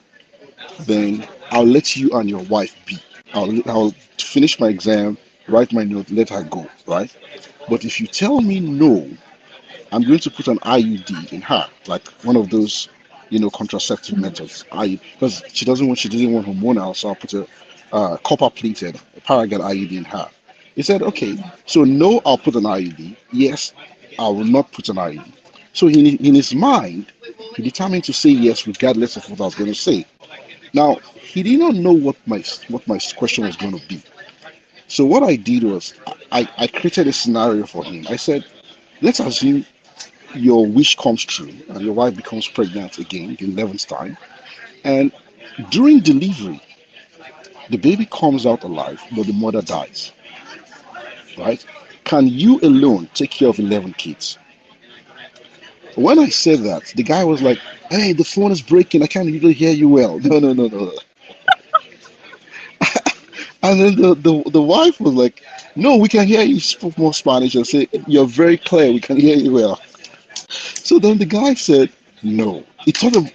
then I'll let you and your wife be. I'll finish my exam, write my note, let her go, right? But if you tell me no, I'm going to put an IUD in her, like one of those, contraceptive methods. Because she didn't want hormonal, so I'll put a copper plated Paragon IUD in her. He said, okay, so no, I'll put an IUD. Yes, I will not put an IUD. So in his mind, he determined to say yes, regardless of what I was going to say. Now, he did not know what my question was going to be. So what I did was I created a scenario for him. I said, let's assume your wish comes true and your wife becomes pregnant again, the 11th time. And during delivery, the baby comes out alive, but the mother dies, right? Can you alone take care of 11 kids? When I said that, the guy was like, hey, the phone is breaking. I can't really hear you well. No, no, no, no. And then the wife was like, no, we can hear you. Spoke more Spanish and say, you're very clear. We can hear you well. So then the guy said, no.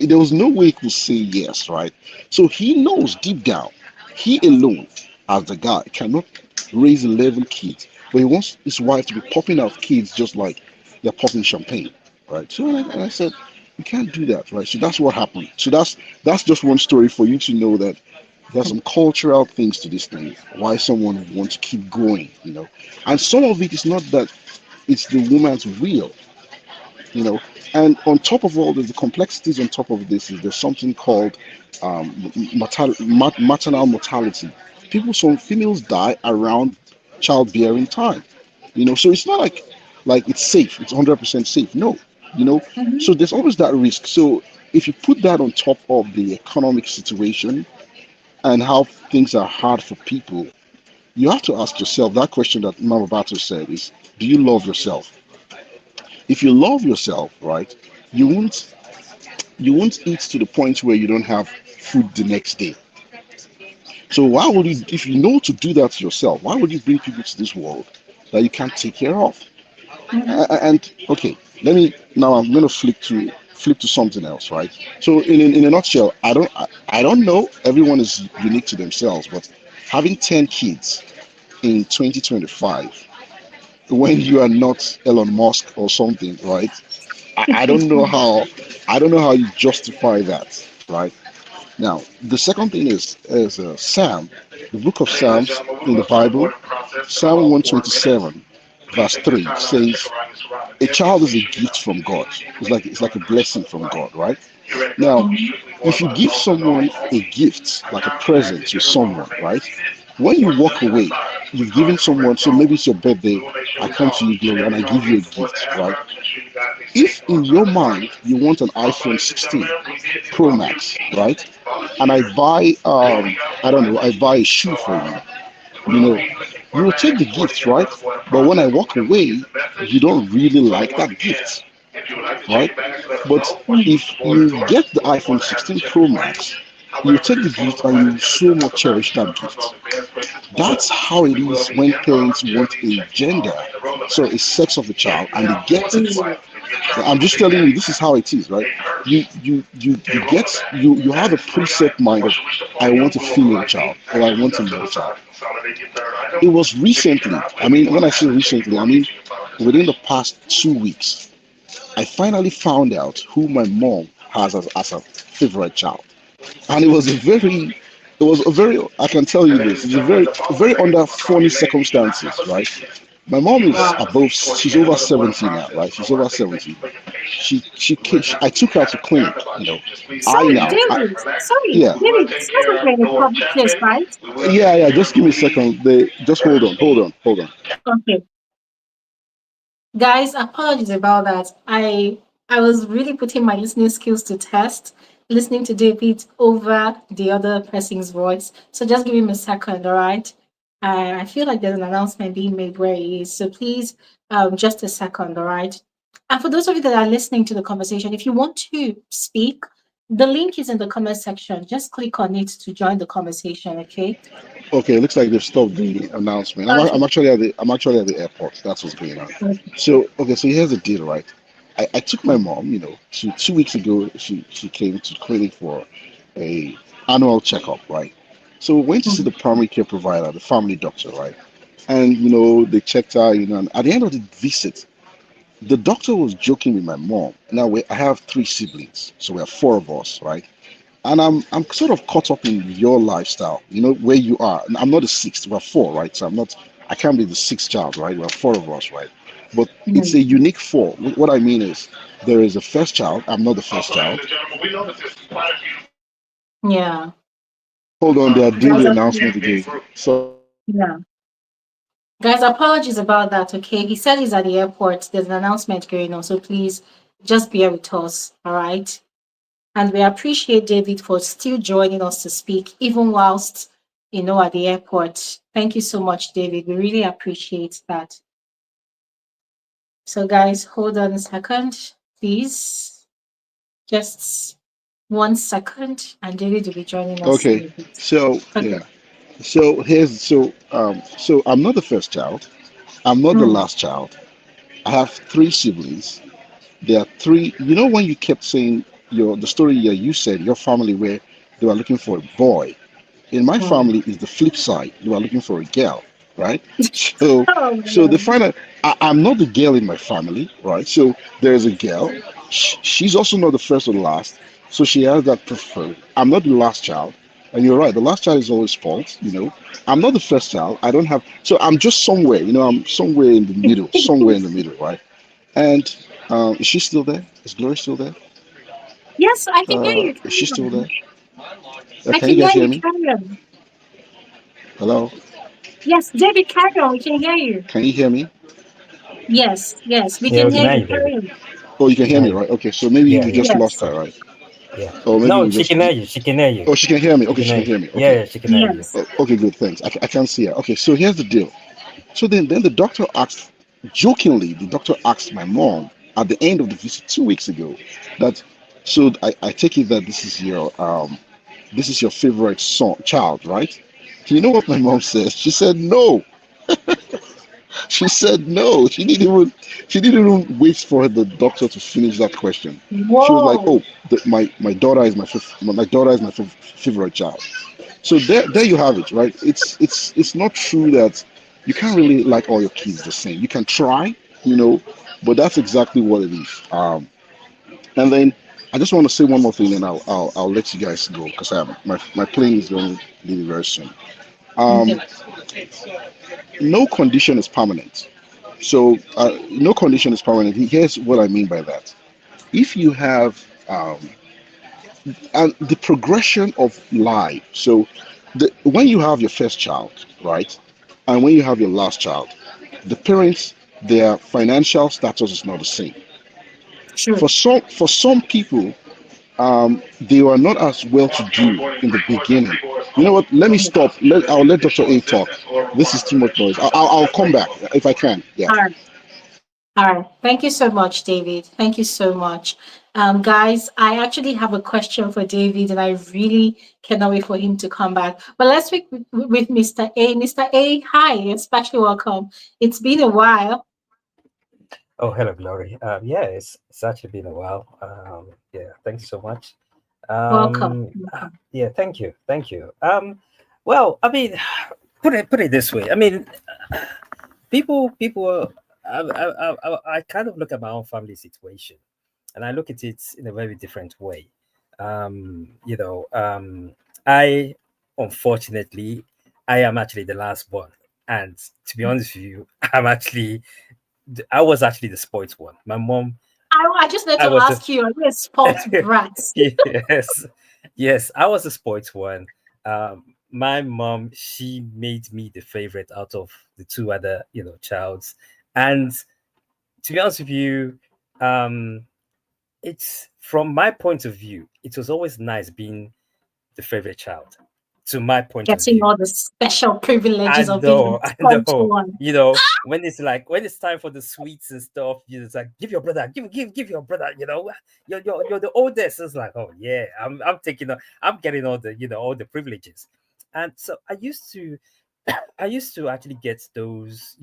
There was no way he could say yes, right? So he knows deep down, he alone, as the guy, cannot raise 11 kids. But he wants his wife to be popping out kids just like they're popping champagne, right? So and I said, you can't do that, right? So that's what happened. So that's just one story for you to know that there's some cultural things to this thing, why someone would want to keep going. And some of it is not that it's the woman's will, you know. And on top of all this, the complexities on top of this is there's something called maternal mortality. Some females die around childbearing time, so it's not like it's safe, it's 100% safe. No, you know. Mhm. So there's always that risk. So if you put that on top of the economic situation and how things are hard for people, you have to ask yourself that question that Mama Bato said is, do you love yourself? If you love yourself, right, you won't eat to the point where you don't have food the next day. So why would you, if you know to do that to yourself, why would you bring people to this world that you can't take care of. Mhm. And okay, let me now. I'm going to flip to something else, right? So in a nutshell, I don't know. Everyone is unique to themselves, but having 10 kids in 2025, when you are not Elon Musk or something, right? I don't know how you justify that, right? Now, the second thing is Psalm, the book of Psalms in the Bible, Psalm 127, verse 3 says, "A child is a gift from God. It's like a blessing from God, right?" Now, Mhm. if you give someone a gift, like a present to someone, right? When you walk away, you've given someone, so maybe it's your birthday, I come to you, Gloria, and I give you a gift, right? If in your mind you want an iPhone 16 Pro Max, right? And I don't know, I buy a shoe for you will take the gift, right? But when I walk away, you don't really like that gift, right? But Mm. if you get the iPhone 16 Pro Max, you take the gift and you so much cherish that gift. That's how it is when parents want a gender, so a sex of the child, and they get it. Mm. I'm just telling you, this is how it is, right? You have a preset mind of I want a female child or I want a male child. It was recently, I mean, when I say recently, I mean within the past 2 weeks, I finally found out who my mom has as a favorite child. And it was a very, I can tell you this, it's a very under funny circumstances, right? My mom is Wow. above, she's over 70 now, right? She's over 70. I took her to clinic, I Sorry, now, David. Sorry, yeah, David. It sounds like we're in a public place, right? yeah, just give me a second. Just hold on. Okay. Guys, apologies about that. I was really putting my listening skills to test, listening to David over the other person's voice. So just give him a second, all right? I feel like there's an announcement being made where he is. So please, just a second, all right? And for those of you that are listening to the conversation, if you want to speak, the link is in the comment section. Just click on it to join the conversation, okay? Okay, it looks like they've stopped the announcement. I'm Okay. actually at the airport. That's what's going on. So okay, so here's the deal, right? I took my mom, to 2 weeks ago. She came to clinic for a annual checkup, right? So we went to see the Mhm. primary care provider, the family doctor, right? And they checked her, and at the end of the visit, the doctor was joking with my mom. Now I have three siblings, so we have four of us, right? And I'm sort of caught up in your lifestyle, where you are. And I'm not the sixth, we're four, right? So I can't be the sixth child, right? We're four of us, right? But it's Mhm. a unique four. What I mean is there is a first child. I'm not the first child. Yeah. Hold on, they are doing Guys, the announcement again. So yeah. Guys, apologies about that, okay? He said he's at the airport. There's an announcement going on, so please just bear with us, all right? And we appreciate David for still joining us to speak, even whilst, at the airport. Thank you so much, David. We really appreciate that. So, guys, hold on a second, please. Just 1 second, and David will be joining us in okay, a bit. so Okay. yeah, so I'm not the first child. I'm not the Hmm. last child. I have three siblings. There are three. When you kept saying the story you said your family where they were looking for a boy. In my Hmm. family is the flip side. They were looking for a girl, right? So Oh, so they man. find out I'm not the girl in my family, right? So there's a girl. She's also not the first or the last. So she has that preferred. I'm not the last child. And you're right, the last child is always fault. I'm not the first child. I don't have, so I'm just somewhere. I'm somewhere in the middle, right? And is she still there? Is Gloria still there? Yes, I can hear you. Is she still Carry there? on. I Can you can hear guys hear you. me? Carry on. Hello? Yes, David, carry on. We can hear you. Can you hear me? Yes, yes, we Yeah, can we hear can hear you. you, David. Carry on. Oh, you can We hear can me, hear you. right? Okay, so maybe Yeah, we yeah, just lost Yes, her, right? yeah. Or maybe No, we she just. can hear you. She can hear you. Oh, she can hear me. She Okay, can she hear can you. hear me. Yeah, Okay. yeah, she can hear you. yes. Oh, okay, good. Thanks. I can see her. Okay, so here's the deal. So then the doctor asked, jokingly, the doctor asked my mom at the end of the visit 2 weeks ago that. So I take it that this is your favorite child, right? You know what my mom says? She said no. She said no. She didn't even wait for the doctor to finish that question. She was like, Whoa. "Oh, my daughter is my daughter is my favorite child." So there you have it, right? It's not true that you can't really like all your kids the same. You can try, you know, but that's exactly what it is. And then I just want to say one more thing, and I'll let you guys go because my plane is going to leave very soon. Um, Okay. no condition is permanent. So no condition is permanent. Here's what I mean by that. If you have and the progression of life. So when you have your first child, right, and when you have your last child, the parents, their financial status is not the same. True. For some people, they were not as well to do in the beginning. You know what? Let me Mhm. stop. I'll let Dr. A talk. This is too much noise. I'll come back if I can. Yeah. All right. All right. Thank you so much, David. Thank you so much. Guys, I actually have a question for David, and I really cannot wait for him to come back. But let's speak with Mr. A. Mr. A, hi, especially welcome. It's been a while. Oh, hello, Glory. Yeah, it's actually been a while. Yeah, thanks so much. Welcome. Yeah, thank you. Well, I mean, put it this way. I mean, people. I kind of look at my own family situation, and I look at it in a very different way. You know, I unfortunately I am actually the last born, and to be honest with you, I was actually the spoilt one. My mom, I just need I to was the ask you, are you a sport brat? yes, yes, I was the spoilt one. My mom, she made me the favorite out of the two other, childs. And to be honest with you, um, it's from my point of view, it was always nice being the favorite child. To my point of Getting view, all the special privileges I of being the know, I spoilt know. one. When it's time for the sweets and stuff, it's like give your brother, give your brother. You're the oldest. It's like, oh yeah, I'm taking, I'm getting all the all the privileges, and so I used to actually get those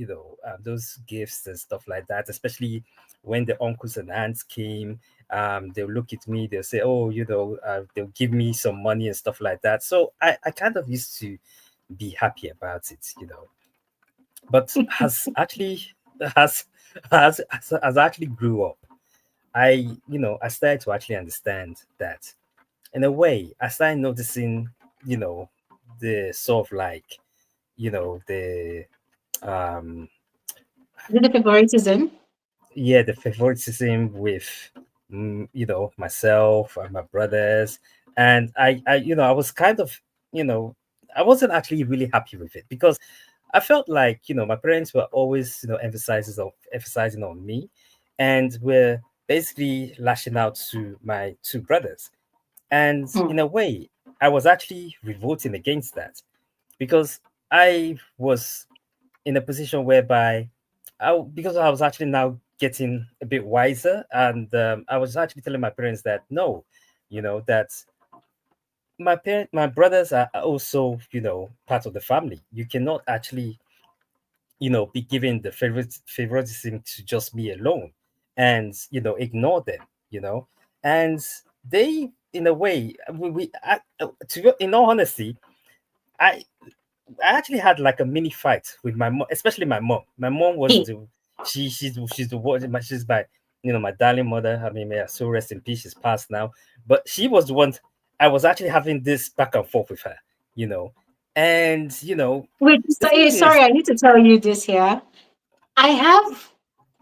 those gifts and stuff like that, especially when the uncles and aunts came. They'll look at me, they'll say, oh, they'll give me some money and stuff like that. So I kind of used to be happy about it. But has has actually grew up. I started to actually understand that in a way. I started noticing, you know, the sort of like, the um Is it the favoritism? the favoritism with myself and my brothers. And I was kind of, you know I wasn't actually really happy with it, because I felt like, my parents were always, emphasizing on me, and were basically lashing out to my two brothers. And Hmm. in a way, I was actually revolting against that, because I was in a position whereby because I was actually now getting a bit wiser, and I was actually telling my parents that no, that my brothers are also, part of the family. You cannot actually, be given the favoritism to just me alone, and ignore them, and they, in a way, in all honesty, I I actually had like a mini fight with my mom, especially my mom. My mom was Hey, she's the one. She's my, my darling mother. I mean, may her soul rest in peace. She's passed now, but she was the one. I was actually having this back and forth with her, you know, and wait, the thing is, sorry, I need to tell you this here. I have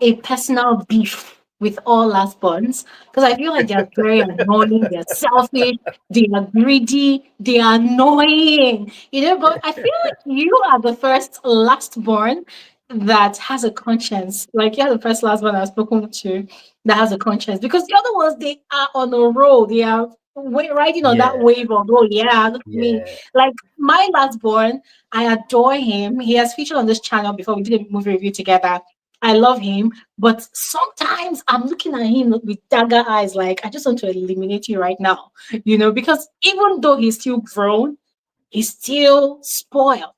a personal beef with all last borns because I feel like they're very annoying, they're selfish, they are greedy, they are annoying, but I feel like you are the first last born that has a conscience. Like you're the first last born I've spoken to that has a conscience because the other ones, they are on a roll, they are riding on that yeah, wave of, oh yeah, look at me. yeah, Like my last born, I adore him. He has featured on this channel before. We did a movie review together. I love him, but sometimes I'm looking at him with dagger eyes, like I just want to eliminate you right now, because even though he's still grown, he's still spoiled,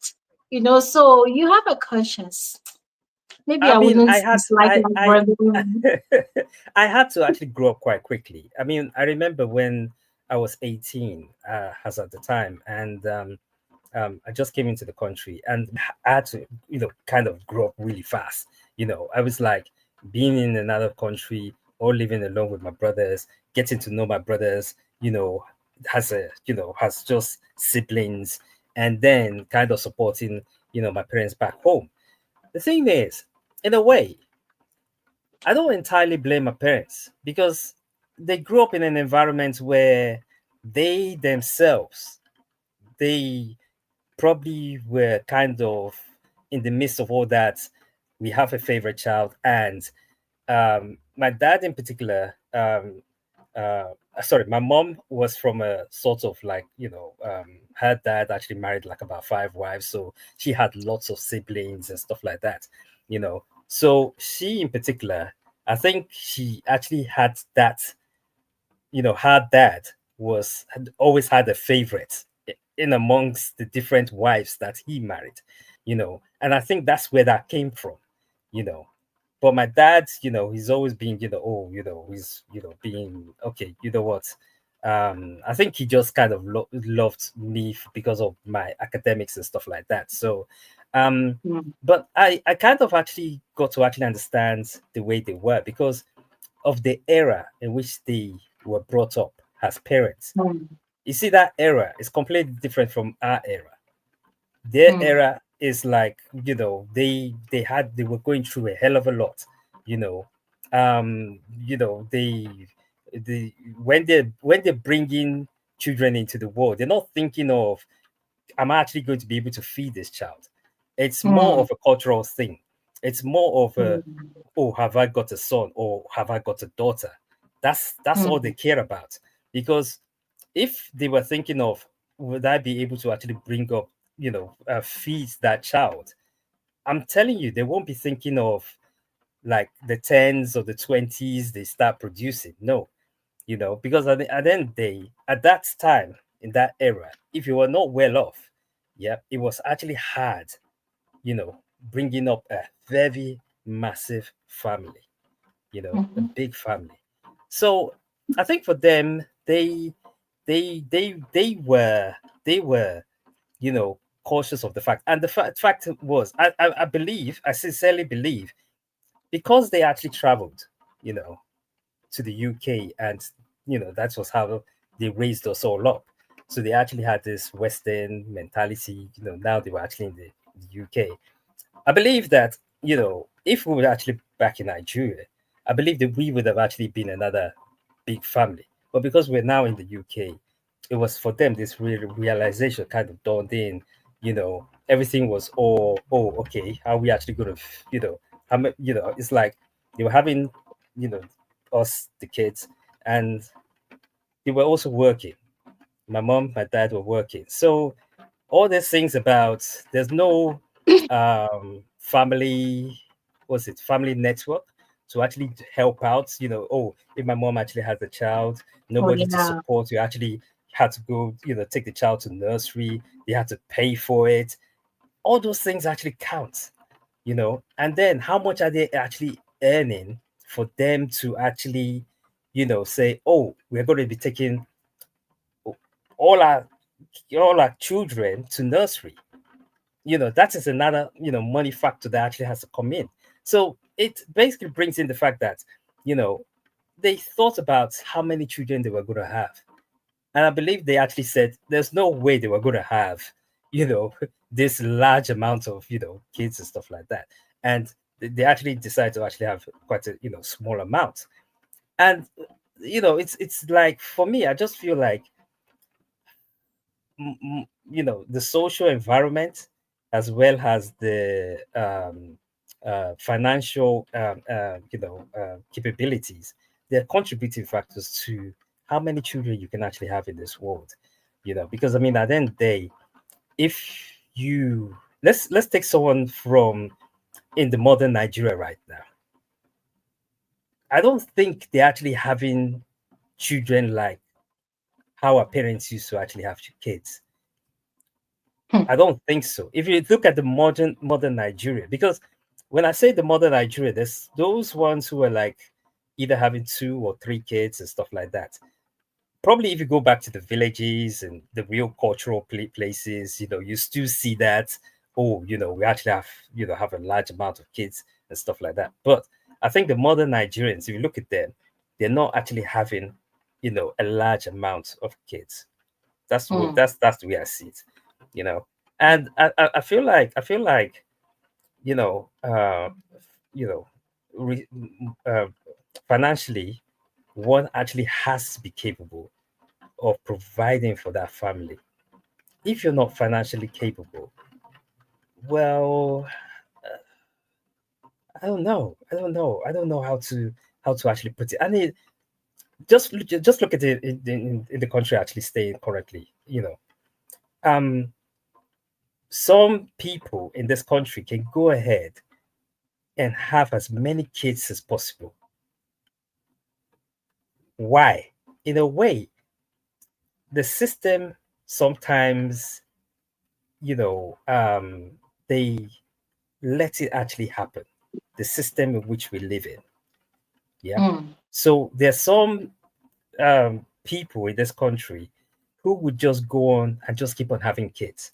so you have a conscience. Maybe I I mean, wouldn't dislike my brother. I had to actually grow up quite quickly. I mean, I remember when I was 18, as at the time, and I just came into the country, and I had to, kind of grow up really fast. I was like being in another country or living alone with my brothers, getting to know my brothers, has just siblings, and then kind of supporting, my parents back home. The thing is, in a way, I don't entirely blame my parents because they grew up in an environment where they themselves, they probably were kind of in the midst of all that. We have a favorite child, and my dad in particular, sorry, my mom was from a sort of like, her dad actually married like about five wives, so she had lots of siblings and stuff like that, so she in particular, I think she actually had that, her dad had always had a favorite in amongst the different wives that he married, and I think that's where that came from, you know. But my dad, he's always been, oh, he's, being okay. You know what? I think he just kind of loved me because of my academics and stuff like that. So, Mm, but I kind of actually got to actually understand the way they were because of the era in which they were brought up as parents. mm, You see, that era is completely different from our era. Their mm, era is like, they were going through a hell of a lot, you know. They when they're bringing children into the world, they're not thinking of, am I actually going to be able to feed this child? It's more mm, of a cultural thing. It's more of a, mm, oh, have I got a son or have I got a daughter? That's all they mm, care about. Because if they were thinking of, would I be able to actually bring up, feed that child? I'm telling you, they won't be thinking of like the tens or the 20s they start producing. No, because at the end of the day, at that time, in that era, if you were not well off, yeah, it was actually hard, you know, bringing up a very massive family, a mhm, big family. So I think for them, they were, cautious of the fact. And the fact was, I believe, I sincerely believe, because they actually traveled, you know, to the UK, and that was how they raised us all up. So they actually had this Western mentality. Now they were actually in the UK. I believe that, if we were actually back in Nigeria, I believe that we would have actually been another big family. But because we're now in the UK, it was for them this realization kind of dawned in. Everything was, oh, okay. How are we actually going to, it's like they were having, you know, us the kids, and they were also working. My mom, my dad were working, so all these things about there's no family, what's it, family network to actually help out. Oh, if my mom actually has a child, oh nobody to yeah. support. You actually had to go, take the child to nursery. They had to pay for it. All those things actually count. And then how much are they actually earning for them to actually, say, oh, we're going to be taking all our all our children to nursery. That is another, money factor that actually has to come in. So it basically brings in the fact that, you know they thought about how many children they were going to have, and I believe they actually said there's no way they were going to have, you know this large amount of, kids and stuff like that. And they actually decided to actually have quite a, small amount. And it's like, for me, I just feel like, the social environment, as well as the financial, capabilities, they're contributing factors to how many children you can actually have in this world. Because I mean, at the end of the day, if you let's take someone from in the modern Nigeria right now. I don't think they're actually having children like how our parents used to actually have kids. Hmm, I don't think so. If you look at the modern Nigeria, because when I say the modern Nigeria, there's those ones who are like either having 2 or 3 kids and stuff like that. Probably if you go back to the villages and the real cultural places, you still see that, oh, we actually have a large amount of kids and stuff like that. But I think the modern Nigerians, if you look at them, they're not actually having, a large amount of kids. Mm. That's the way I see it, you know. And I feel like you know, you know, re, financially, one actually has to be capable of providing for that family. If you're not financially capable, well, I don't know how to actually put it. I mean, just look at it in the country actually staying correctly. Um, some people in this country can go ahead and have as many kids as possible. Why? In a way, the system sometimes, you know, they let it actually happen. The system in which we live in. Yeah. Mm. So there's some people in this country who would just go on and just keep on having kids.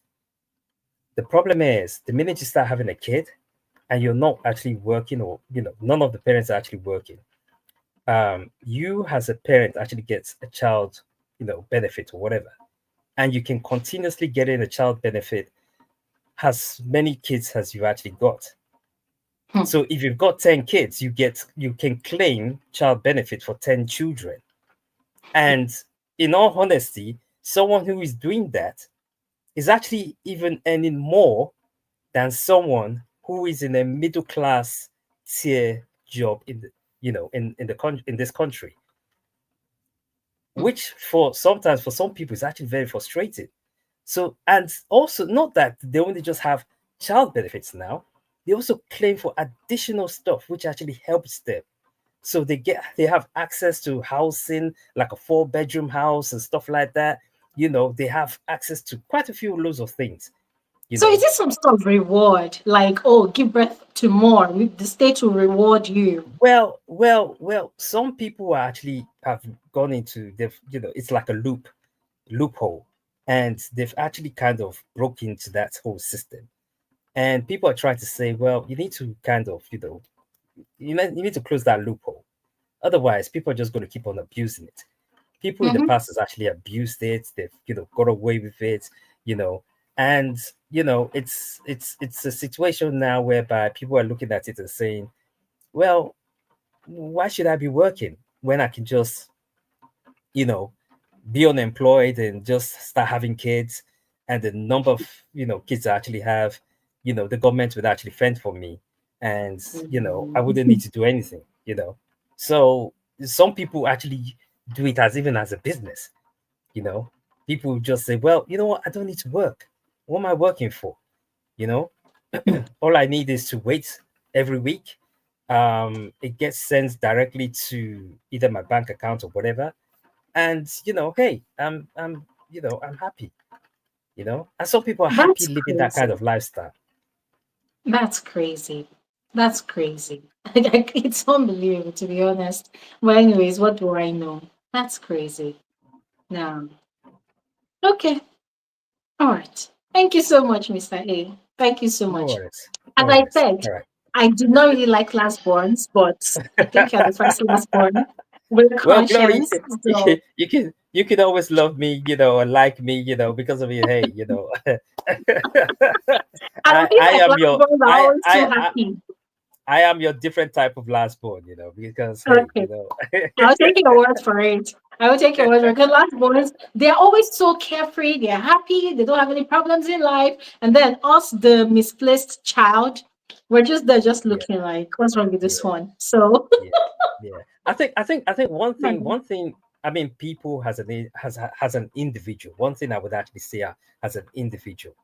The problem is the minute you start having a kid and you're not actually working, or none of the parents are actually working, you as a parent actually gets a child, benefit or whatever, and you can continuously get in a child benefit as many kids as you actually got. Mm. So if you've got 10 kids, you can claim child benefit for 10 children. And in all honesty, someone who is doing that is actually even earning more than someone who is in a middle class tier job in this country, Mm. which for sometimes for some people is actually very frustrating. So, and also, not that they only just have child benefits now, they also claim for additional stuff which actually helps them. So they have access to housing, like a 4-bedroom house and stuff like that. They have access to quite a few loads of things, you So is know. it some sort of reward? Like, oh, give birth to more. The state will reward you. Well, some people are actually have gone into, it's like a loophole, and they've actually kind of broke into that whole system. And people are trying to say, well, you need to kind of, you need to close that loophole. Otherwise, people are just going to keep on abusing it. People in the Mm-hmm. past has actually abused it. They've, got away with it, you know, and it's a situation now whereby people are looking at it and saying, well, why should I be working when I can just, you know, be unemployed and just start having kids, and the number of kids I actually have, the government would actually fend for me, and I wouldn't need to do anything. So some people actually do it as even as a business. you know People just say, well, you know what, I don't need to work. What am I working for? you know all I need is to wait every week. It gets sent directly to either my bank account or whatever, and hey, I'm happy. And some people are happy That's living that kind crazy. of lifestyle. That's crazy. That's crazy. Like, it's unbelievable, to be honest. But anyways, what do I know? That's crazy. Now, okay. All right. Thank you so much, Mr. A. Thank you so No much. worries. As No I worries. said, All right. I do not really like lastborns, but I think you're the first lastborn with Well, Glory, conscience. So you can always love me, or like me, because of it. Hey, I I feel I like am your lastborns are I always too I I happy. I am your different type of last born, because hey, Okay. I'll take your word for it. I will take your word for it. Because lastborns, they're always so carefree, they're happy, they don't have any problems in life. And then us, the misplaced child, we're just there just yeah, looking like, what's wrong with this yeah, one? So yeah, yeah. I think one thing. I mean, people has an individual. One thing I would actually say, as an individual,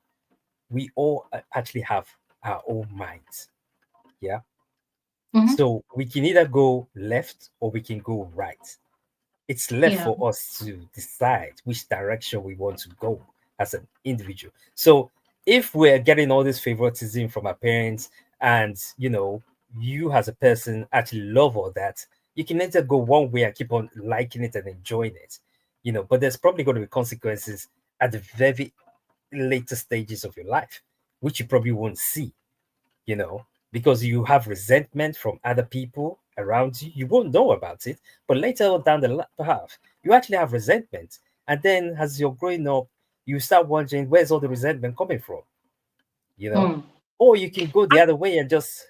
we all actually have our own minds. Yeah. mhm, So we can either go left or we can go right. It's left yeah. for us to decide which direction we want to go as an individual. So if we're getting all this favoritism from our parents, and you as a person actually love all that, you can either go one way and keep on liking it and enjoying it, but there's probably going to be consequences at the very later stages of your life, which you probably won't see, you know, because you have resentment from other people around you. You won't know about it, but later on down the path, you actually have resentment. And then as you're growing up, you start wondering, where's all the resentment coming from? You know? Hmm. Or you can go the other way and just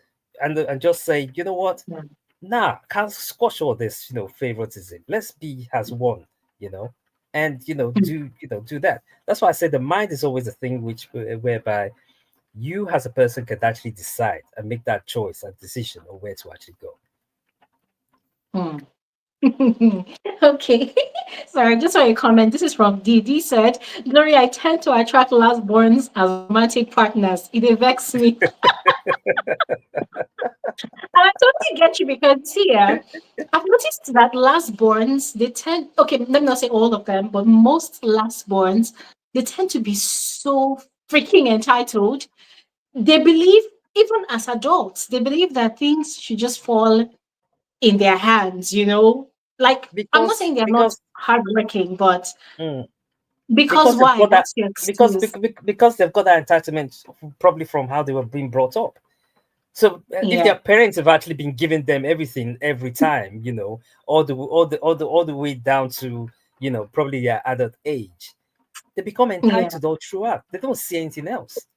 say, you know what? Yeah. Nah, can't squash all this, favoritism. Let's be as one, and do that. That's why I say the mind is always a thing which whereby you as a person can actually decide and make that choice and decision of where to actually go. Hmm. Okay. Sorry, just saw a comment. This is from D. D said, Glory, I tend to attract lastborns as romantic partners. It vexes me. And I totally get you because here, I've noticed that lastborns, they tend, okay, let me not say all of them, but most lastborns, they tend to be so freaking entitled. They believe, even as adults, they believe that things should just fall in their hands. Like, I'm not because saying they're not because hardworking, but mm, because because they've why? got that What's your because excuse? because they've got that entitlement probably from how they were being brought up. So if Yeah, their parents have actually been giving them everything every time, all the way down to probably their adult age, they become yeah. entitled all throughout. They don't see anything else.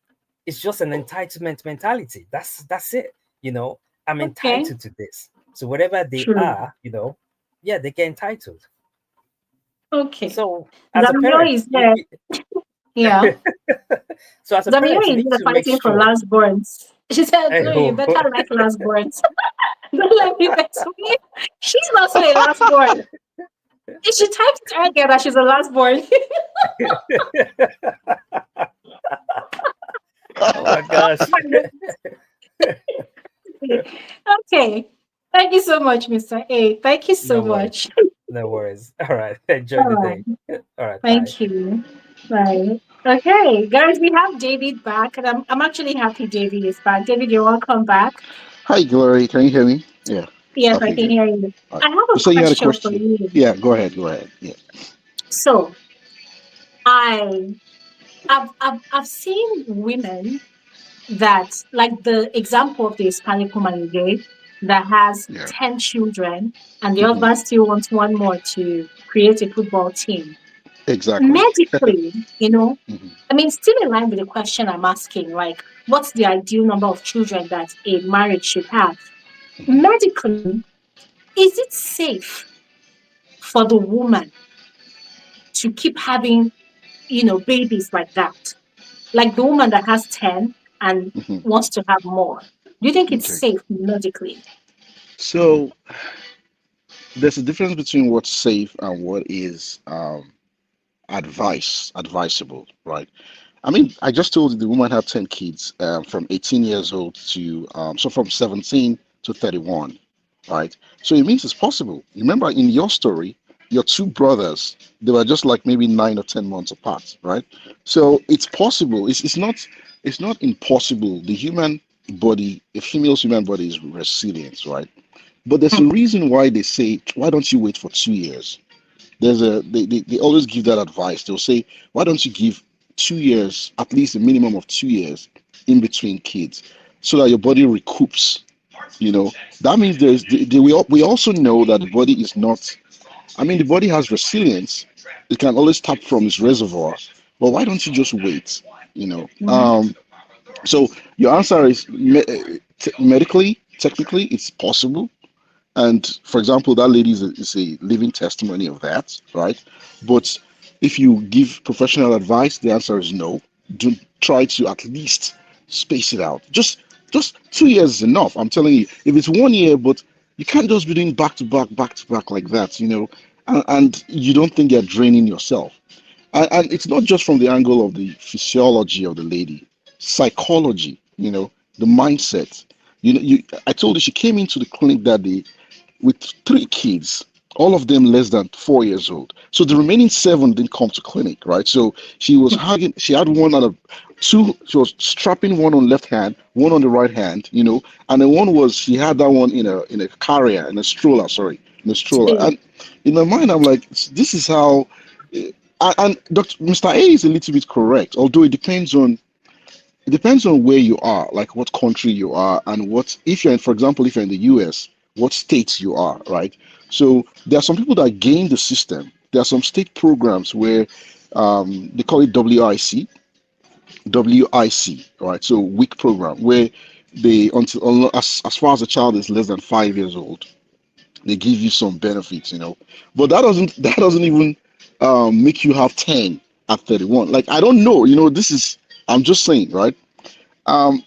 It's just an entitlement mentality. That's it. I'm Okay, entitled to this. So whatever they true. are, yeah, they get entitled. Okay. So as a Zamiro parent, is there. Yeah. so as a Zamiro parent, you is need there to make fighting for sure. lastborns. She said, Hey, Glory, you oh. better like lastborns. Don't let me vex me. She's also a lastborn. If she types it earlier that she's a lastborn. Oh my gosh. Okay. Thank you so much, Mr. A. Thank you so No worries. much. No worries. All right. Enjoy All the day. right. All right. Bye. Thank you. Right. Okay, guys, we have David back, and I'm actually happy David is back. David, you're welcome back. Hi, Glory. Can you hear me? Yeah. Yes, I Okay, can good. hear you. All right. I have You a say you had a question for question? you. Yeah, go ahead. Go ahead. Yeah. So I I've seen women that, like the example of the Hispanic woman you gave, that has Yeah. 10 children and the Hmm. husband still wants one more to create a football team. Exactly. Medically, Hmm. I mean, still in line with the question I'm asking, like, what's the ideal number of children that a marriage should have? Hmm. Medically, is it safe for the woman to keep having, babies like that? Like the woman that has 10 and Hmm. wants to have more. Do you think it's Okay. safe medically? So there's a difference between what's safe and what is advisable, right? I mean, I just told you the woman had 10 kids from 18 years old to, so from 17 to 31, right? So it means it's possible. Remember in your story, your two brothers, they were just like maybe 9 or 10 months apart, right? So it's possible. It's not impossible. The human body, a female's human body is resilient, right? But there's a Mm, reason why they say, why don't you wait for 2 years? They always give that advice. They'll say, why don't you give 2 years, at least a minimum of 2 years in between kids, so that your body recoups. That means we also know that the body is not. I mean, the body has resilience. It can always tap from its reservoir. But why don't you just wait? You know. mhm, Um, so your answer is medically, technically, it's possible. And for example, that lady is a living testimony of that, right? But if you give professional advice, the answer is no. Do try to at least space it out. Just 2 years is enough. I'm telling you. If it's 1 year, but you can't just be doing back to back like that, and you don't think you're draining yourself. And it's not just from the angle of the physiology of the lady, psychology, the mindset. I told you she came into the clinic that day with 3 kids, All of them less than 4 years old. So the remaining seven didn't come to clinic, right? So she had one out of two, she was strapping one on left hand, one on the right hand, and then one was she had that one in a carrier, in a stroller, sorry, in a stroller. Two. And in my mind, I'm like, this is how. And Dr. Mr. A is a little bit correct, although it depends on where you are, like what country you are, and what if you're in, for example, if you're in the US, what state you are, right? So there are some people that gain the system. There are some state programs where they call it WIC, right? So WIC program where they as far as the child is less than 5 years old, they give you some benefits. But that doesn't even make you have 10 at 31. Like I don't know, I'm just saying, right? I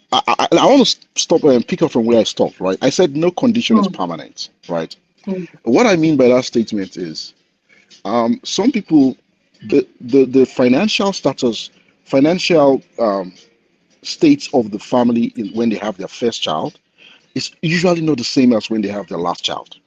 want to stop and pick up from where I stopped, right? I said no condition is Mm, permanent, right? mm, What I mean by that statement is some people, the financial states of the family when they have their first child is usually not the same as when they have their last child.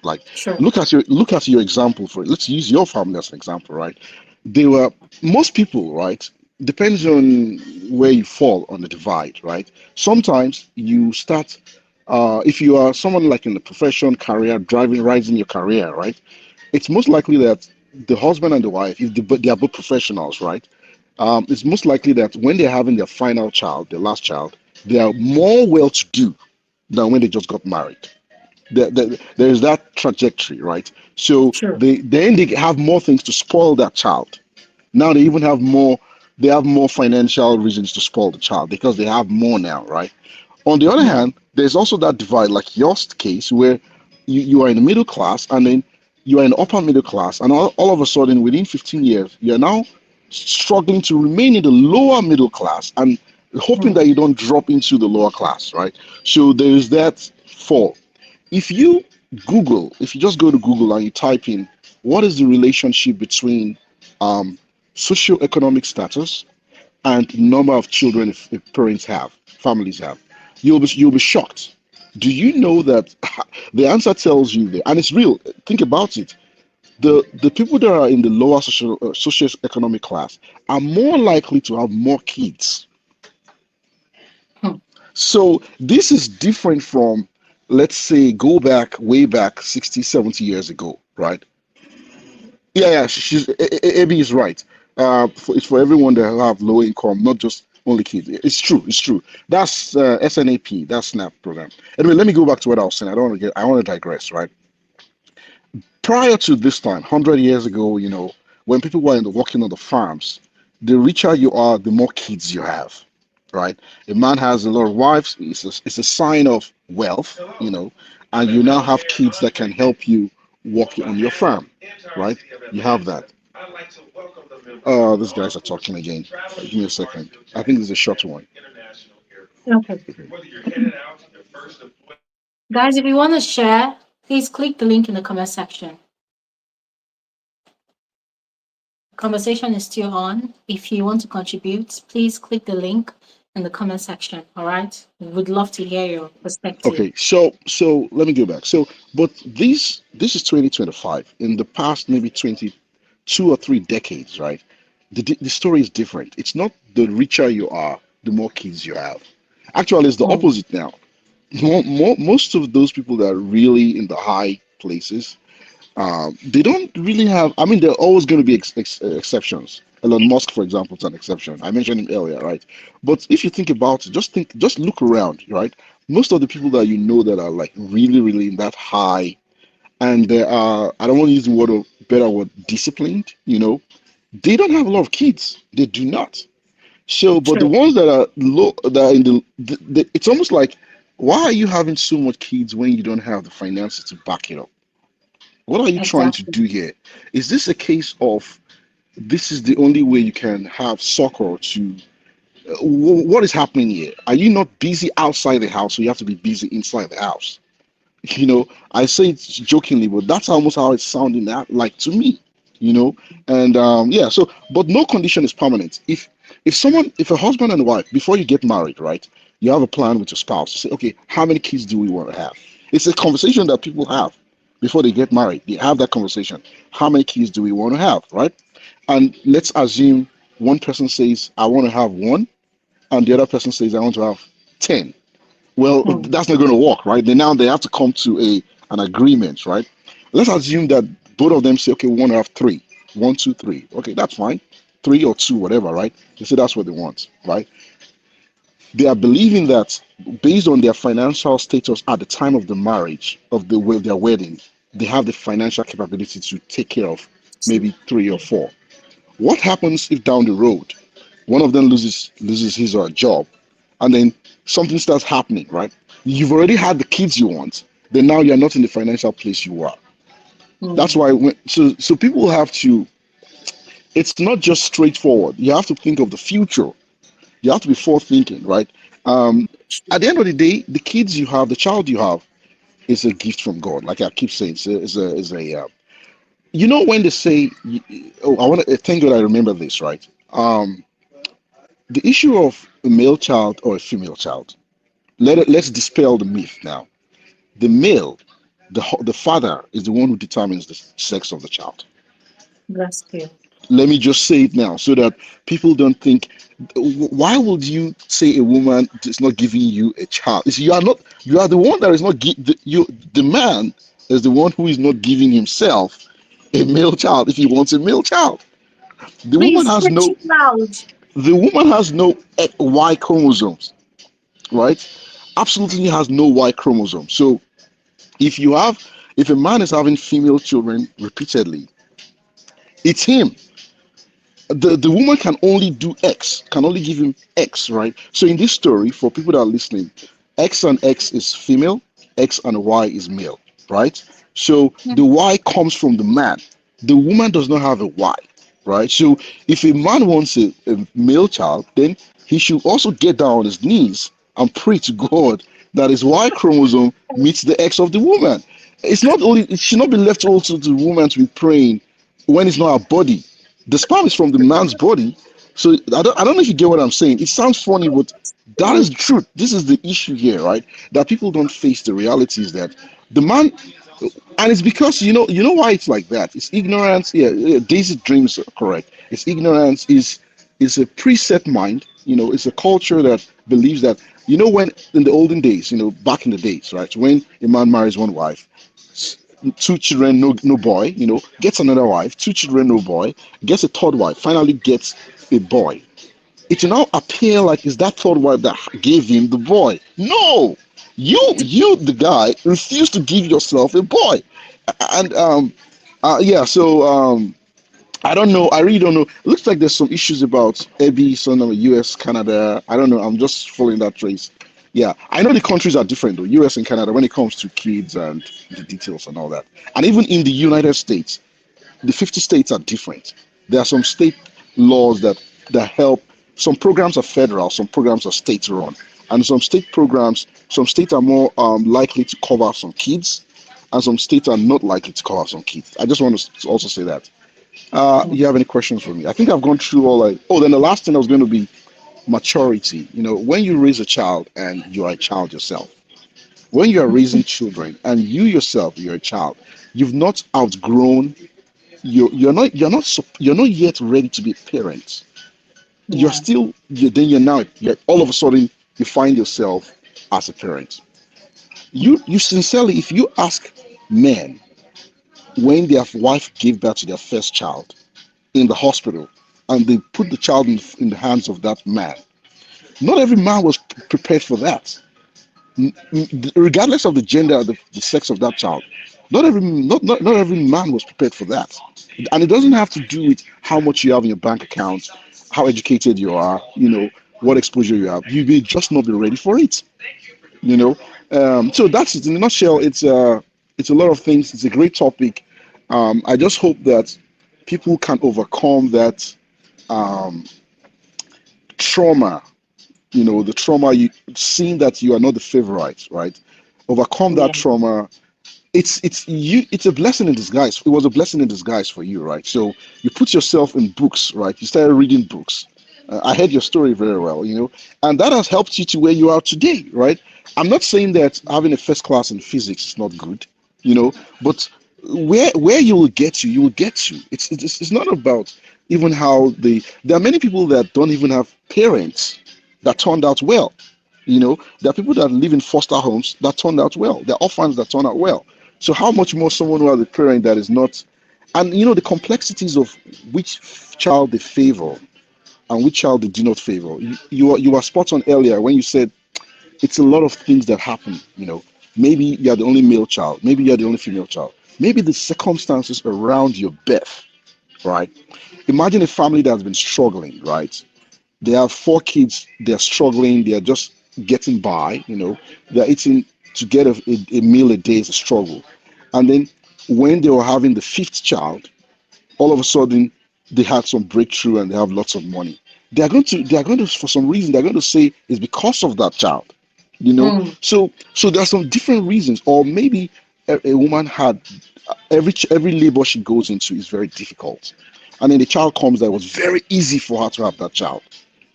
Like sure. look at your example for it. Let's use your family as an example, right? They were most people, right? Depends on where you fall on the divide, right? Sometimes you start if you are someone like in the profession, career, driving, rising your career, right? It's most likely that the husband and the wife, if they are both professionals, right? It's most likely that when they're having their final child, their last child, they are more well-to-do than when they just got married. There's that trajectory, right? So Sure. they have more things to spoil that child. Now they have more financial reasons to spoil the child because they have more now, right? On the other Mm, hand, there's also that divide, like your case, where you are in the middle class and then you are in the upper middle class, and all of a sudden, within 15 years, you're now struggling to remain in the lower middle class and hoping mm, that you don't drop into the lower class, right? So there's that fall. If you if you just go to Google and you type in what is the relationship between um, socioeconomic status and number of children if parents have, families have, you'll be shocked. Do you know that the answer tells you there, and it's real? Think about it. The people that are in the lower socioeconomic class are more likely to have more kids. mm. So this is different from, let's say, go back way back 60, 70 years ago, right? Yeah, yeah, Abby is right. It's for everyone that have low income, not just only kids. It's true. It's true. That's SNAP. That's SNAP program. Anyway, let me go back to what I was saying. I don't want to get. I want to digress. Right. Prior to this time, 100 years ago, when people were working on the farms, the richer you are, the more kids you have. Right. A man has a lot of wives. It's a sign of wealth. And you now have kids that can help you work on your farm. Right. You have that. These guys are talking again. Give me a second. I think this is a short one. Okay. Guys, if you want to share, please click the link in the comment section. Conversation is still on. If you want to contribute, please click the link in the comment section. All right. We would love to hear your perspective. Okay, so let me go back. But this is 2025. In the past, maybe 22 or 3 decades, right? The story is different. It's not the richer you are, the more kids you have. Actually, it's the Mm, opposite now. Most of those people that are really in the high places, they don't really have. I mean, there are always going to be exceptions. Elon Musk, for example, is an exception. I mentioned him earlier, right? But if you think about it, just look around, right? Most of the people that you know that are like really, really in that high, and they are, I don't want to use the word of better word, disciplined, they don't have a lot of kids. They do not. So, but the true. ones that are low, that are in it's almost like, why are you having so much kids when you don't have the finances to back it up? What are you trying to Exactly. do here? Is this a case of this is the only way you can have soccer to what is happening here? Are you not busy outside the house, so you have to be busy inside the house? I say it jokingly, but that's almost how it's sounding like to me. You know, and yeah. So, but no condition is permanent. If a husband and wife before you get married, right, you have a plan with your spouse to say, okay, how many kids do we want to have? It's a conversation that people have before they get married. They have that conversation. How many kids do we want to have, right? And let's assume one person says, I want to have one, and the other person says, I want to have 10. Well, Hmm. that's not going to work, right? Then now they have to come to an agreement, right? Let's assume that both of them say, okay, we want to have three. One, two, three. Okay, that's fine. Three or two, whatever, right? They say that's what they want, right? They are believing that based on their financial status at the time of the marriage, of their wedding, they have the financial capability to take care of maybe three or four. What happens if down the road one of them loses his or her job, and then something starts happening, right? You've already had the kids you want, then now you're not in the financial place you are. That's Hmm. why so people have to. It's not just straightforward. You have to think of the future. You have to be forward thinking, right? At the end of the day, the kids you have, the child you have, is a gift from God. Like I keep saying, you know when they say, oh, I want to thank God I remember this, right? The issue of a male child or a female child. Let's dispel the myth now. The male, the father is the one who determines the sex of the child. That's good. Let me just say it now so that people don't think, why would you say a woman is not giving you a child? It's, you are the one that is not the man is the one who is not giving himself a male child if he wants a male child. The woman Please has preach no it loud. the woman has no Y chromosomes, right? Absolutely has no Y chromosome. So if you have if a man is having female children repeatedly, it's him. The woman can only do X, can only give him X, right? So in this story, for people that are listening, X and X is female, X and Y is male, right? So the Y comes from the man. The woman does not have a Y, right? So if a man wants a male child, then he should also get down on his knees and pray to God that his Y chromosome meets the X of the woman. It's not only it should not be left also to the woman to be praying when it's not her body. The sperm is from the man's body. So I don't know if you get what I'm saying. It sounds funny, but that is the truth. This is the issue here, right? That people don't face the realities that the man, and it's because you know why it's like that. It's ignorance. Yeah, yeah, Daisy dreams are correct. It's ignorance is a preset mind. It's a culture that believes that when in the olden days, back in the days, right, when a man marries one wife, two children, no boy, gets another wife, two children, no boy, gets a third wife, finally gets a boy. It will now appear like it's that third wife that gave him the boy. No, you the guy refused to give yourself a boy, and yeah. So I don't know. I really don't know. It looks like there's some issues about EBI, some of US, Canada. I don't know. I'm just following that trace. Yeah, I know the countries are different though, US and Canada, when it comes to kids and the details and all that. And even in the United States, the 50 states are different. There are some state laws that help. Some programs are federal, some programs are state run, and some states are more likely to cover some kids, and some states are not likely to cover some kids. I just want to also say that. You have any questions for me? I think I've gone through all. Oh, then the last thing I was going to be maturity. When you raise a child and you are a child yourself, when you are raising children and you yourself you're a child, you've not outgrown. You're not yet ready to be a parent. You're Yeah. still. Then you're all of a sudden you find yourself as a parent. You sincerely, if you ask men when their wife gave birth to their first child in the hospital and they put the child in the hands of that man, not every man was prepared for that. Regardless of the gender, the sex of that child, not every man was prepared for that. And it doesn't have to do with how much you have in your bank account, how educated you are, what exposure you have. You may just not be ready for it. You know, so that's it in a nutshell. It's a lot of things. It's a great topic. I just hope that people can overcome that um, trauma. The trauma you seeing that you are not the favorite, right? Overcome that Yeah. trauma. It's a blessing in disguise. It was a blessing in disguise for you, right? So you put yourself in books, right? You started reading books. I heard your story very well, and that has helped you to where you are today, right? I'm not saying that having a first class in physics is not good. you know. But where you will get to, you will get to. It's not about even how they. There are many people that don't even have parents that turned out well. You know, there are people that live in foster homes that turned out well. There are orphans that turned out well. So how much more someone who has a parent that is not, and the complexities of which child they favor and which child they do not favor. You were spot on earlier when you said it's a lot of things that happen. Maybe you're the only male child, maybe you're the only female child, maybe the circumstances around your birth, right? Imagine a family that's been struggling, right? They have four kids, they're struggling, they're just getting by, they're eating to get a meal a day is a struggle. And then when they were having the fifth child, all of a sudden they had some breakthrough and they have lots of money. They are going to for some reason they're going to say it's because of that child. you know Mm, so there are some different reasons, or maybe a woman had every labor she goes into is very difficult, and then the child comes that it was very easy for her to have that child.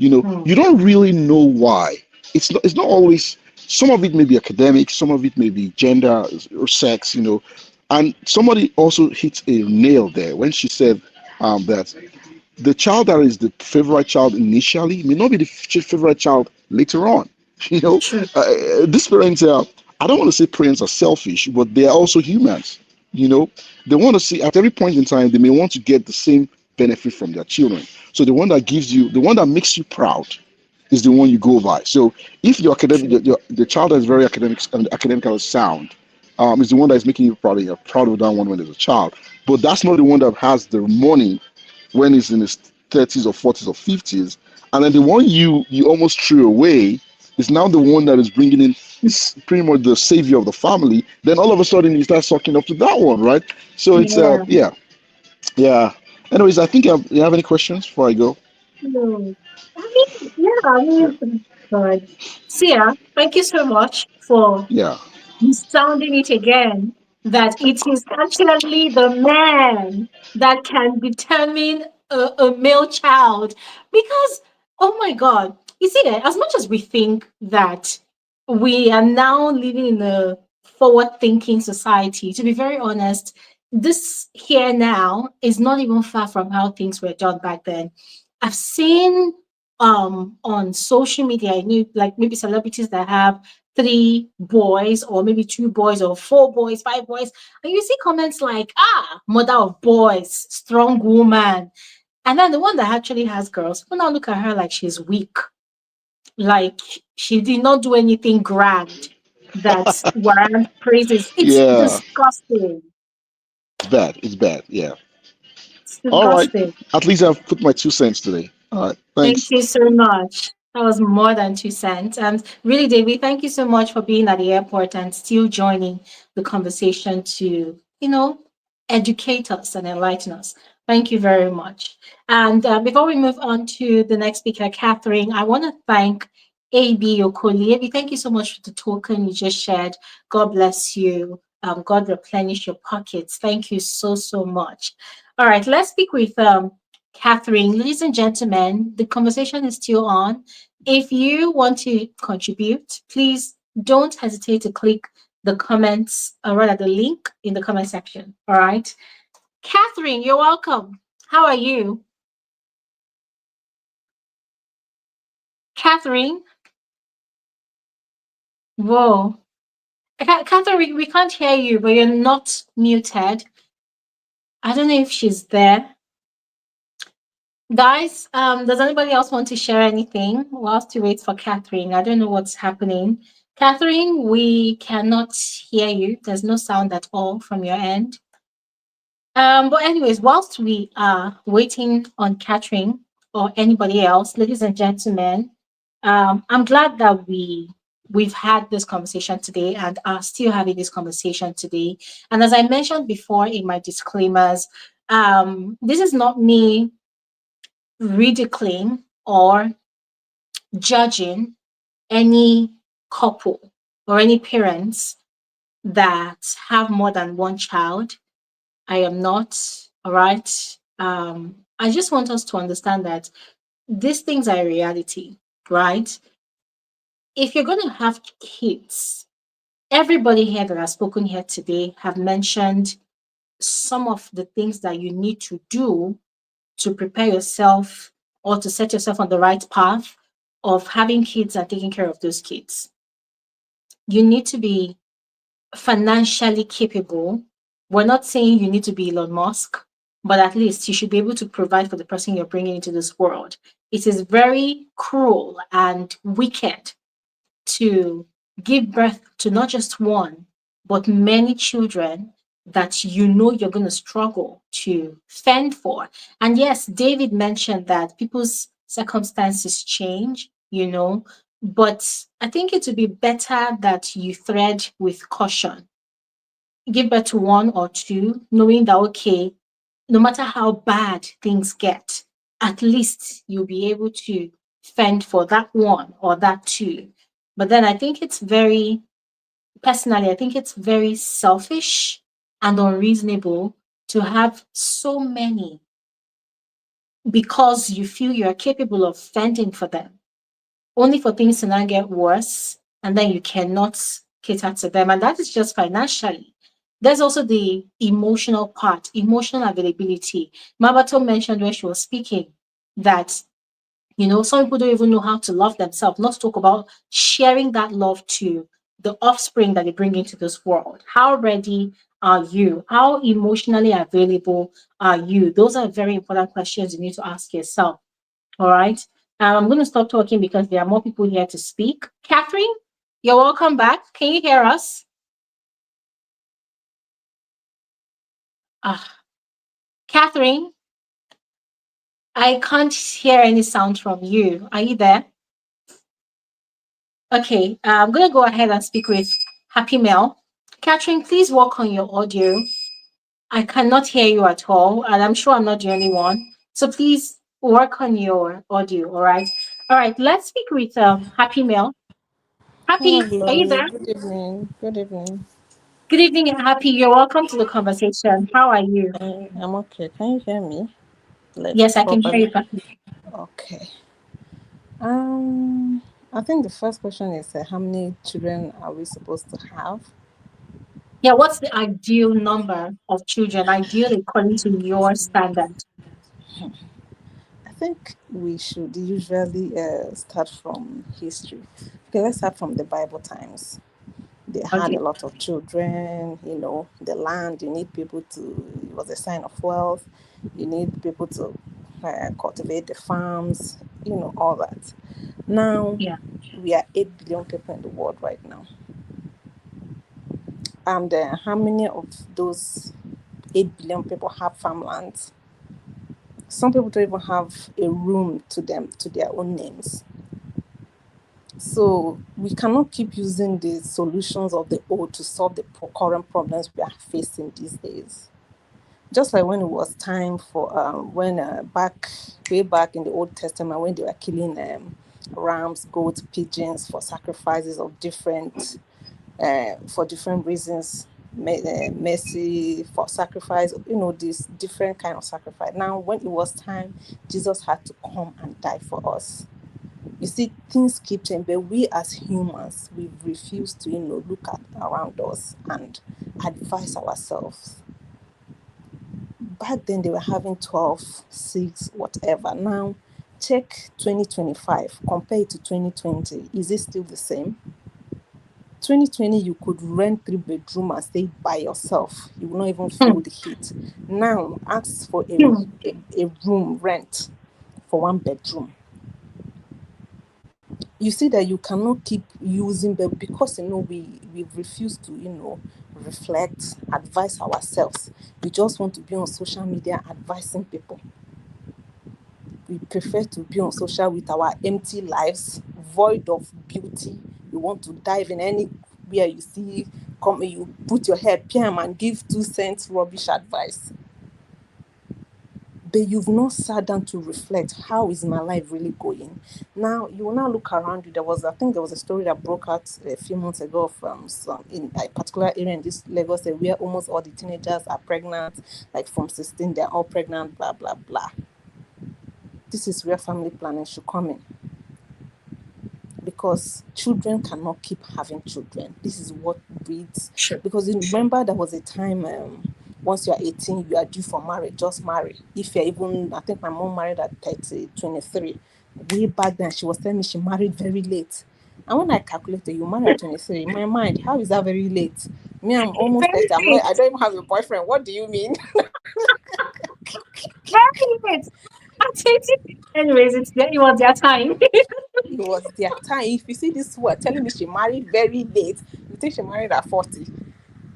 mm, You don't really know why. It's not always. Some of it may be academic, some of it may be gender or sex. And somebody also hit a nail there when she said that the child that is the favorite child initially may not be the favorite child later on. You know, true. these parents are, I don't want to say parents are selfish, but they are also humans. They want to see at every point in time, they may want to get the same benefit from their children. So the one that makes you proud is the one you go by. So if your academic, True. the child that is very academic and academically sound, is the one that is making you proud, and you're proud of that one when there's a child. But that's not the one that has the money when he's in his 30s or 40s or 50s, and then the one you almost threw away is now the one that is bringing in, is pretty much the savior of the family. Then all of a sudden you start sucking up to that one, right? So it's Yeah. yeah, yeah. Anyways, I think you have any questions before I go? No. Yeah, good. Sia, thank you so much for Yeah. sounding it again that it is actually the man that can determine a male child. Because, oh my God, you see, as much as we think that we are now living in a forward thinking society, to be very honest, this here now is not even far from how things were done back then. I've seen on social media, I knew like maybe celebrities that have three boys or maybe two boys or four boys, five boys. And you see comments like, mother of boys, strong woman. And then the one that actually has girls, people now look at her like she's weak, like she did not do anything grand that warrant praises. It's Yeah, disgusting. it's bad. It's bad. Yeah. It's All right. disgusting. At least I've put my 2 cents today. All right. Thank Thanks. you so much. That was more than 2 cents. And really, David, thank you so much for being at the airport and still joining the conversation to, educate us and enlighten us. Thank you very much. And before we move on to the next speaker, Catherine, I want to thank AB Okoli. AB, thank you so much for the token you just shared. God bless you. God replenish your pockets. Thank you so, so much. All right, let's speak with Catherine. Ladies and gentlemen, the conversation is still on. If you want to contribute, please don't hesitate to click the comments, or rather the link in the comment section. All right. Catherine, you're welcome. How are you? Catherine? Whoa. Catherine, we can't hear you, but you're not muted. I don't know if she's there. Guys, does anybody else want to share anything whilst we wait for Catherine? I don't know what's happening. Catherine, we cannot hear you. There's no sound at all from your end. But anyways, whilst we are waiting on Catherine or anybody else, ladies and gentlemen, I'm glad that we've had this conversation today and are still having this conversation today. And as I mentioned before in my disclaimers, this is not me ridiculing or judging any couple or any parents that have more than one child. I am not, all right. I just want us to understand that these things are a reality, right? If you're going to have kids, Everybody here that has spoken here today have mentioned some of the things that you need to do to prepare yourself or to set yourself on the right path of having kids and taking care of those kids. You need to be financially capable. We're not saying you need to be Elon Musk, but at least you should be able to provide for the person you're bringing into this world. It is very cruel and wicked to give birth to not just one, but many children that you know you're going to struggle to fend for. And yes, David mentioned that people's circumstances change, but I think it would be better that you thread with caution. Give birth to one or two, knowing that, okay, no matter how bad things get, at least you'll be able to fend for that one or that two. But then personally, I think it's very selfish and unreasonable to have so many because you feel you're capable of fending for them, only for things to now get worse, and then you cannot cater to them. And that is just financially. There's also the emotional part, emotional availability. Mabato mentioned when she was speaking that, some people don't even know how to love themselves, not to talk about sharing that love to the offspring that they bring into this world. How ready are you? How emotionally available are you? Those are very important questions you need to ask yourself. All right. I'm going to stop talking because there are more people here to speak. Catherine, you're welcome back. Can you hear us? Ah, Catherine, I can't hear any sound from you. Are you there? Okay, I'm going to go ahead and speak with Happy Mel. Catherine, please work on your audio. I cannot hear you at all, and I'm sure I'm not the only one. So please work on your audio, all right? All right, let's speak with Happy Mel. Hello, Happy, are you Glory. there? Good evening. Good evening. Good evening, Happy. You're welcome to the conversation. How are you? I'm okay. Can you hear me? Like Yes, I can hear properly? you perfectly. Okay. Um, I think the first question is how many children are we supposed to have? Yeah, what's the ideal number of children, ideal according to your standard? I think we should usually start from history. Okay, let's start from the Bible times. They had Okay. a lot of children, the land, you need people to, it was a sign of wealth, you need people to cultivate the farms, all that. Now, Yeah. we are 8 billion people in the world right now. And how many of those 8 billion people have farmlands? Some people don't even have a room to their own names. So we cannot keep using the solutions of the old to solve the current problems we are facing these days. Just like when it was time for when way back in the Old Testament, when they were killing rams, goats, pigeons for sacrifices of different for different reasons, mercy for sacrifice, this different kind of sacrifice. Now, when it was time, Jesus had to come and die for us. You see, things keep changing, but we as humans, we've refused to, look at around us and advise ourselves. Back then, they were having 12, 6, whatever. Now, check 2025, compare it to 2020. Is it still the same? 2020, you could rent 3 bedroom and stay by yourself. You will not even feel Hmm. the heat. Now, ask for Hmm. a room rent for 1 bedroom. You see that you cannot keep using, but because we've refused to reflect, advise ourselves. We just want to be on social media advising people. We prefer to be on social with our empty lives, void of beauty. We want to dive in anywhere you see, come, you put your head PM and give 2 cents rubbish advice. But you've not sat down to reflect, how is my life really going? Now you will now look around you. I think there was a story that broke out a few months ago from some in a particular area in this Lagos area where almost all the teenagers are pregnant, like from 16, they're all pregnant, blah blah blah. This is where family planning should come in. because children cannot keep having children. This is what breeds. Sure. Because remember, there was a time once you're 18, you are due for marriage, just marry. If you're even, I think my mom married at 30, 23. Way back then, she was telling me she married very late. And when I calculated, you married at 23, in my mind, how is that very late? Me, I'm almost Very 30. I'm not, late. I don't even have a boyfriend. What do you mean? Very late. Anyways, it was their time. It was their time. If you see this word telling me she married very late, you think she married at 40.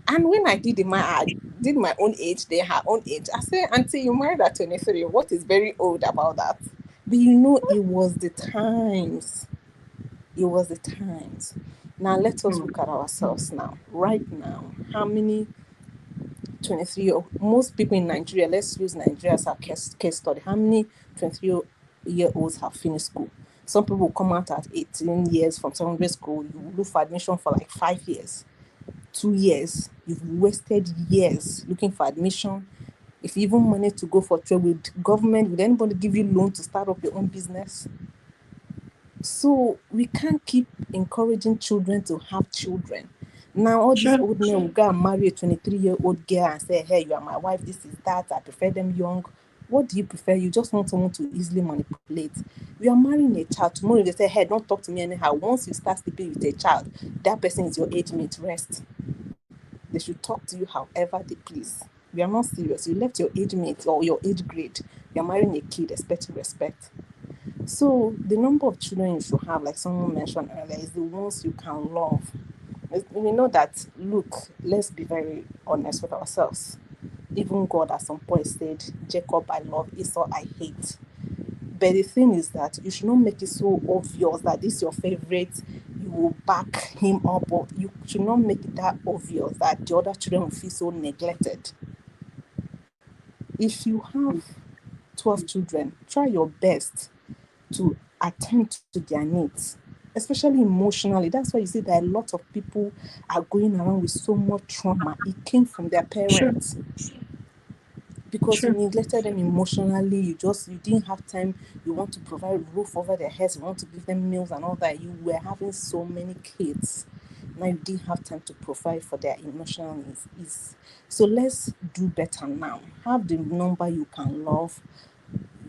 And when I did my own age, they her own age. I said, Auntie, you married at 23. What is very old about that? But it was the times. It was the times. Now let us look at ourselves now. Right now, how many 23 most people in Nigeria, let's use Nigeria as our case study. How many 23-year-olds have finished school? Some people come out at 18 years from secondary school. You look for admission for like 5 years, 2 years. You've wasted years looking for admission. If you even manage to go for trade with government, would anybody give you loan to start up your own business? So we can't keep encouraging children to have children. Now all these Sure. old men will go and marry a 23-year-old girl and say, hey, you are my wife, this is that, I prefer them young. What do you prefer? You just want someone to easily manipulate. You are marrying a child. Tomorrow they say, hey, don't talk to me anyhow. Once you start sleeping with a child, that person is your age mate. Rest. They should talk to you however they please. We are not serious. You left your age mate or your age grade. You are marrying a kid, expect respect. So the number of children you should have, like someone mentioned earlier, is the ones you can love. We know that, look, let's be very honest with ourselves. Even God at some point said, Jacob I love, Esau I hate. But the thing is that you should not make it so obvious that this is your favorite, you will back him up, or you should not make it that obvious that the other children will feel so neglected. If you have 12 children, try your best to attend to their needs, especially emotionally. That's why you see that a lot of people are going around with so much trauma. It came from their Sure. parents because you Sure. neglected them emotionally. You didn't have time. You want to provide roof over their heads. You want to give them meals and all that. You were having so many kids. Now you didn't have time to provide for their emotional needs. So let's do better now. Have the number you can love.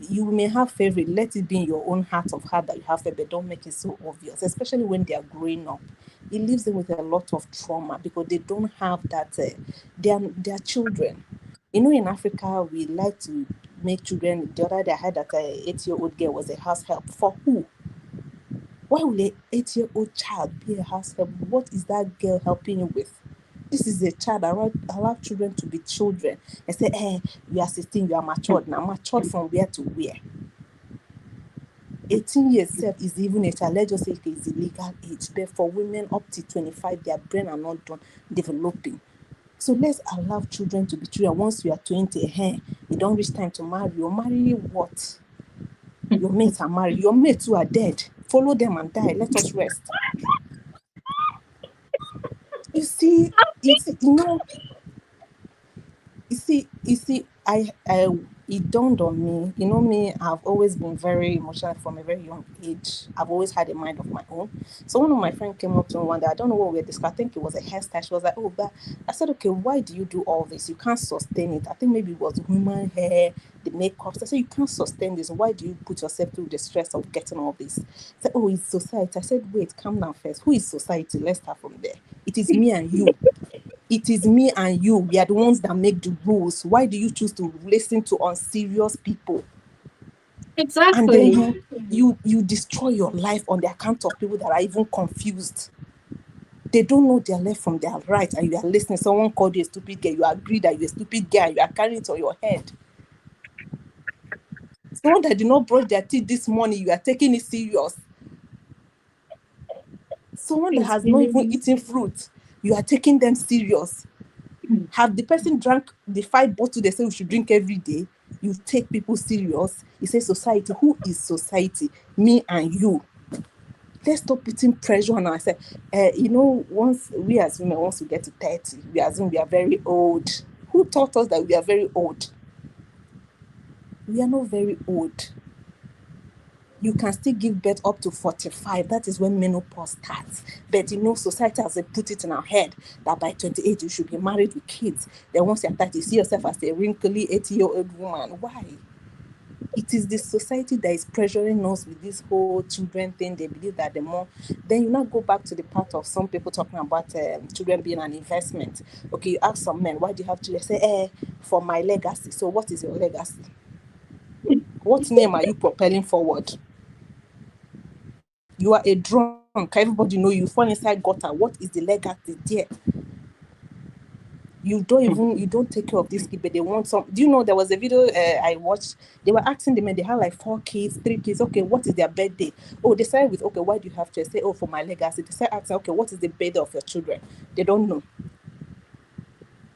You may have favorite, let it be in your own heart of heart that you have favorite, but don't make it so obvious, especially when they are growing up. It leaves them with a lot of trauma because they don't have that. They are children. In Africa, we like to make children. The other day, I heard that an 8-year-old girl was a house help. For who? Why will an 8-year-old child be a house help? What is that girl helping you with? This is a child. I allow children to be children. I say, you are 16, you are matured. Now, matured from where to where? 18 years self is even a child. Let's just say it is the legal age. But for women up to 25, their brain are not done developing. So let's allow children to be children. Once you are 20, you don't reach time to marry. You're marrying what? Your mates are married. Your mates who are dead. Follow them and die. Let us rest. You see, it's it dawned on me. Me, I've always been very emotional from a very young age. I've always had a mind of my own. So one of my friends came up to me one day. I don't know what we were discussing. I think it was a hairstyle. She was like, "Oh, but," I said, "Okay, why do you do all this? You can't sustain it." I think maybe it was human hair, the makeup. I said, "You can't sustain this. Why do you put yourself through the stress of getting all this?" I said, "Oh, it's society." I said, "Wait, calm down first. Who is society? Let's start from there. It is me and you. It is me and you. We are the ones that make the rules. Why do you choose to listen to unserious people? And then Exactly. you destroy your life on the account of people that are even confused. They don't know their left from their right, and you are listening. Someone called you a stupid girl. You agree that you're a stupid girl, and you are carrying it on your head. Someone that did not brush their teeth this morning, you are taking it serious. Someone that It's has not even been eaten fruit, you are taking them serious. Have the person drank the 5 bottles they say we should drink every day? You take people serious. You say society. Who is society? Me and you. Let's stop putting pressure on ourselves. Once we as women, once we get to 30, we assume we are very old. Who taught us that we are very old? We are not very old. You can still give birth up to 45. That is when menopause starts. But society has put it in our head that by 28 you should be married with kids. Then once you're 30, you see yourself as a wrinkly 80-year-old woman. Why? It is the society that is pressuring us with this whole children thing. They believe that the more, then you now go back to the part of some people talking about children being an investment. Okay, you ask some men, why do you have children? Say, for my legacy. So what is your legacy? What name are you propelling forward? You are a drunk. Everybody know you fall inside gutter. What is the legacy there? You don't take care of these kids, but they want some. Do you know there was a video I watched? They were asking the men, they had like 4 kids, 3 kids. Okay, what is their birthday? Oh, they started with, okay, why do you have to say, oh, for my legacy? They started asking, okay, what is the birthday of your children? They don't know.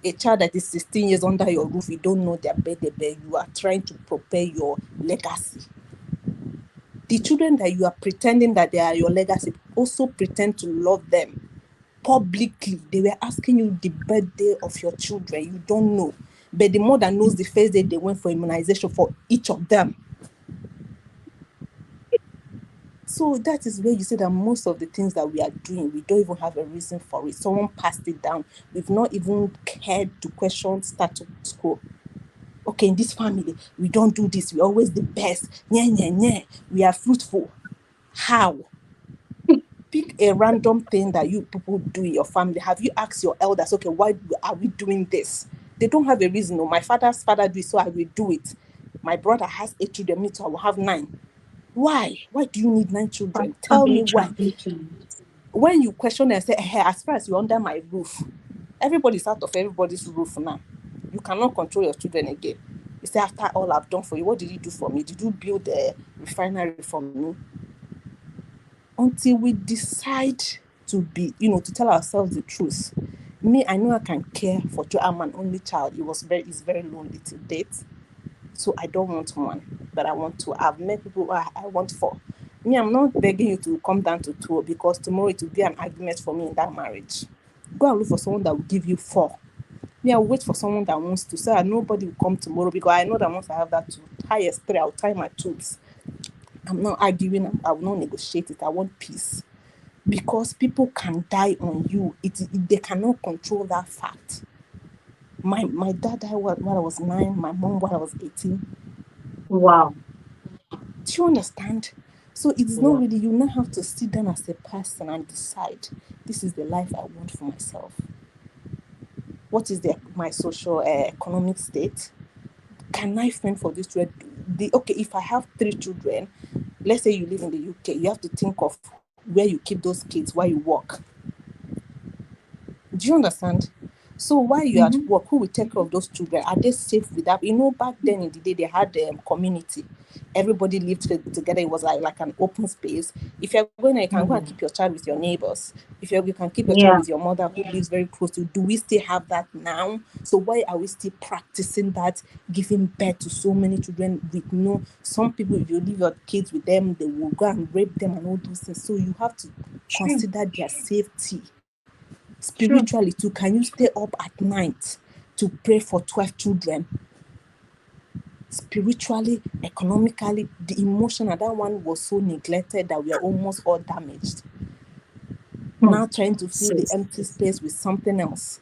A child that is 16 years under your roof, you don't know their birthday, but you are trying to prepare your legacy. The children that you are pretending that they are your legacy, also pretend to love them publicly. They were asking you the birthday of your children. You don't know. But the mother knows the first day they went for immunization for each of them. So that is where you say that most of the things that we are doing, we don't even have a reason for it. Someone passed it down. We've not even cared to question status quo. Okay, in this family, we don't do this. We're always the best. We are fruitful. How? Pick a random thing that you people do in your family. Have you asked your elders, okay, why are we doing this? They don't have a reason. No, my father's father do it, so I will do it. My brother has 8 children, me too, I will have 9. Why? Why do you need 9 children? Tell me why. When you question and say, hey, as far as you're under my roof, everybody's out of everybody's roof now. You cannot control your children again. You say, after all I've done for you, what did you do for me? Did you build a refinery for me? Until we decide to be, to tell ourselves the truth. Me, I know I can care for two. I'm an only child. It's very lonely to date. So I don't want one, but I want to. I've met people who I want 4. Me, I'm not begging you to come down to 2 because tomorrow it will be an argument for me in that marriage. Go and look for someone that will give you 4. Me, I'll wait for someone that wants to. So that nobody will come tomorrow because I know that once I have that 2, highest 3, I'll tie my tools. I'm not arguing. I will not negotiate it. I want peace. Because people can die on you. They cannot control that fact. My dad died while I was 9, my mom while I was 18. Wow. Do you understand? So it is not Yeah. really, you now have to sit down as a person and decide, this is the life I want for myself. What is my social economic state? Can I fend for this children? Okay, if I have 3 children, let's say you live in the UK, you have to think of where you keep those kids while you work. Do you understand? So while you're at Mm-hmm. work, who will take care of those children? Are they safe with that? Back then in the day, they had community. Everybody lived together. It was like an open space. If you're going there, you can go and Mm-hmm. keep your child with your neighbors. If you can keep your child Yeah. with your mother who lives very close to you. Do we still have that now? So why are we still practicing that, giving birth to so many children with no, some people, if you leave your kids with them, they will go and rape them and all those things. So you have to True. consider their safety. True. Spiritually too, can you stay up at night to pray for 12 children? Spiritually, economically, the emotional, that one was so neglected that we are almost all damaged. Hmm. Now trying to fill the Sis. empty space with something else.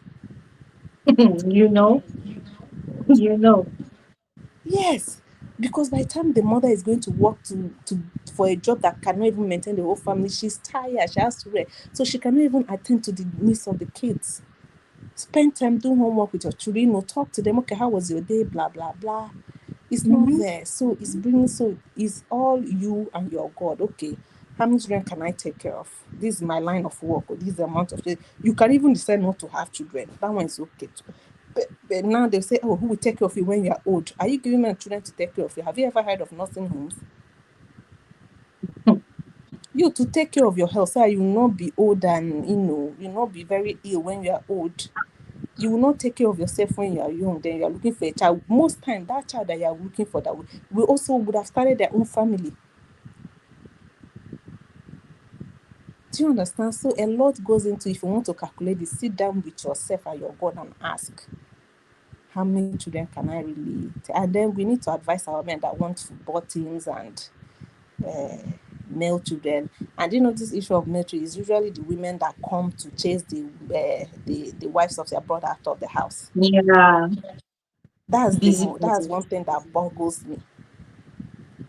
you know, you know. Yes, because by the time the mother is going to work to for a job that cannot even maintain the whole family, she's tired, she has to rest. So she cannot even attend to the needs of the kids. Spend time doing homework with your children, talk to them, okay, how was your day, blah, blah, blah. It's not Mm-hmm. there. So it's all you and your God. Okay, how many children can I take care of? This is my line of work, or this is the amount of children. You can even decide not to have children. That one is okay too. But now they say, oh, who will take care of you when you are old? Are you giving my children to take care of you? Have you ever heard of nursing homes? You to take care of your health, so you will not be old and you will not be very ill when you are old. You will not take care of yourself when you are young. Then you are looking for a child. Most time, that child that you are looking for, that will also would have started their own family. Do you understand? So a lot goes into, if you want to calculate it, sit down with yourself and your God and ask, how many children can I really? And then we need to advise our men that want football teams and uh, male children. And you know this issue of male children is usually the women that come to chase the wives of their brother out of the house. Yeah, busy, That's busy. one thing that boggles me.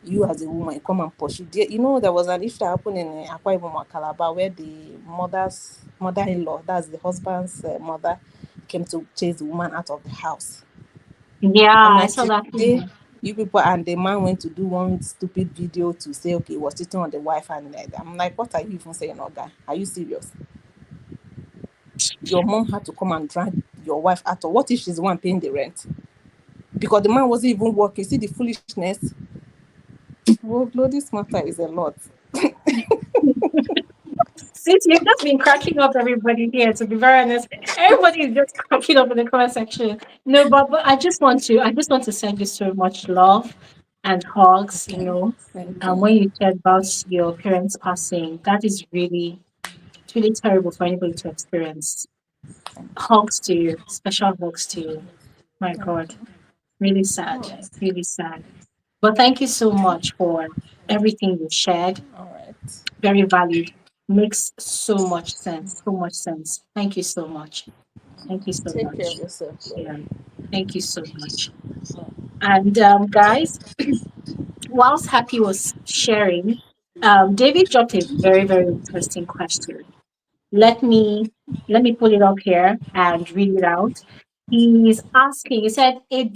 You as a woman, you come and pursue. You know, there was an issue that happened in Akwa Ibom or Calabar where the mother-in-law, that's the husband's mother, came to chase the woman out of the house. Yeah, I'm I like, saw that today, thing. you people, and the man went to do one stupid video to say, okay, he was cheating on the wife, and I'm like, what are you even saying, Oga? Are you serious? Your mom had to come and drag your wife out of. What if she's the one paying the rent? Because the man wasn't even working. See the foolishness. Well, this matter is a lot. Since you've just been cracking up everybody here, to be very honest, everybody is just cracking up in the comment section. No, but I just want to send you so much love and hugs, you Okay, know. thank And you. when you said about your parents passing, that is really, it's really terrible for anybody to experience. Thank you. Hugs to you, special hugs to you. My God, really sad, All right. really sad. But thank you so much for everything you shared. All right. Very valued. Makes so much sense. So much sense. Thank you so much. Thank you so Take care of much. yourself, Glory. Yeah. Thank you so much. And guys, whilst Happy was sharing, David dropped a very, very interesting question. Let me let me pull it up here and read it out. He's asking, he said, a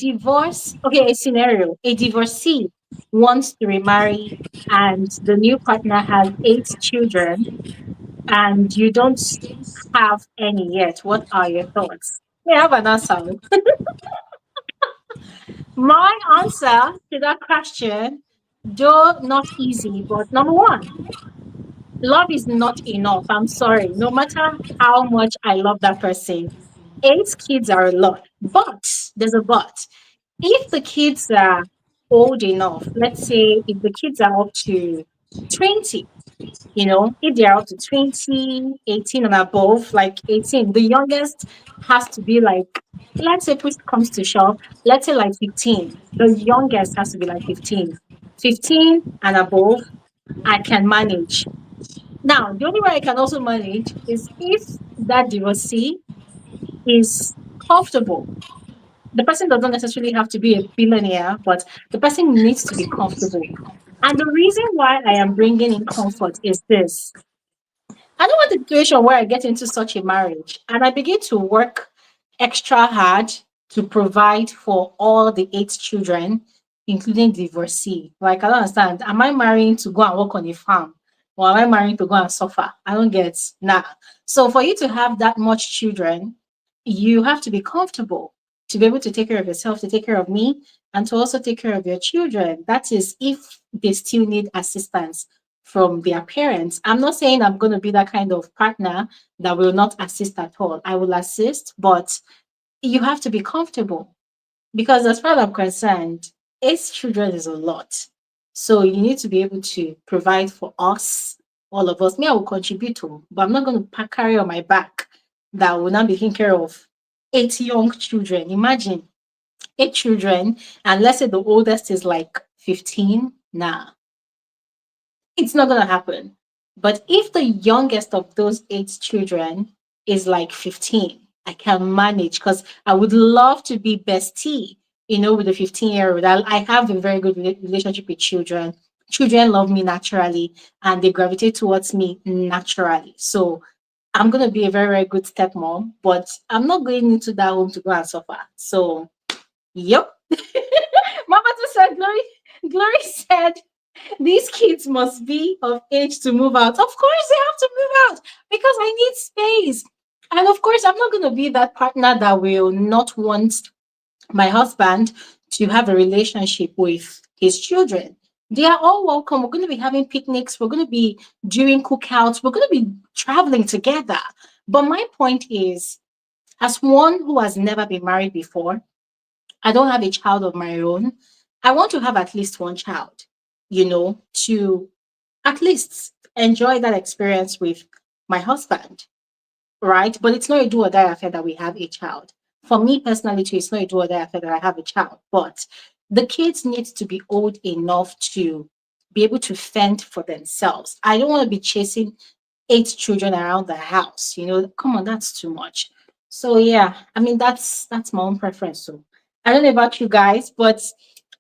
scenario, a divorcee wants to remarry and the new partner has 8 children and you don't have any yet. What are your thoughts? We have an answer. My answer to that question, though not easy, but number one, love is not enough. I'm sorry. No matter how much I love that person, 8 kids are a lot. But there's a but. If the kids are old enough, let's say if the kids are up to 20, if they're up to 20, 18 and above, like 18, the youngest has to be like, let's say push comes to shove, let's say like 15. The youngest has to be like 15. 15 and above, I can manage. Now, the only way I can also manage is if that divorcee is comfortable. The person doesn't necessarily have to be a billionaire, but the person needs to be comfortable. And the reason why I am bringing in comfort is this. I don't want a situation where I get into such a marriage and I begin to work extra hard to provide for all the 8 children, including divorcee. Like, I don't understand. Am I marrying to go and work on a farm? Or am I marrying to go and suffer? I don't get. Nah. So for you to have that much children, you have to be comfortable to be able to take care of yourself, to take care of me, and to also take care of your children. That is if they still need assistance from their parents. I'm not saying I'm going to be that kind of partner that will not assist at all. I will assist, but you have to be comfortable because, as far as I'm concerned, 8 children is a lot. So you need to be able to provide for us, all of us. Me, I will contribute to, but I'm not going to carry on my back that will not be taking care of 8 young children. Imagine 8 children, and let's say the oldest is like 15. Nah, it's not going to happen. But if the youngest of those 8 children is like 15, I can manage because I would love to be bestie, with the 15-year-old. I have a very good relationship with children. Children love me naturally and they gravitate towards me naturally. So I'm going to be a very, very good stepmom, but I'm not going into that home to go and suffer. So, yep. Mama just said, Glory said, these kids must be of age to move out. Of course, they have to move out because I need space. And of course, I'm not going to be that partner that will not want my husband to have a relationship with his children. They are all welcome. We're going to be having picnics. We're going to be doing cookouts. We're going to be traveling together. But my point is, as one who has never been married before, I don't have a child of my own. I want to have at least one child, to at least enjoy that experience with my husband, right? But it's not a do or die affair that we have a child. For me personally, too, it's not a do or die affair that I have a child. But the kids need to be old enough to be able to fend for themselves. I don't want to be chasing 8 children around the house. Come on, that's too much. So yeah, I mean that's my own preference. So I don't know about you guys, but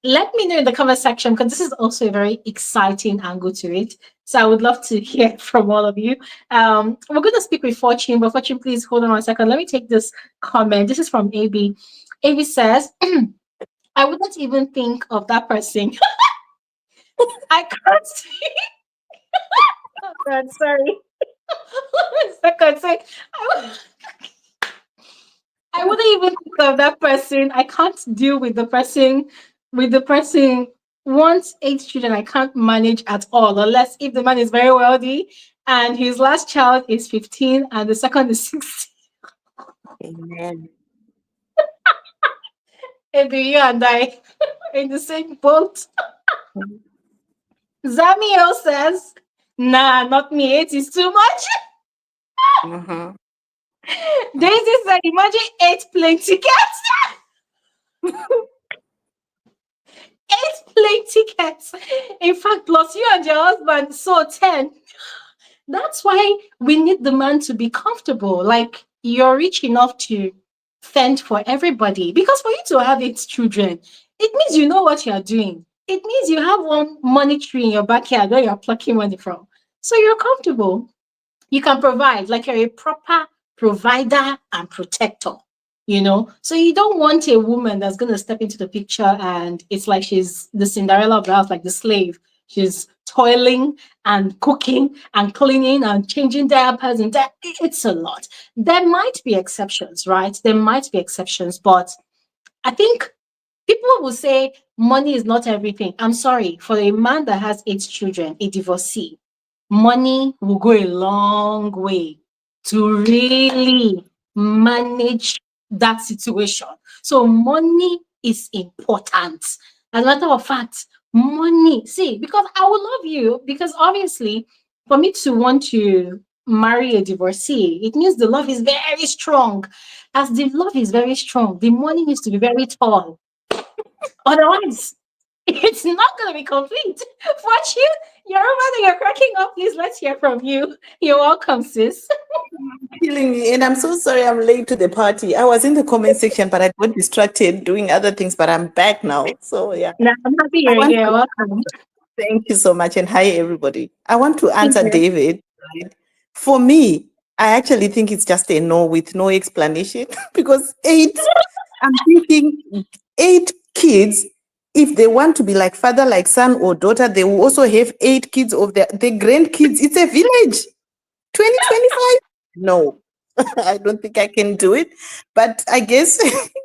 let me know in the comment section because this is also a very exciting angle to it. So I would love to hear from all of you. We're going to speak with Fortune, but Fortune, please hold on 1 second. Let me take this comment. This is from AB. AB says, I wouldn't even think of that person. I can't see. Oh God, sorry. 1 second. Say, I wouldn't even think of that person. I can't deal with the person. With the person wants 8 children, I can't manage at all. Unless if the man is very wealthy and his last child is 15 and the second is 16. Amen. Maybe you and I are in the same boat. Zamio says, nah, not me. 8 is too much. Mm-hmm. Daisy said, imagine 8 plane tickets. 8 plane tickets. In fact, plus you and your husband, so 10. That's why we need the man to be comfortable. Like you're rich enough to fend for everybody. Because for you to have 8 children, it means you know what you're doing. It means you have one money tree in your backyard where you're plucking money from. So you're comfortable. You can provide, like you're a proper provider and protector. So you don't want a woman that's going to step into the picture and it's like she's the Cinderella of the house, like the slave. She's toiling and cooking and cleaning and changing diapers, and that it's a lot. There might be exceptions, right? There might be exceptions, but I think people will say money is not everything. I'm sorry, for a man that has 8 children, a divorcee, money will go a long way to really manage that situation. So money is important. As a matter of fact, money, see, because I will love you, because obviously for me to want to marry a divorcee, it means the love is very strong. As the love is very strong, the money needs to be very tall. Otherwise, it's not going to be complete. Fortune, you're over there, you're cracking up. Please, let's hear from you. You're welcome, sis. Killing me. And I'm so sorry I'm late to the party. I was in the comment section, but I got distracted doing other things, but I'm back now. So yeah. Now, I'm happy I you're want here. to Welcome. thank you so much. And hi everybody. I want to Thank answer you. David. Right? For me, I actually think it's just a no with no explanation because I'm thinking 8 kids, if they want to be like father, like son or daughter, they will also have 8 kids of their grandkids. It's a village. 2025? No, I don't think I can do it. But I guess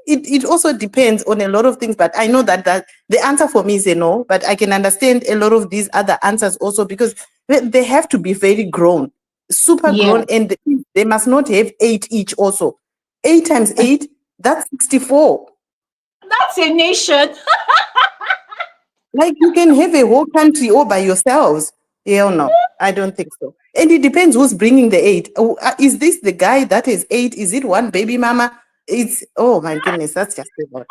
it also depends on a lot of things. But I know that the answer for me is a no. But I can understand a lot of these other answers also because they have to be very grown, super Yeah, grown, and they must not have 8 each also. 8 times 8, that's 64. that's a nation. Like you can have a whole country all by yourselves. Yeah or no? I don't think so. And it depends who's bringing the 8. Oh, is this the guy that is 8? Is it one baby mama? It's, oh my goodness, that's just a lot.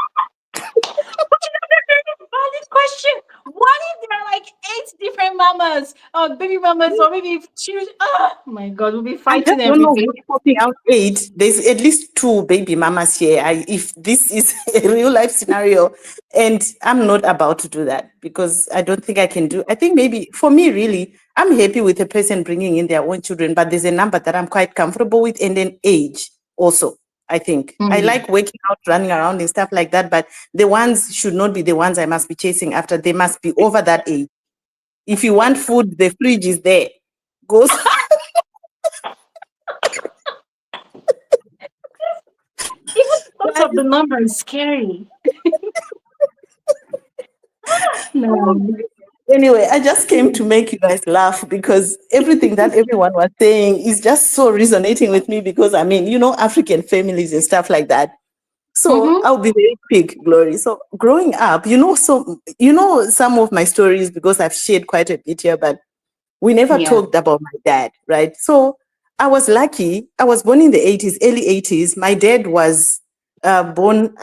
Valid question. What if there are like 8 different mamas or baby mamas or maybe choose? Oh my God, we'll be I just fighting don't every know day. who's popping out 8. There's at least 2 baby mamas here. If this is a real life scenario, and I'm not about to do that because I don't think I can do. I think maybe for me, really, I'm happy with a person bringing in their own children, but there's a number that I'm quite comfortable with, and then age also. I think I Mm, like working out, running around, and stuff like that. But the ones should not be the ones I must be chasing after. They must be over that age. If you want food, the fridge is there. Go. even the thought of the number is scary. No. Anyway, I just came to make you guys laugh because everything that everyone was saying is just so resonating with me because I mean, African families and stuff like that. So Mm-hmm. I'll be very quick, Glory. So growing up, some of my stories because I've shared quite a bit here, but we never Yeah. talked about my dad, right? So I was lucky. I was born in the 80s, early 80s. My dad was born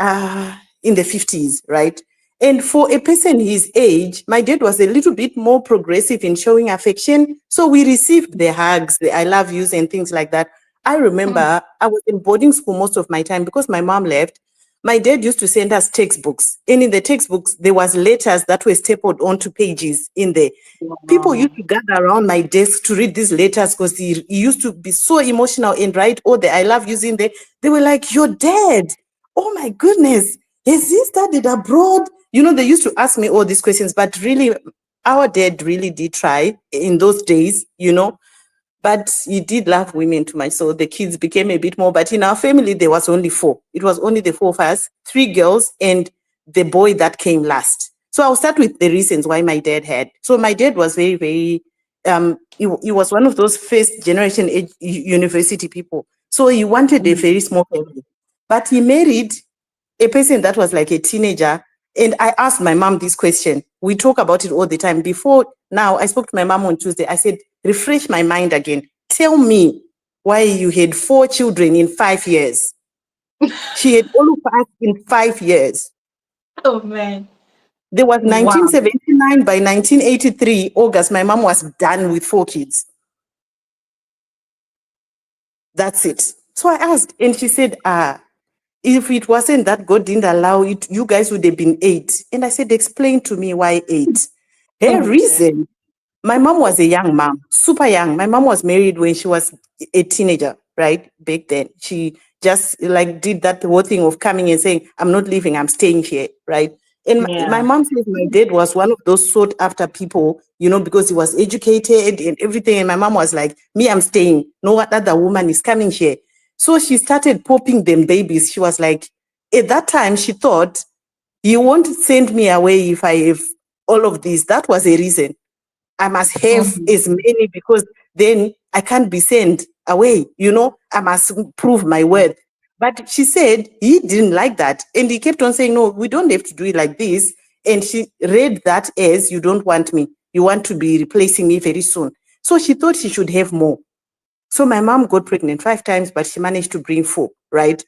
in the 50s, right? And for a person his age, my dad was a little bit more progressive in showing affection. So we received the hugs, the I love yous, and things like that. I remember I was in boarding school most of my time because my mom left. My dad used to send us textbooks. And in the textbooks, there was letters that were stapled onto pages in there. People used Wow. to gather around my desk to read these letters because he used to be so emotional and write all the I love yous in there. They were like, "You're dead. Oh my goodness. Has he studied abroad?" You know, they used to ask me all these questions, but really, our dad really did try in those days, you know, but he did love women too much. So the kids became a bit more. But in our family, there was only four. It was only the four of us, three girls, and the boy that came last. So I'll start with the reasons why my dad had. So my dad was very, very, he was one of those first generation university people. So he wanted a very small family. But he married a person that was like a teenager. And I asked my mom this question. We talk about it all the time. Before now, I spoke to my mom on Tuesday. I said, refresh my mind again. Tell me why you had 4 children in 5 years. She had all of us in 5 years. Oh man. There was Wow. 1979. By 1983, August, my mom was done with 4 kids. That's it. So I asked, and she said, if it wasn't that God didn't allow it, you guys would have been 8. And I said, explain to me why 8. Her Oh dear. reason, my mom was a young mom, super young. My mom was married when she was a teenager, right? Back then. She just like did that whole thing of coming and saying, I'm not leaving, I'm staying here, right? And my Yeah. mom says my dad was one of those sought after people, you know, because he was educated and everything. And my mom was like, me, I'm staying. No other woman is coming here. So she started popping them babies. She was like, at that time, she thought, you won't send me away if I have all of these. That was a reason. I must have Mhm. as many because then I can't be sent away. You know, I must prove my worth. But she said he didn't like that. And he kept on saying, no, we don't have to do it like this. And she read that as, you don't want me. You want to be replacing me very soon. So she thought she should have more. So my mom got pregnant 5 times, but she managed to bring 4, right?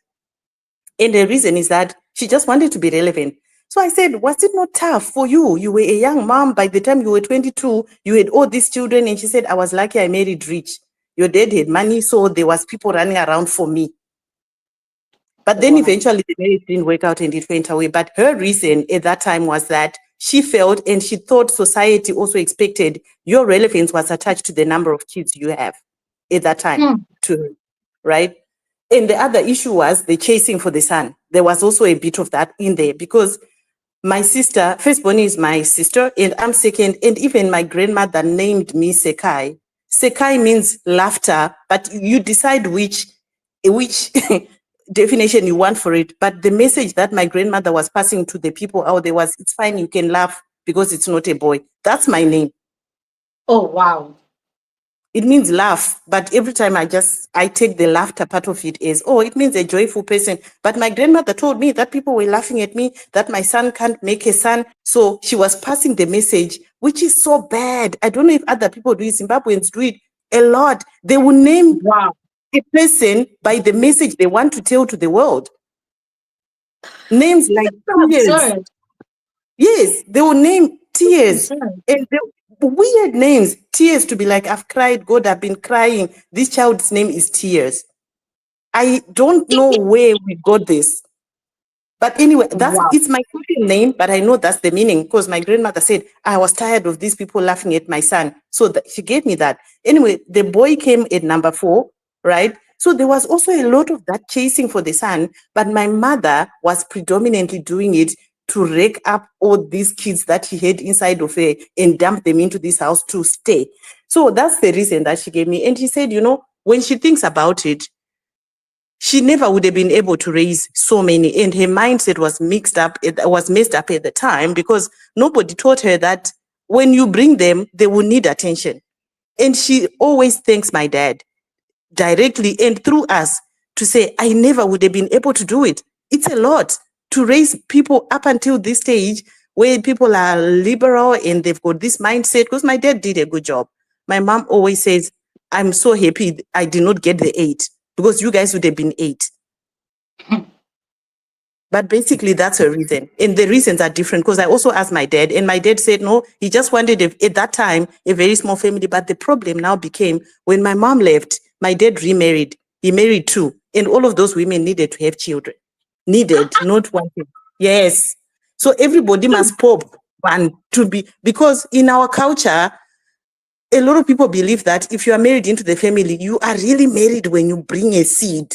And the reason is that she just wanted to be relevant. So I said, was it not tough for you? You were a young mom. By the time you were 22, you had all these children. And she said, I was lucky I married rich. Your dad had money, so there was people running around for me. But then Wow. eventually the marriage didn't work out and it went away. But her reason at that time was that she felt and she thought society also expected your relevance was attached to the number of kids you have at that time Hmm. to her, right? And the other issue was the chasing for the sun. There was also a bit of that in there because my sister, firstborn is my sister, and I'm second. And even my grandmother named me Sekai. Sekai means laughter, but you decide which definition you want for it. But the message that my grandmother was passing to the people out there was, it's fine, you can laugh because it's not a boy. That's my name. Oh wow. It means laugh, but every time I take the laughter part of it as, oh, it means a joyful person. But my grandmother told me that people were laughing at me, that my son can't make a son. So she was passing the message, which is so bad. I don't know if other people do it. Zimbabweans do it a lot. They will name Wow. a person by the message they want to tell to the world. Names like So tears. absurd. Yes, they will name tears. Absurd. And they, weird names. Tears to be like, I've cried, God, I've been crying. This child's name is Tears. I don't know where we got this. But anyway, Wow. it's my second name, but I know that's the meaning because my grandmother said I was tired of these people laughing at my son. So she gave me that. Anyway, the boy came at number 4, right? So there was also a lot of that chasing for the son, but my mother was predominantly doing it to rake up all these kids that she had inside of her and dump them into this house to stay. So that's the reason that she gave me. And she said, you know, when she thinks about it, she never would have been able to raise so many. And her mindset was mixed up, it was messed up at the time because nobody taught her that when you bring them, they will need attention. And she always thanks my dad directly and through us to say, I never would have been able to do it. It's a lot to raise people up until this stage where people are liberal and they've got this mindset because my dad did a good job. My mom always says, I'm so happy I did not get the 8 because you guys would have been 8. But basically, that's a reason. And the reasons are different because I also asked my dad, and my dad said, no, he just wanted, at that time, a very small family. But the problem now became when my mom left, my dad remarried. He married two. And all of those women needed to have children. Needed, not wanted. Yes. So everybody must pop one to be, because in our culture, a lot of people believe that if you are married into the family, you are really married when you bring a seed.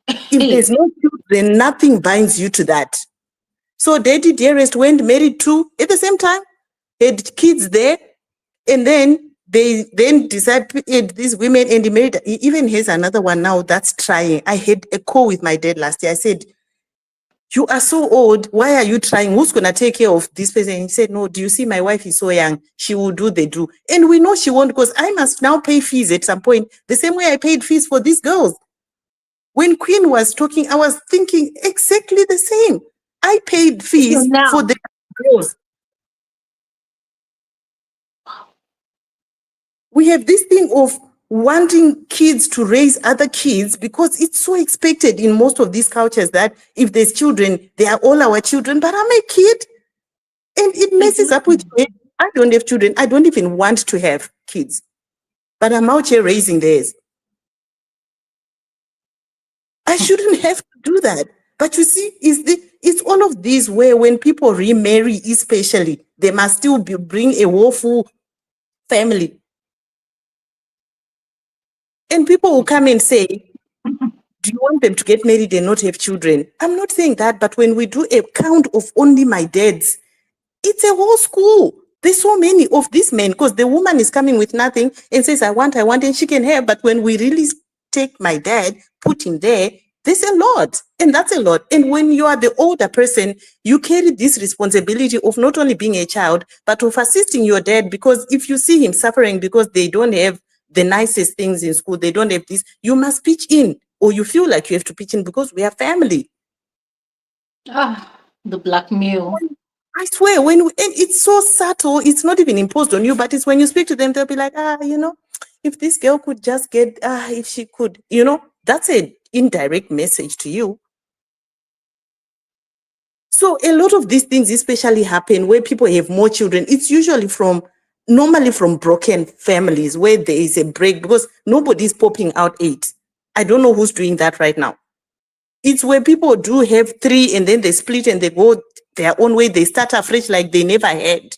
If there's no children, nothing binds you to that. So Daddy Dearest went married two at the same time, had kids there, and then they then decided these women, and he married. He even has another one now that's trying. I had a call with my dad last year. I said, you are so old. Why are you trying? Who's going to take care of this person? And he said, no, do you see my wife is so young? She will do the do. And we know she won't, because I must now pay fees at some point, the same way I paid fees for these girls. When Queen was talking, I was thinking exactly the same. I paid fees for the girls. We have this thing of wanting kids to raise other kids because it's so expected in most of these cultures that if there's children, they are all our children, but I'm a kid. And it messes up with me. I don't have children. I don't even want to have kids, but I'm out here raising theirs. I shouldn't have to do that. But you see, it's all of these where when people remarry, especially, they must still bring a woeful family. And people will come and say, do you want them to get married and not have children? I'm not saying that, but when we do a count of only my dads, it's a whole school. There's so many of these men, because the woman is coming with nothing and says, I want, and she can have. But when we really take my dad, put him there, there's a lot. And that's a lot. And when you are the older person, you carry this responsibility of not only being a child, but of assisting your dad. Because if you see him suffering because they don't have the nicest things in school, they don't have this, you must pitch in, or you feel like you have to pitch in because we are family. The blackmail. I swear, and it's so subtle, it's not even imposed on you, but it's when you speak to them, they'll be like, if this girl could just get, if she could, that's an indirect message to you. So a lot of these things especially happen where people have more children. It's usually normally from broken families where there is a break because nobody's popping out 8. I don't know who's doing that right now. It's where people do have 3 and then they split and they go their own way. They start afresh like they never had.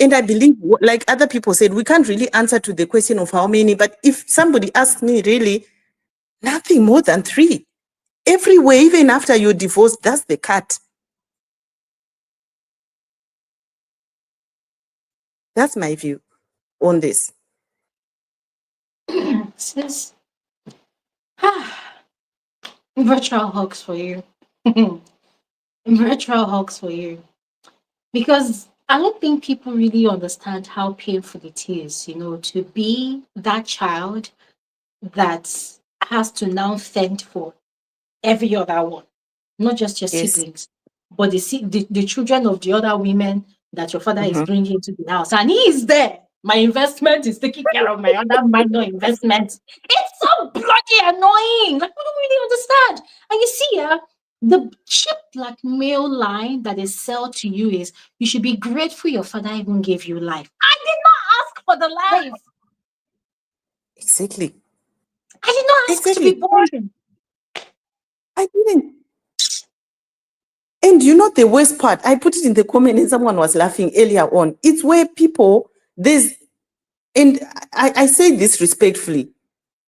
And I believe, like other people said, we can't really answer to the question of how many, but if somebody asks me, really, nothing more than 3. Everywhere, even after you're divorced, that's the cut. That's my view on this. Sis, virtual hugs for you. Virtual hugs for you. Because I don't think people really understand how painful it is, to be that child that has to now fend for every other one, not just your Yes. siblings, but the children of the other women that your father is bringing to the house. And he is there. My investment is taking care of my other minor investments. It's so bloody annoying. Like, we don't really understand. And you see, the cheap blackmail line that is sell to you is you should be grateful your father even gave you life. I did not ask for the life. Exactly. I did not ask to be born. I didn't. And the worst part, I put it in the comment and someone was laughing earlier on. It's where people, and I say this respectfully,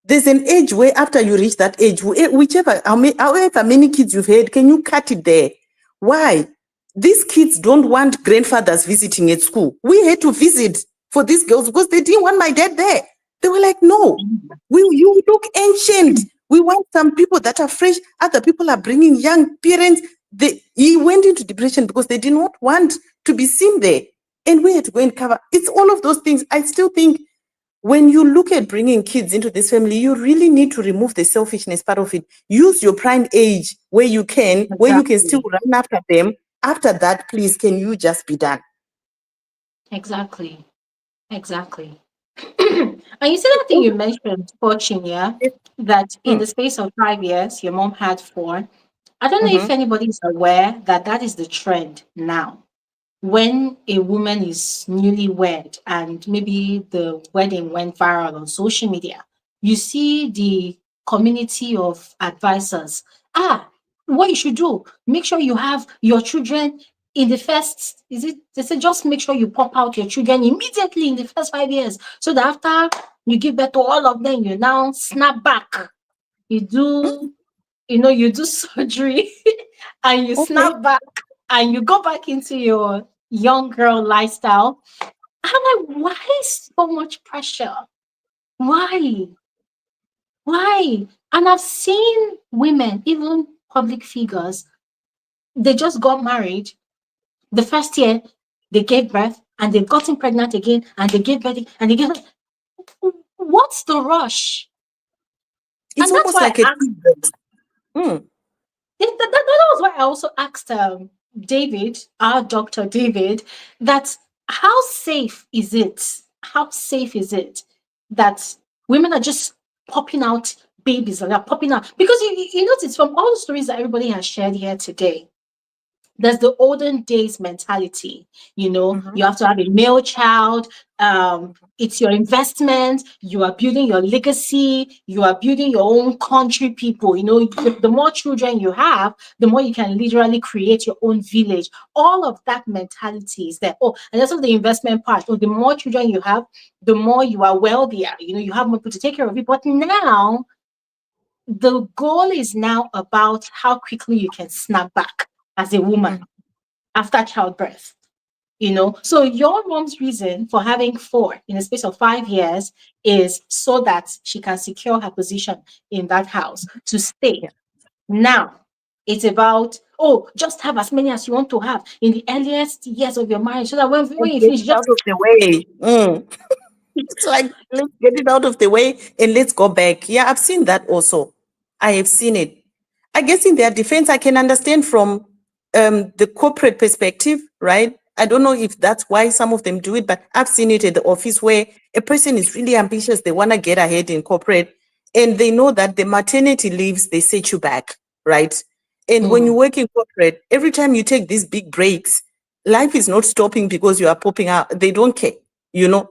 there's an age where after you reach that age, however many kids you've had, can you cut it there? Why? These kids don't want grandfathers visiting at school. We had to visit for these girls because they didn't want my dad there. They were like, no, you look ancient. We want some people that are fresh. Other people are bringing young parents. He went into depression because they did not want to be seen there. And we had to go and cover. It's all of those things. I still think when you look at bringing kids into this family, you really need to remove the selfishness part of it. Use your prime age where you can, where you can still run after them. After that, please, can you just be done? Exactly. And you see that thing you mentioned, Fortune, yeah, that in Mm, the space of 5 years, your mom had four. I don't know if mhm, anybody is aware that that is the trend now. When a woman is newlywed and maybe the wedding went viral on social media, you see the community of advisors. Ah, what you should do, make sure you have your children in the first, is it, they say just make sure you pop out your children immediately in the first 5 years. So that after you give birth to all of them, you now snap back. You do, you do surgery and you okay. snap back and you go back into your young girl lifestyle. I'm like, why so much pressure? Why? Why? And I've seen women, even public figures, they just got married. The first year, they gave birth and they've gotten pregnant again and they gave birth and they gave. What's the rush? It's And that's almost why like a I asked. treatment. Mm, That was why I also asked David, our Dr. David, that how safe is it? How safe is it that women are just popping out babies and they're popping out? Because you notice from all the stories that everybody has shared here today, there's the olden days mentality. mhm, You have to have a male child. It's your investment. You are building your legacy. You are building your own country. People, the more children you have, the more you can literally create your own village. All of that mentality is there. Oh, and also the investment part. Oh, the more children you have, the more you are wealthier. You have more people to take care of it. But now the goal is now about how quickly you can snap back as a woman mm, after childbirth. So your mom's reason for having four in a space of 5 years is so that she can secure her position in that house to stay. yeah. Now it's about, oh, just have as many as you want to have in the earliest years of your marriage so that when And you get finish, it out of the way. It's like, let's get it out of the way and let's go back. Yeah, I've seen that also. I have seen it. I guess in their defense, I can understand from the corporate perspective, right? I don't know if that's why some of them do it, but I've seen it at the office where a person is really ambitious. They want to get ahead in corporate and they know that the maternity leaves, they set you back, right? And when you mm, work in corporate, every time you take these big breaks, life is not stopping because you are popping out. They don't care.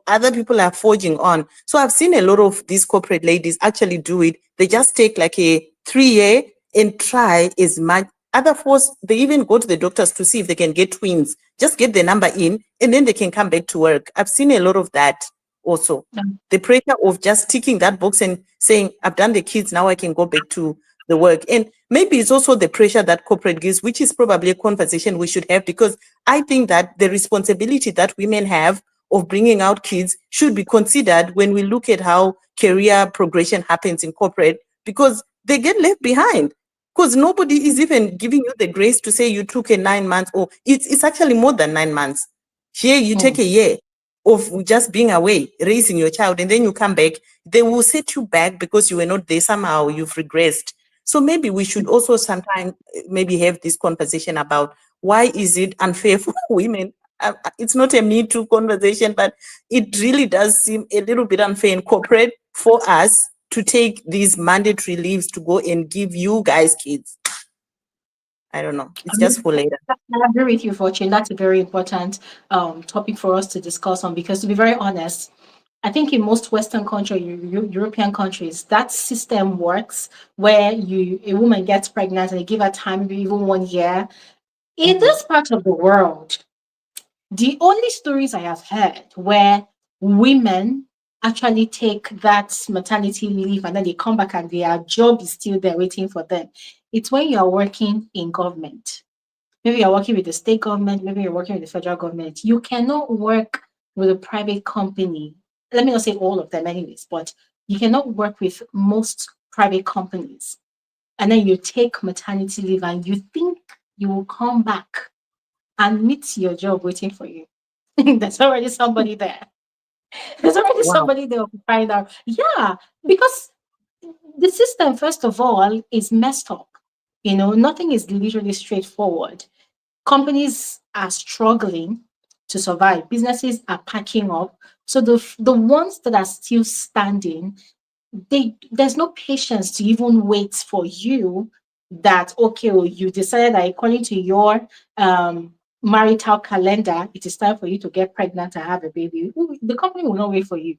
Other people are forging on. So I've seen a lot of these corporate ladies actually do it. They just take like a 3 year and try as much. Other force, they even go to the doctors to see if they can get twins. Just get the number in and then they can come back to work. I've seen a lot of that also. mm, The pressure of just ticking that box and saying, I've done the kids, now I can go back to the work. And maybe it's also the pressure that corporate gives, which is probably a conversation we should have, because I think that the responsibility that women have of bringing out kids should be considered when we look at how career progression happens in corporate, because they get left behind because nobody is even giving you the grace to say you took a 9 months, or it's actually more than 9 months. Here you take mm. a year of just being away, raising your child, and then you come back. They will set you back because you were not there. Somehow you've regressed. So maybe we should also sometime maybe have this conversation about why is it unfair for women. It's not a Me Too conversation, but it really does seem a little bit unfair in corporate for us to take these mandatory leaves to go and give you guys kids. I don't know. I It's just mean, for later. I agree with you, Fortune. That's a very important topic for us to discuss on because, to be very honest, I think in most Western countries, European countries, that system works where a woman gets pregnant and they give her time, maybe even 1 year. In Mhm. this part of the world, the only stories I have heard where women actually take that maternity leave and then they come back and their job is still there waiting for them. It's when you're working in government. Maybe you're working with the state government, maybe you're working with the federal government. You cannot work with a private company. Let me not say all of them, anyways, but you cannot work with most private companies. And then you take maternity leave and you think you will come back and meet your job waiting for you. There's already somebody there. There's already Wow. somebody there to find out. Yeah, because the system, first of all, is messed up. Nothing is literally straightforward. Companies are struggling to survive. Businesses are packing up. So the ones that are still standing, there's no patience to even wait for you that okay, oh, you decided that according to your marital calendar, it is time for you to get pregnant and have a baby. The company will not wait for you.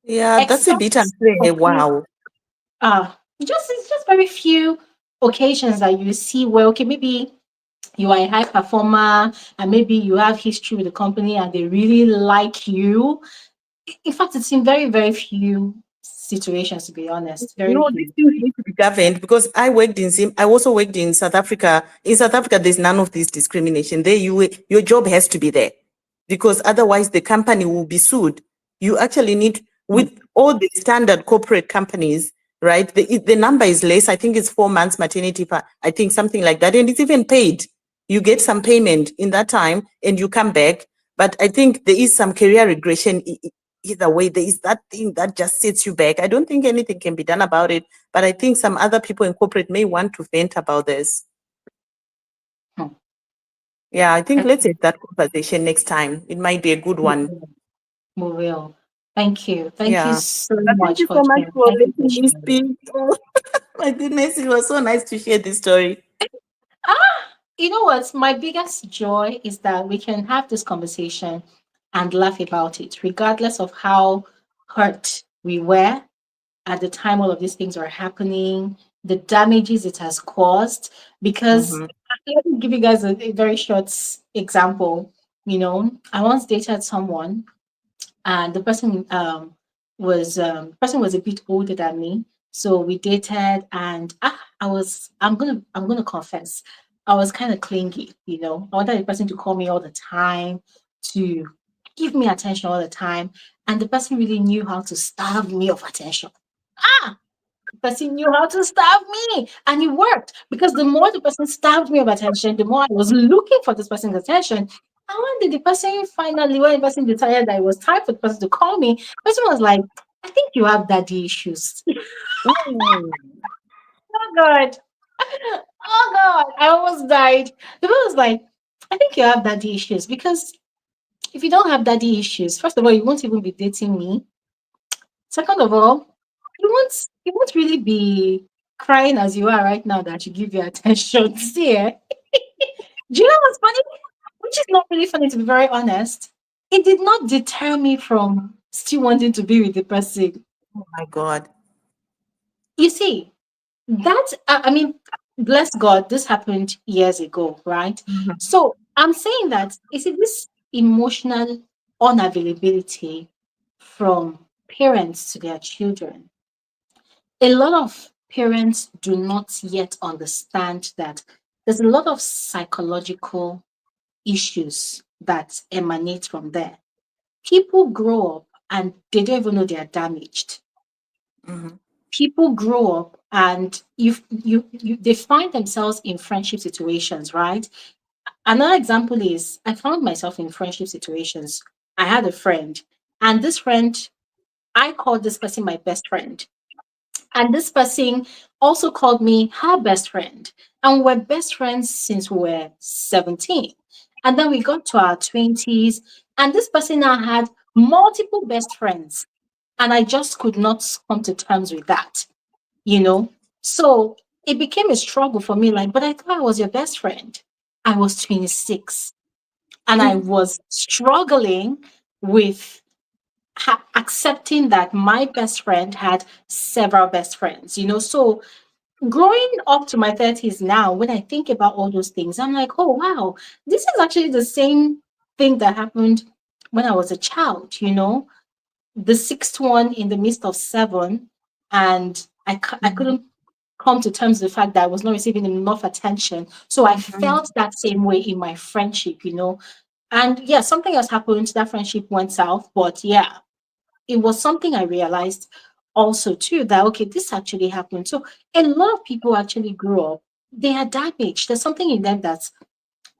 Yeah, that's a Except bit for unfair. few, Wow. it's just very few occasions that you see where okay, maybe you are a high performer and maybe you have history with the company and they really like you. In fact, it's in very, very few situations, to be honest. Very No, these few. things need to be governed because I also worked in South Africa. In South Africa, there's none of this discrimination. There, your job has to be there because otherwise the company will be sued. You actually need, with all the standard corporate companies, right? The number is less. I think it's 4 months maternity, I think something like that. And it's even paid. You get some payment in that time and you come back. But I think there is some career regression either way. There is that thing that just sets you back. I don't think anything can be done about it, but I think some other people in corporate may want to vent about this. Hmm. Yeah, I think let's have that conversation next time. It might be a good one. We will. Thank you. Thank you Yeah. so But thank much you for so much sharing. for Thank you for letting me sharing. speak. Oh, my goodness, it was so nice to share this story. You know what? My biggest joy is that we can have this conversation and laugh about it, regardless of how hurt we were at the time all of these things were happening, the damages it has caused. Because Mm-hmm. let me give you guys a very short example. I once dated someone and the person was a bit older than me, so we dated and I'm gonna confess, I was kind of clingy. I wanted the person to call me all the time, to give me attention all the time, and the person really knew how to starve me of attention. The person knew how to starve me, and it worked because the more the person starved me of attention, the more I was looking for this person's attention. And when did the person finally, when the person decided that it was time for the person to call me, the person was like, I think you have daddy issues. Mm. Oh God. Oh God. I almost died. The person was like, I think you have daddy issues because if you don't have daddy issues, first of all, you won't even be dating me. Second of all, you won't really be crying as you are right now that you give your attention. See, do you know what's funny? Which is not really funny, to be very honest. It did not deter me from still wanting to be with the person. Oh my God. You see, bless God, this happened years ago, right? Mhm. So I'm saying that, you see, this emotional unavailability from parents to their children, a lot of parents do not yet understand that there's a lot of psychological issues that emanate from there. People grow up and they don't even know they are damaged. Mhm. People grow up and they find themselves in friendship situations, right? Another example is I found myself in friendship situations. I had a friend, and this friend, I called this person my best friend. And this person also called me her best friend. And we're best friends since we were 17. And then we got to our 20s, and this person now had multiple best friends. And I just could not come to terms with that, you know? So it became a struggle for me. Like, but I thought I was your best friend. I was 26 and I was struggling with accepting that my best friend had several best friends. So growing up to my 30s now, when I think about all those things, I'm like, oh wow, this is actually the same thing that happened when I was a child. The sixth one in the midst of seven, and I Mhm. couldn't come to terms with the fact that I was not receiving enough attention. So I Mhm. felt that same way in my friendship. And yeah, something else happened, that friendship went south, but yeah, it was something I realized also too, that okay, this actually happened. So a lot of people actually grew up, they are damaged. There's something in them that's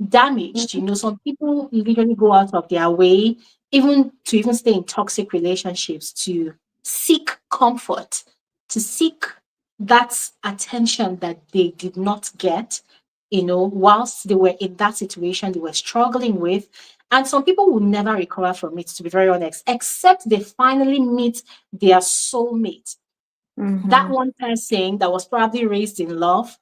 damaged. Some people literally go out of their way even to even stay in toxic relationships to seek comfort, to seek that attention that they did not get. whilst they were in that situation, they were struggling with. And some people will never recover from it, to be very honest, except they finally meet their soulmate. That one person that was probably raised in love,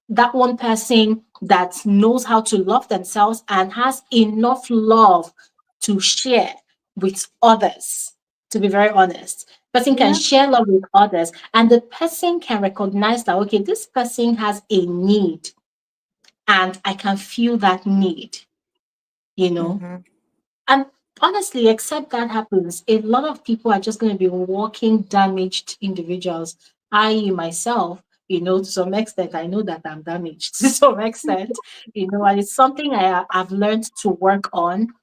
that one person that knows how to love themselves and has enough love to share with others, to be very honest. Person can Yeah. share love with others, and the person can recognize that, okay, this person has a need, and I can feel that need, you know. Mm-hmm. And honestly, except that happens, a lot of people are just going to be walking damaged individuals. I myself, to some extent, I know that I'm damaged to some extent, and it's something I've learned to work on,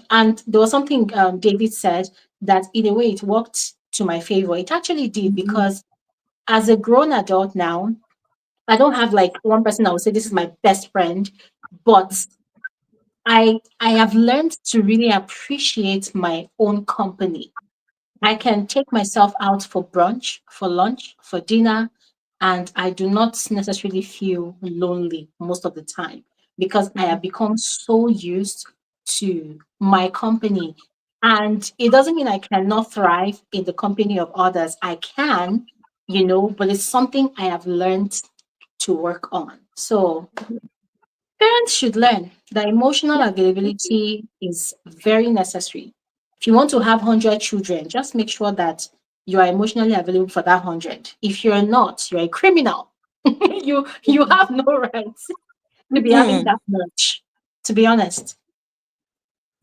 And there was something David said that in a way it worked to my favor. It actually did, because as a grown adult now, I don't have like one person I would say this is my best friend, but I have learned to really appreciate my own company. I can take myself out for brunch, for lunch, for dinner, and I do not necessarily feel lonely most of the time, because I have become so used to my company. And it doesn't mean I cannot thrive in the company of others. I can, but it's something I have learned to work on. So parents should learn that emotional availability is very necessary. If you want to have 100 children, just make sure that you are emotionally available for that 100. If you're not, you're a criminal. You have no rights to be having Mm. that much, to be honest.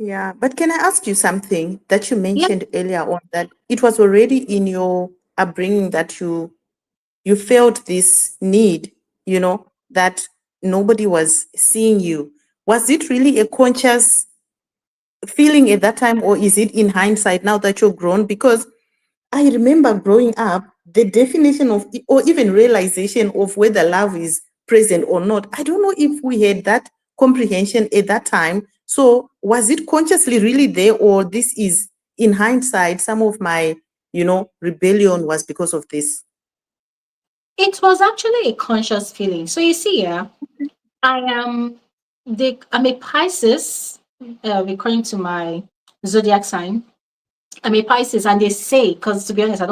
Yeah, but can I ask you something that you Yeah, mentioned earlier on, that it was already in your upbringing that you felt this need, that nobody was seeing you. Was it really a conscious feeling at that time, or is it in hindsight now that you're grown? Because I remember growing up, the definition of, or even realization of whether love is present or not, I don't know if we had that comprehension at that time. So was it consciously really there, or this is in hindsight, some of my, rebellion was because of this? it was actually a conscious feeling. So you see, yeah, I am I'm a Pisces, according to my zodiac sign. I'm a Pisces, and they say, because to be honest, I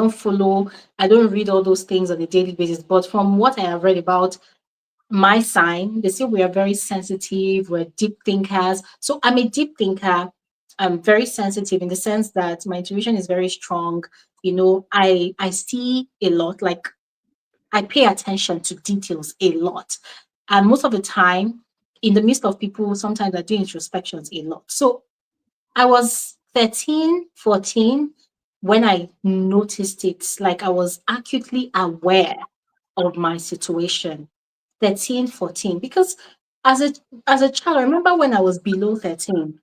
don't read all those things on a daily basis. But from what I have read about my sign, they say we are very sensitive, we're deep thinkers. So I'm a deep thinker. I'm very sensitive in the sense that my intuition is very strong. I see a lot, like I pay attention to details a lot. And most of the time, in the midst of people, sometimes I do introspections a lot. So I was 13, 14 when I noticed it. Like I was acutely aware of my situation. 13, 14. Because as a as a child, I remember when I was below 13,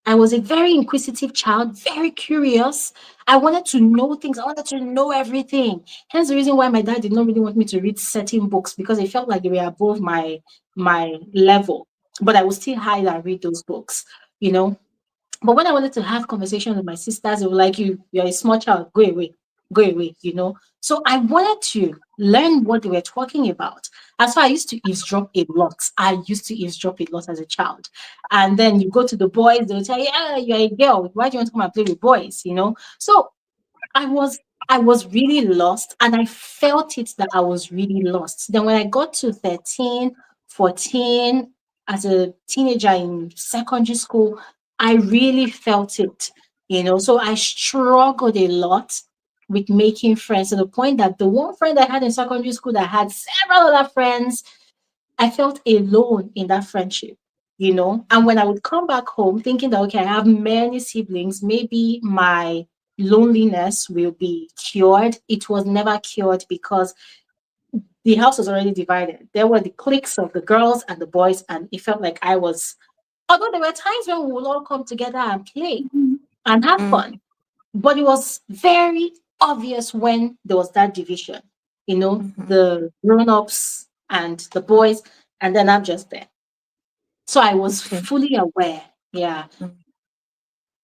I was a very inquisitive child, very curious. I wanted to know things. I wanted to know everything. Hence the reason why my dad did not really want me to read certain books, because it felt like they were above my level. But I would still hide and read those books, you know. But when I wanted to have conversations with my sisters, they were like, you're a small child, go away. So I wanted to learn what they were talking about. And so I used to eavesdrop a lot. I used to eavesdrop a lot as a child. And then you go to the boys, they'll tell you, yeah, you're a girl. Why do you want to come and play with boys? So I was I was really lost, and I felt it that I was really lost. Then when I got to 13, 14, as a teenager in secondary school, I really felt it. So I struggled a lot with making friends, to the point that the one friend I had in secondary school that had several other friends, I felt alone in that friendship. And when I would come back home thinking that, okay, I have many siblings, maybe my loneliness will be cured. It was never cured, because the house was already divided. There were the cliques of the girls and the boys, and it felt like although there were times when we would all come together and play and have Mm, fun, but it was very obvious when there was that division, mhm. the grown-ups and the boys, and then I'm just there. So I was Okay. fully aware. Yeah. Mm.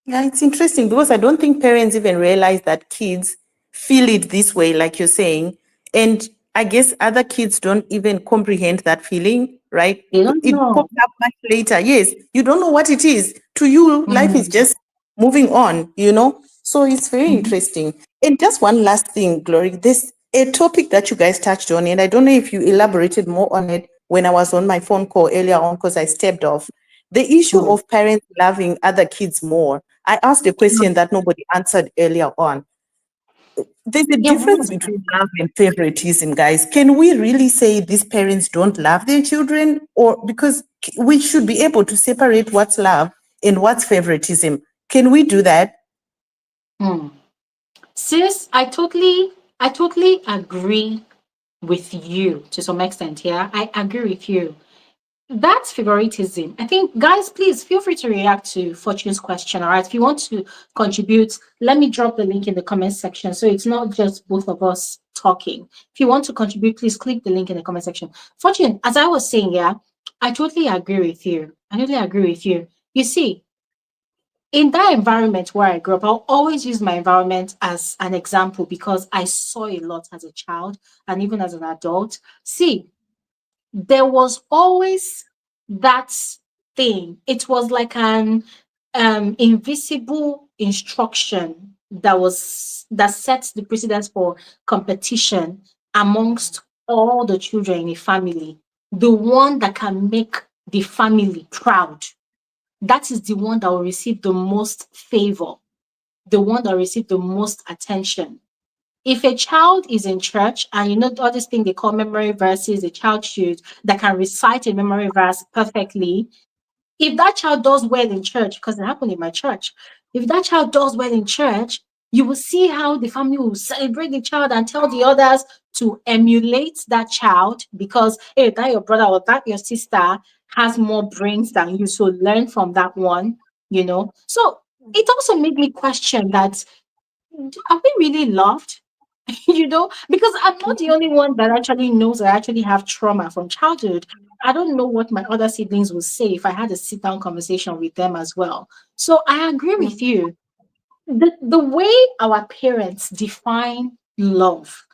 Yeah, it's interesting because I don't think parents even realize that kids feel it this way, like you're saying. And I guess other kids don't even comprehend that feeling, right? They don't It know. pops up much later. Yes, you don't know what it is. To you, life is Mm, just moving on, you know? So it's very mhm. interesting. And just one last thing, Glory, this a topic that you guys touched on, and I don't know if you elaborated more on it when I was on my phone call earlier on because I stepped off. The issue Mm, of parents loving other kids more. I asked a mm. question that nobody answered earlier on. There's a Yeah, what difference was that? between love and favoritism, guys. Can we really say these parents don't love their children? Or because we should be able to separate what's love and what's favoritism. Can we do that? Mm. Sis, I totally agree with you to some extent. Yeah, I agree with you. That's favoritism. I think, guys, please feel free to react to Fortune's question. All right. If you want to contribute, let me drop the link in the comment section. So it's not just both of us talking. If you want to contribute, please click the link in the comment section. Fortune, as I was saying, yeah, I totally agree with you. I totally agree with you. You see, in that environment where I grew up, I'll always use my environment as an example because I saw a lot as a child and even as an adult. See, there was always that thing. It was like an invisible instruction that sets the precedence for competition amongst all the children in a family. The one that can make the family proud. That is the one that will receive the most favor, the one that will receive the most attention. If a child is in church and you know all this thing they call memory verses, a child should that can recite a memory verse perfectly. If that child does well in church, because it happened in my church, if that child does well in church, you will see how the family will celebrate the child and tell the others to emulate that child because hey, that your brother or that your sister has more brains than you. So learn from that one, you know. So it also made me question that are we really loved? You know, because I'm not the only one that actually knows I actually have trauma from childhood. I don't know what my other siblings would say if I had a sit down conversation with them as well. So I agree with you. The way our parents define love,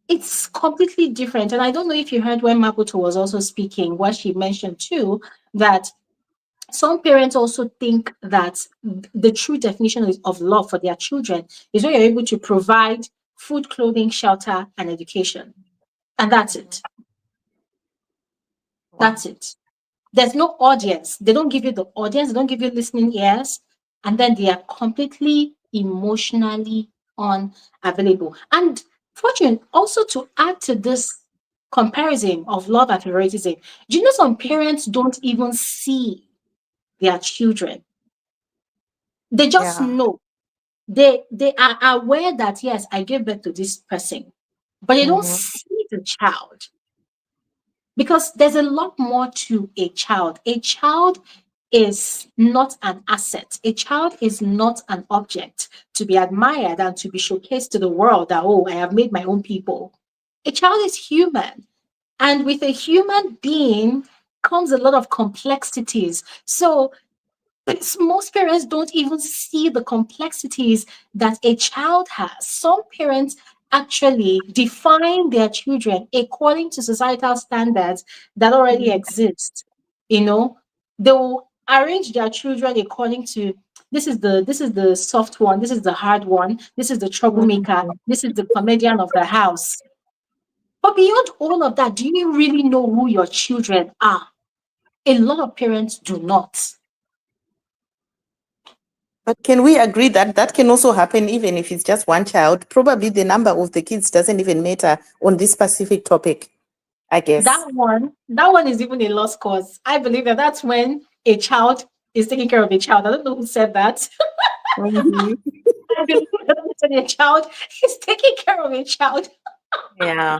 it's completely different. And I don't know if you heard when Maputo was also speaking, what she mentioned too, that some parents also think that the true definition of love for their children is when you're able to provide food, clothing, shelter, and education. And that's it. That's Wow. it. There's no audience. They don't give you the audience, they don't give you listening ears, and then they are completely emotionally unavailable. And Fortune, also to add to this comparison of love and favoritism, do you know some parents don't even see their children? They just Yeah. know. They are aware that yes, I gave birth to this person, but they don't Mhm. see the child because there's a lot more to a child. A child is not an asset. A child is not an object to be admired and to be showcased to the world that, oh, I have made my own people. A child is human. And with a human being comes a lot of complexities. So most parents don't even see the complexities that a child has. Some parents actually define their children according to societal standards that already exist. You know, they will arrange their children according to this is the soft one, this is the hard one, this is the troublemaker, Mhm. this is the comedian of the house. But beyond all of that, do you really know who your children are? A lot of parents do not. But can we agree that that can also happen even if it's just one child? Probably the number of the kids doesn't even matter on this specific topic, I guess. That one is even a lost cause. I believe that that's when a child is taking care of a child. I don't know who said that. Mhm. I believe that that's when a child is taking care of a child Yeah.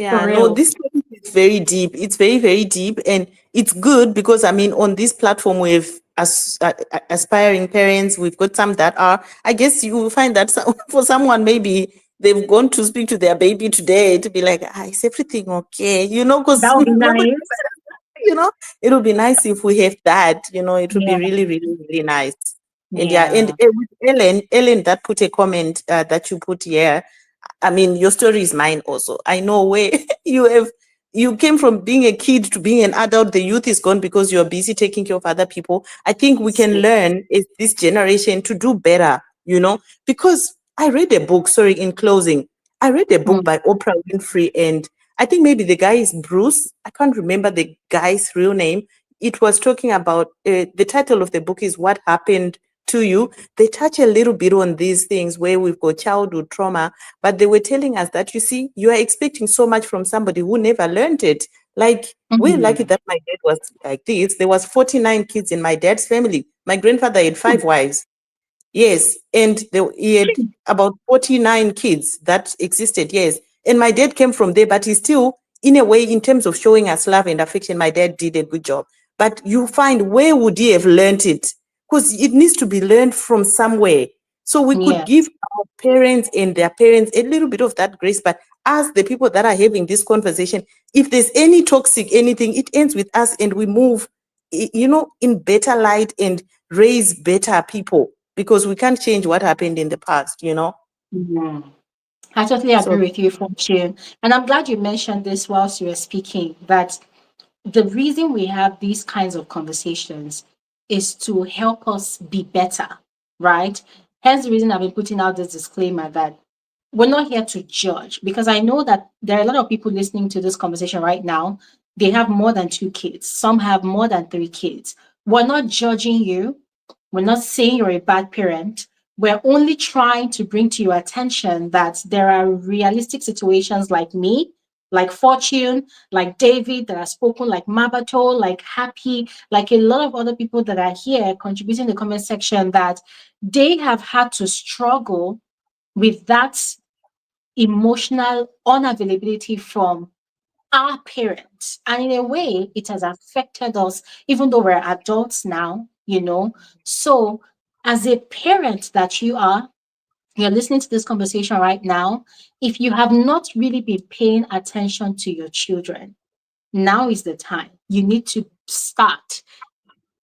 for Yeah, no, real. this topic is very deep. It's very, very deep, and it's good because I mean, on this platform, we've aspiring parents. We've got some that are. I guess you will find that for someone, maybe they've gone to speak to their baby today to be like, is everything okay? You know, because That would be nobody, nice. you know, it'll be nice if we have that. You know, it would be Yeah, really, really, really nice. And yeah, and yeah. with Ellen, that put a comment that you put here. I mean, your story is mine also. I know where you came from being a kid to being an adult. The youth is gone because you're busy taking care of other people. I think we can learn as this generation to do better, because I read a book, sorry, in closing, I read a book Mm, by Oprah Winfrey, and I think maybe the guy is Bruce. I can't remember the guy's real name. It was talking about the title of the book is What Happened to You. They touch a little bit on these things where we've got childhood trauma, but they were telling us that, you see, you are expecting so much from somebody who never learned it. Like, we're lucky mm, that my dad was like this. There was 49 kids in my dad's family. My grandfather had 5 wives. Yes, and he had about 49 kids that existed, yes. And my dad came from there, but he still, in a way, in terms of showing us love and affection, my dad did a good job. But you find, where would he have learned it? Because it needs to be learned from somewhere. So we could give yes. our parents and their parents a little bit of that grace. But as the people that are having this conversation, if there's any toxic anything, it ends with us and we move, in better light and raise better people, because we can't change what happened in the past. Mm. I totally agree So with you, Fortune. And I'm glad you mentioned this whilst you were speaking, that the reason we have these kinds of conversations is to help us be better, right? Hence the reason I've been putting out this disclaimer that we're not here to judge, because I know that there are a lot of people listening to this conversation right now. They have more than 2 kids, some have more than 3 kids. We're not judging you. We're not saying you're a bad parent. We're only trying to bring to your attention that there are realistic situations like me, like Fortune, like David that has spoken, like Mabato, like Happy, like a lot of other people that are here contributing in the comment section, that they have had to struggle with that emotional unavailability from our parents. And in a way, it has affected us, even though we're adults now. So, as a parent that you're listening to this conversation right now. If you have not really been paying attention to your children, now is the time. You need to start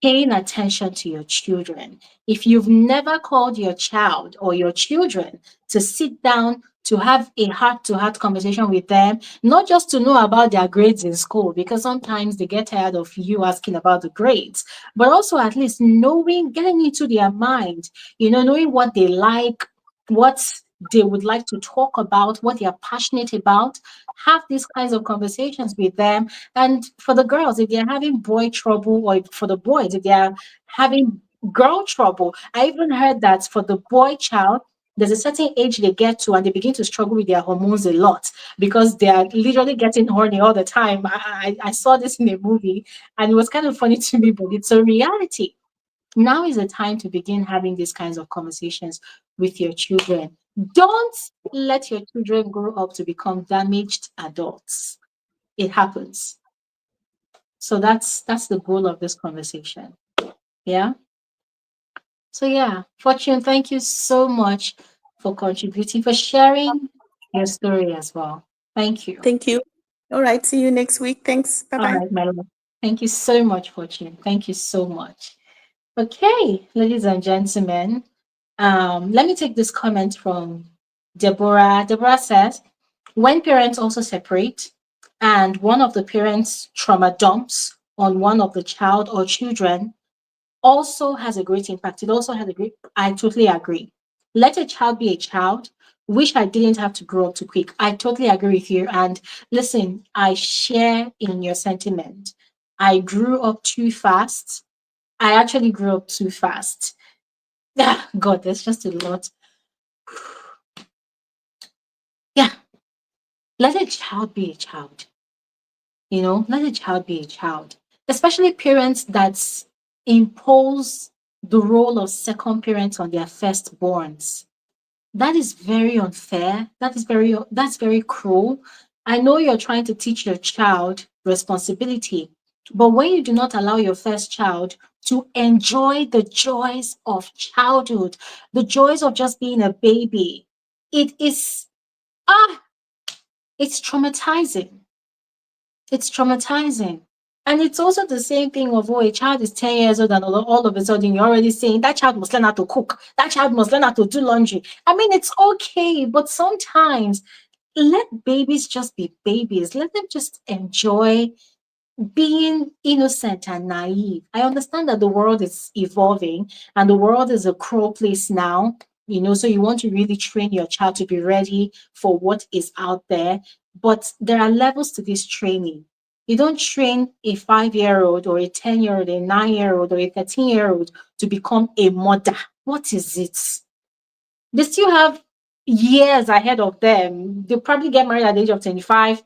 paying attention to your children. If you've never called your child or your children to sit down to have a heart to heart conversation with them, not just to know about their grades in school, because sometimes they get tired of you asking about the grades, but also at least getting into their mind, knowing what they like, what they would like to talk about, what they are passionate about. Have these kinds of conversations with them. And for the girls, if they're having boy trouble, or for the boys, if they're having girl trouble, I even heard that for the boy child, there's a certain age they get to and they begin to struggle with their hormones a lot because they are literally getting horny all the time. I saw this in a movie and it was kind of funny to me, but it's a reality. Now is the time to begin having these kinds of conversations with your children. Don't let your children grow up to become damaged adults. It happens. So that's the goal of this conversation. Yeah. So yeah, Fortune, thank you so much for contributing, for sharing your story as well. Thank you. thank you. All right. See you next week. Thanks. Bye All bye. right, my love. Thank you so much, Fortune. Thank you so much. Okay, ladies and gentlemen, let me take this comment from Deborah. Deborah says, when parents also separate and one of the parents trauma dumps on one of the child or children, also has a great impact. It also has a great, I totally agree. Let a child be a child. Wish I didn't have to grow up too quick. I totally agree with you. And listen, I share in your sentiment. I grew up too fast. I actually grew up too fast. Yeah, God, there's just a lot. Yeah, let a child be a child. Let a child be a child. Especially parents that impose the role of second parents on their firstborns. That is very unfair. That's very cruel. I know you're trying to teach your child responsibility, but when you do not allow your first child to enjoy the joys of childhood, the joys of just being a baby, it is ah, it's traumatizing. It's traumatizing. And it's also the same thing of, oh, a child is 10 years old and all of a sudden you're already saying that child must learn how to cook, that child must learn how to do laundry. I mean, it's okay, but sometimes let babies just be babies. Let them just enjoy being innocent and naive. I understand that the world is evolving and the world is a cruel place now, so you want to really train your child to be ready for what is out there. But there are levels to this training. You don't train a 5-year-old or a 10-year-old, a 9-year-old or a 13-year-old to become a mother. What is it? They still have years ahead of them. They'll probably get married at the age of 25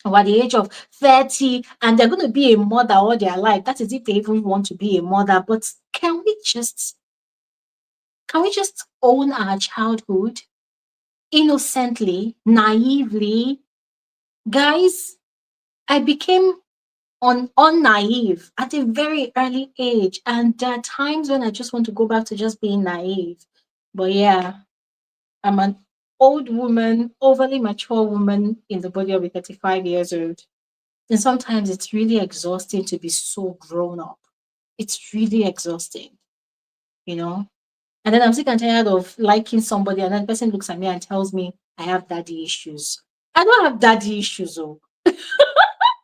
or at the age of 30, and they're going to be a mother all their life. That is if they even want to be a mother. But can we just own our childhood innocently, naively? Guys, I became unnaive at a very early age, and there are times when I just want to go back to just being naive. But yeah, I'm an old woman, overly mature woman in the body of a 35 years old. And sometimes it's really exhausting to be so grown up. It's really exhausting, you know? And then I'm sick and tired of liking somebody, and then the person looks at me and tells me I have daddy issues. I don't have daddy issues, oh.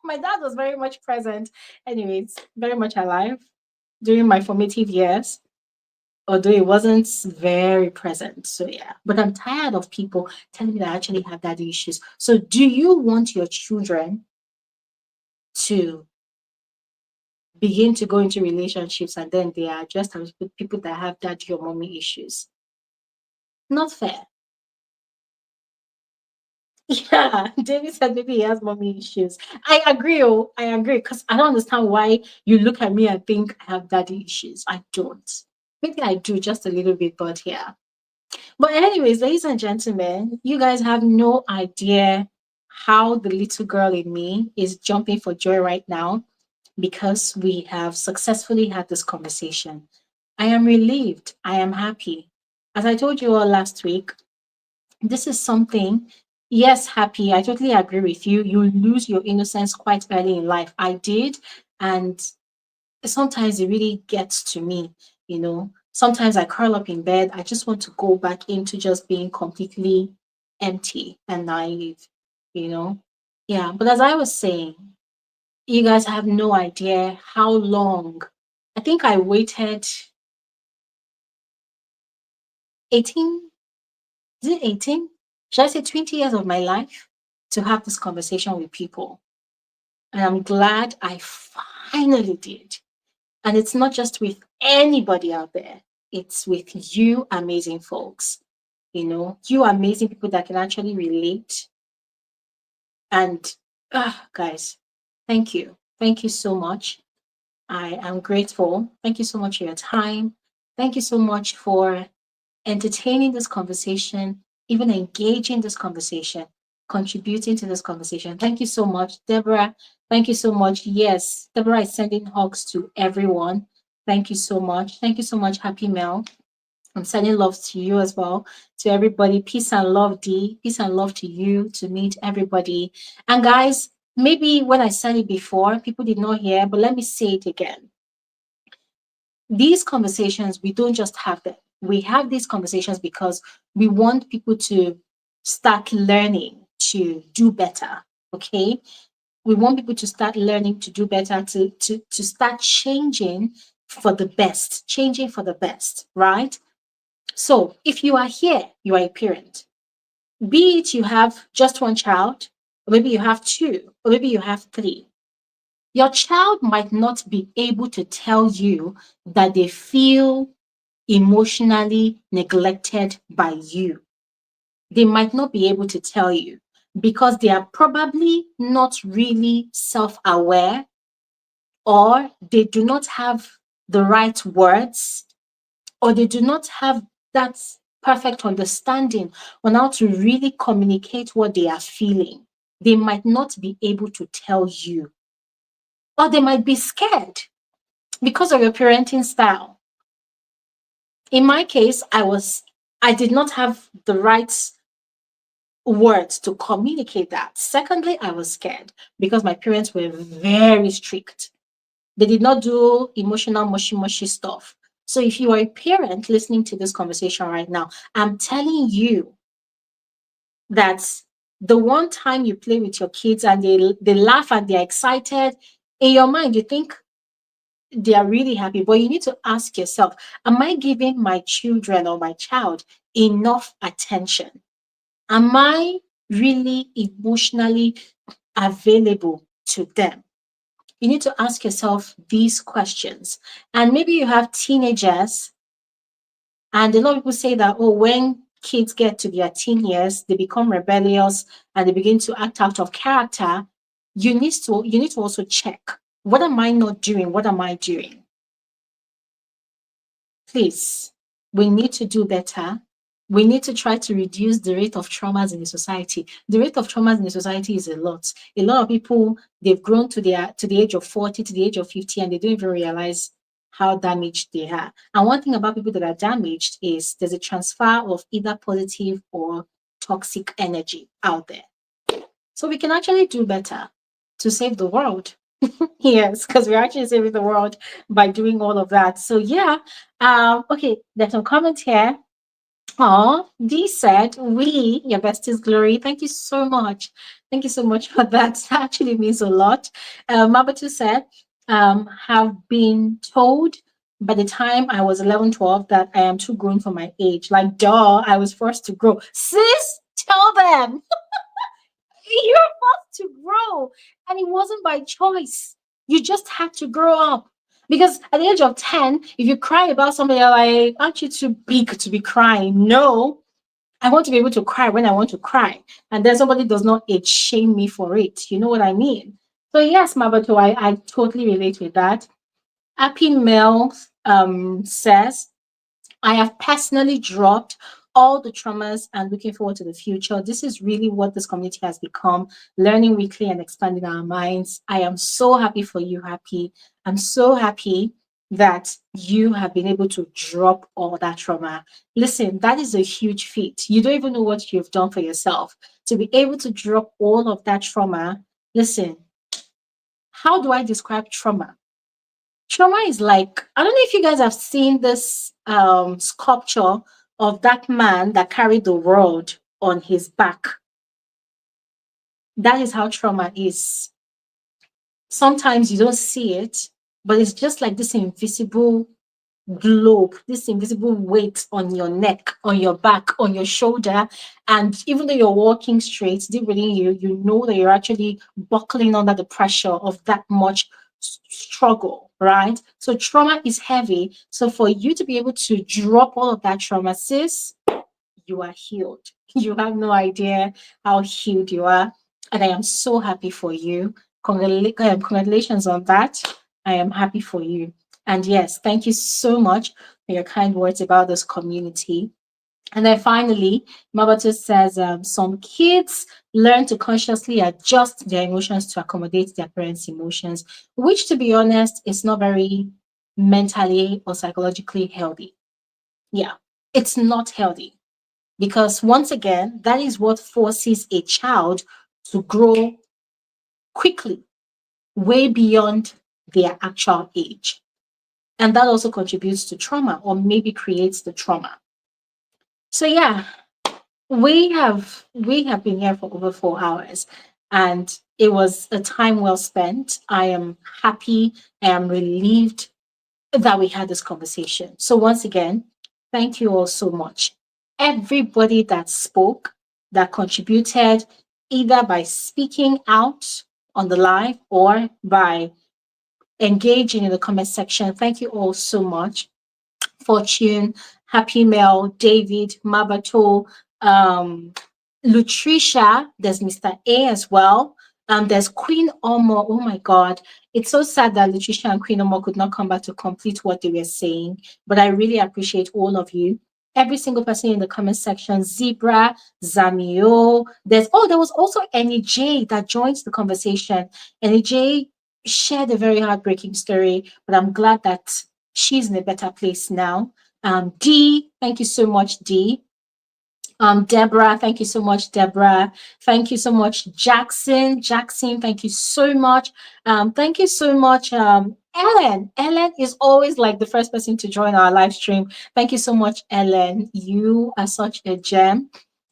My dad was very much present. Anyways, very much alive during my formative years, although it wasn't very present. So yeah. But I'm tired of people telling me that I actually have daddy issues. So do you want your children to begin to go into relationships and then they are just as people that have daddy or mommy issues? Not fair. Yeah, David said maybe he has mommy issues. I agree. Oh, I agree because I don't understand why you look at me and think I have daddy issues. I don't. Maybe I do just a little bit, but yeah. But anyways, ladies and gentlemen, you guys have no idea how the little girl in me is jumping for joy right now because we have successfully had this conversation. I am relieved. I am happy. As I told you all last week, this is something, yes, happy. I totally agree with you. You lose your innocence quite early in life. I did. And sometimes it really gets to me. Sometimes I curl up in bed. I just want to go back into just being completely empty and naive, you know? Yeah. But as I was saying, you guys have no idea how long. I think I waited 18, is it 18? Should I say 20 years of my life to have this conversation with people? And I'm glad I finally did. And it's not just with anybody out there, it's with you amazing folks. You amazing people that can actually relate. And guys, thank you. Thank you so much. I am grateful. Thank you so much for your time. Thank you so much for entertaining this conversation, even engaging this conversation, contributing to this conversation. Thank you so much, Deborah. Thank you so much. Yes, Deborah is sending hugs to everyone. Thank you so much. Thank you so much, Happy Mel. I'm sending love to you as well, to everybody. Peace and love, D. Peace and love to you, to meet everybody. And guys, maybe when I said it before, people did not hear, but let me say it again. These conversations, we don't just have them. We have these conversations because we want people to start learning to do better. Okay. We want people to start learning to do better, to start changing for the best, changing for the best, right? So if you are here, you are a parent. Be it you have just one child, or maybe you have two, or maybe you have three. Your child might not be able to tell you that they feel emotionally neglected by you. They might not be able to tell you because they are probably not really self aware, or they do not have the right words, or they do not have that perfect understanding on how to really communicate what they are feeling. They might not be able to tell you, or they might be scared because of your parenting style. In my case, I did not have the right words to communicate that. Secondly, I was scared because my parents were very strict. They did not do emotional mushy mushy stuff. So if you are a parent listening to this conversation right now, I'm telling you that the one time you play with your kids and they laugh and they're excited, in your mind you think they are really happy, but you need to ask yourself, am I giving my children or my child enough attention? Am I really emotionally available to them? You need to ask yourself these questions. And maybe you have teenagers, and a lot of people say that, oh, when kids get to their teen years, they become rebellious and they begin to act out of character. You need to also check, what am I not doing? What am I doing? Please, we need to do better. We need to try to reduce the rate of traumas in the society. The rate of traumas in the society is a lot. A lot of people, they've grown to the age of 40, to the age of 50, and they don't even realize how damaged they are. And one thing about people that are damaged is there's a transfer of either positive or toxic energy out there. So we can actually do better to save the world. Yes, because we're actually saving the world by doing all of that. So yeah, okay, there's some comments here. Oh, Dee said, we, your besties glory. Thank you so much. Thank you so much for that. That actually means a lot. Mabatu said, have been told by the time I was 11, 12 that I am too grown for my age. Like, duh, I was forced to grow. Sis, tell them. You're forced to grow. And it wasn't by choice. You just had to grow up. Because at the age of 10, if you cry about somebody, you're like, aren't you too big to be crying? No, I want to be able to cry when I want to cry. And then somebody does not age shame me for it. You know what I mean? So yes, Mabato, I totally relate with that. Happy Mel says, I have personally dropped all the traumas and looking forward to the future. This is really what this community has become, learning weekly and expanding our minds. I am so happy for you, Happy. I'm so happy that you have been able to drop all that trauma. Listen, that is a huge feat. You don't even know what you've done for yourself. To be able to drop all of that trauma, listen, how do I describe trauma? Trauma is like, I don't know if you guys have seen this sculpture of that man that carried the world on his back. That is how trauma is. Sometimes you don't see it, but it's just like this invisible globe, this invisible weight on your neck, on your back, on your shoulder. And even though you're walking straight, deep within you, you know that you're actually buckling under the pressure of that much struggle, right? So trauma is heavy. So for you to be able to drop all of that trauma, sis, you are healed. You have no idea how healed you are. And I am so happy for you. Congratulations on that. I am happy for you. And yes, thank you so much for your kind words about this community. And then finally, Mabatu says some kids learn to consciously adjust their emotions to accommodate their parents' emotions, which, to be honest, is not very mentally or psychologically healthy. Yeah, it's not healthy because, once again, that is what forces a child to grow quickly, way beyond their actual age. And that also contributes to trauma or maybe creates the trauma. So yeah, we have been here for over 4 hours, and it was a time well spent. I am happy, I am relieved that we had this conversation. So once again, thank you all so much. Everybody that spoke, that contributed, either by speaking out on the live or by engaging in the comment section, thank you all so much. Fortune, Happy Mel, David, Mabato, um, Lutricia, there's Mr. A as well. There's Queen Omo. Oh my God. It's so sad that Lutricia and Queen Omo could not come back to complete what they were saying, but I really appreciate all of you. Every single person in the comment section, Zebra, Zamio. There was also Annie J that joined the conversation. Annie J shared a very heartbreaking story, but I'm glad that she's in a better place now. D, thank you so much, D. Deborah, thank you so much, Deborah. Thank you so much, Jackson. Jackson, thank you so much. Thank you so much, Ellen. Ellen is always like the first person to join our live stream. Thank you so much, Ellen. You are such a gem.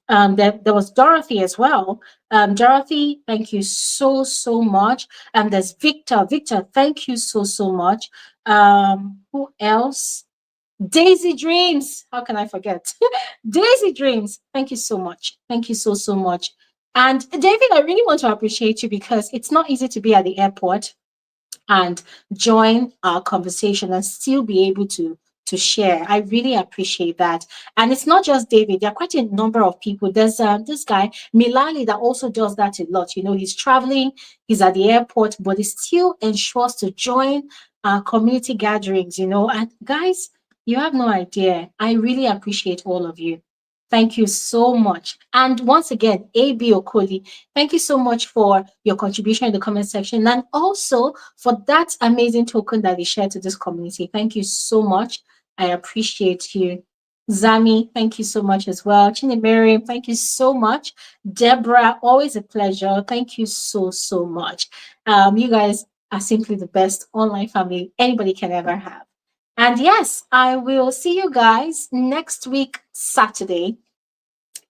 There was Dorothy as well. Dorothy, thank you so, so much. There's Victor. Victor, thank you so, so much. Who else? Daisy Dreams. How can I forget? Daisy Dreams. Thank you so much. Thank you so, so much. And David, I really want to appreciate you because it's not easy to be at the airport and join our conversation and still be able to share. I really appreciate that. And it's not just David. There are quite a number of people. There's this guy Milali that also does that a lot. You know, he's traveling, he's at the airport, but he still ensures to join our community gatherings. You know, and guys, you have no idea. I really appreciate all of you. Thank you so much. And once again, AB Okoli, thank you so much for your contribution in the comment section and also for that amazing token that you shared to this community. Thank you so much. I appreciate you. Zami, thank you so much as well. Chinimiri, thank you so much. Deborah, always a pleasure. Thank you so, so much. You guys are simply the best online family anybody can ever have. And yes, I will see you guys next week, Saturday.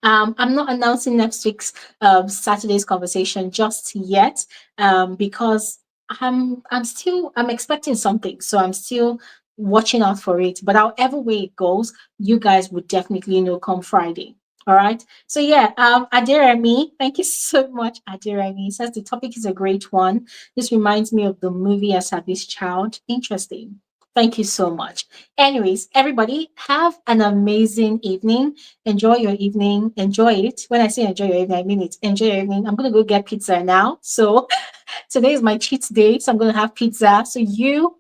I'm not announcing next week's Saturday's conversation just yet because I'm expecting something, so I'm still watching out for it. But however way it goes, you guys would definitely know come Friday. All right. So yeah, Adiremi, thank you so much, Adiremi. Says the topic is a great one. This reminds me of the movie A Savage Child. Interesting. Thank you so much. Anyways, everybody, have an amazing evening. Enjoy your evening. Enjoy it. When I say enjoy your evening, I mean it. Enjoy your evening. I'm going to go get pizza now. So today is my cheat day. So I'm going to have pizza. So you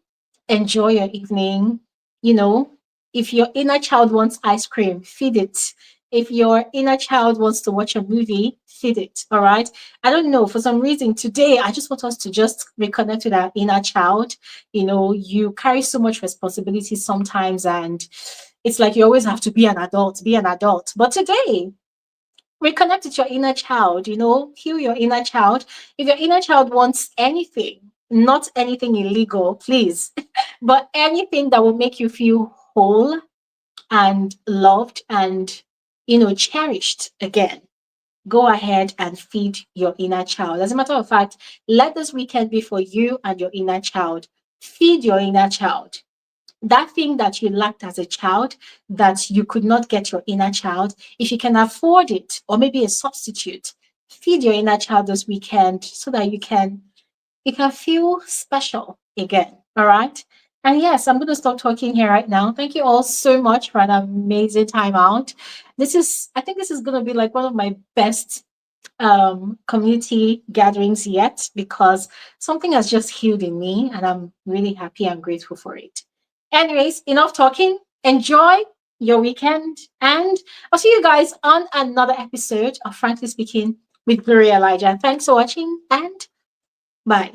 enjoy your evening. You know, if your inner child wants ice cream, feed it. If your inner child wants to watch a movie, feed it. All right. I don't know. For some reason, today, I just want us to just reconnect with our inner child. You know, you carry so much responsibility sometimes, and it's like you always have to be an adult, be an adult. But today, reconnect with your inner child, you know, heal your inner child. If your inner child wants anything, not anything illegal, please, but anything that will make you feel whole and loved and, you know, cherished again, go ahead and feed your inner child. As a matter of fact, let this weekend be for you and your inner child. Feed your inner child. That thing that you lacked as a child, that you could not get your inner child, if you can afford it, or maybe a substitute, feed your inner child this weekend so that you can feel special again. All right. And yes, I'm going to stop talking here right now. Thank you all so much for an amazing time out. I think this is going to be like one of my best community gatherings yet because something has just healed in me and I'm really happy and grateful for it. Anyways, enough talking. Enjoy your weekend and I'll see you guys on another episode of Frankly Speaking with Gloria Elijah. Thanks for watching and bye.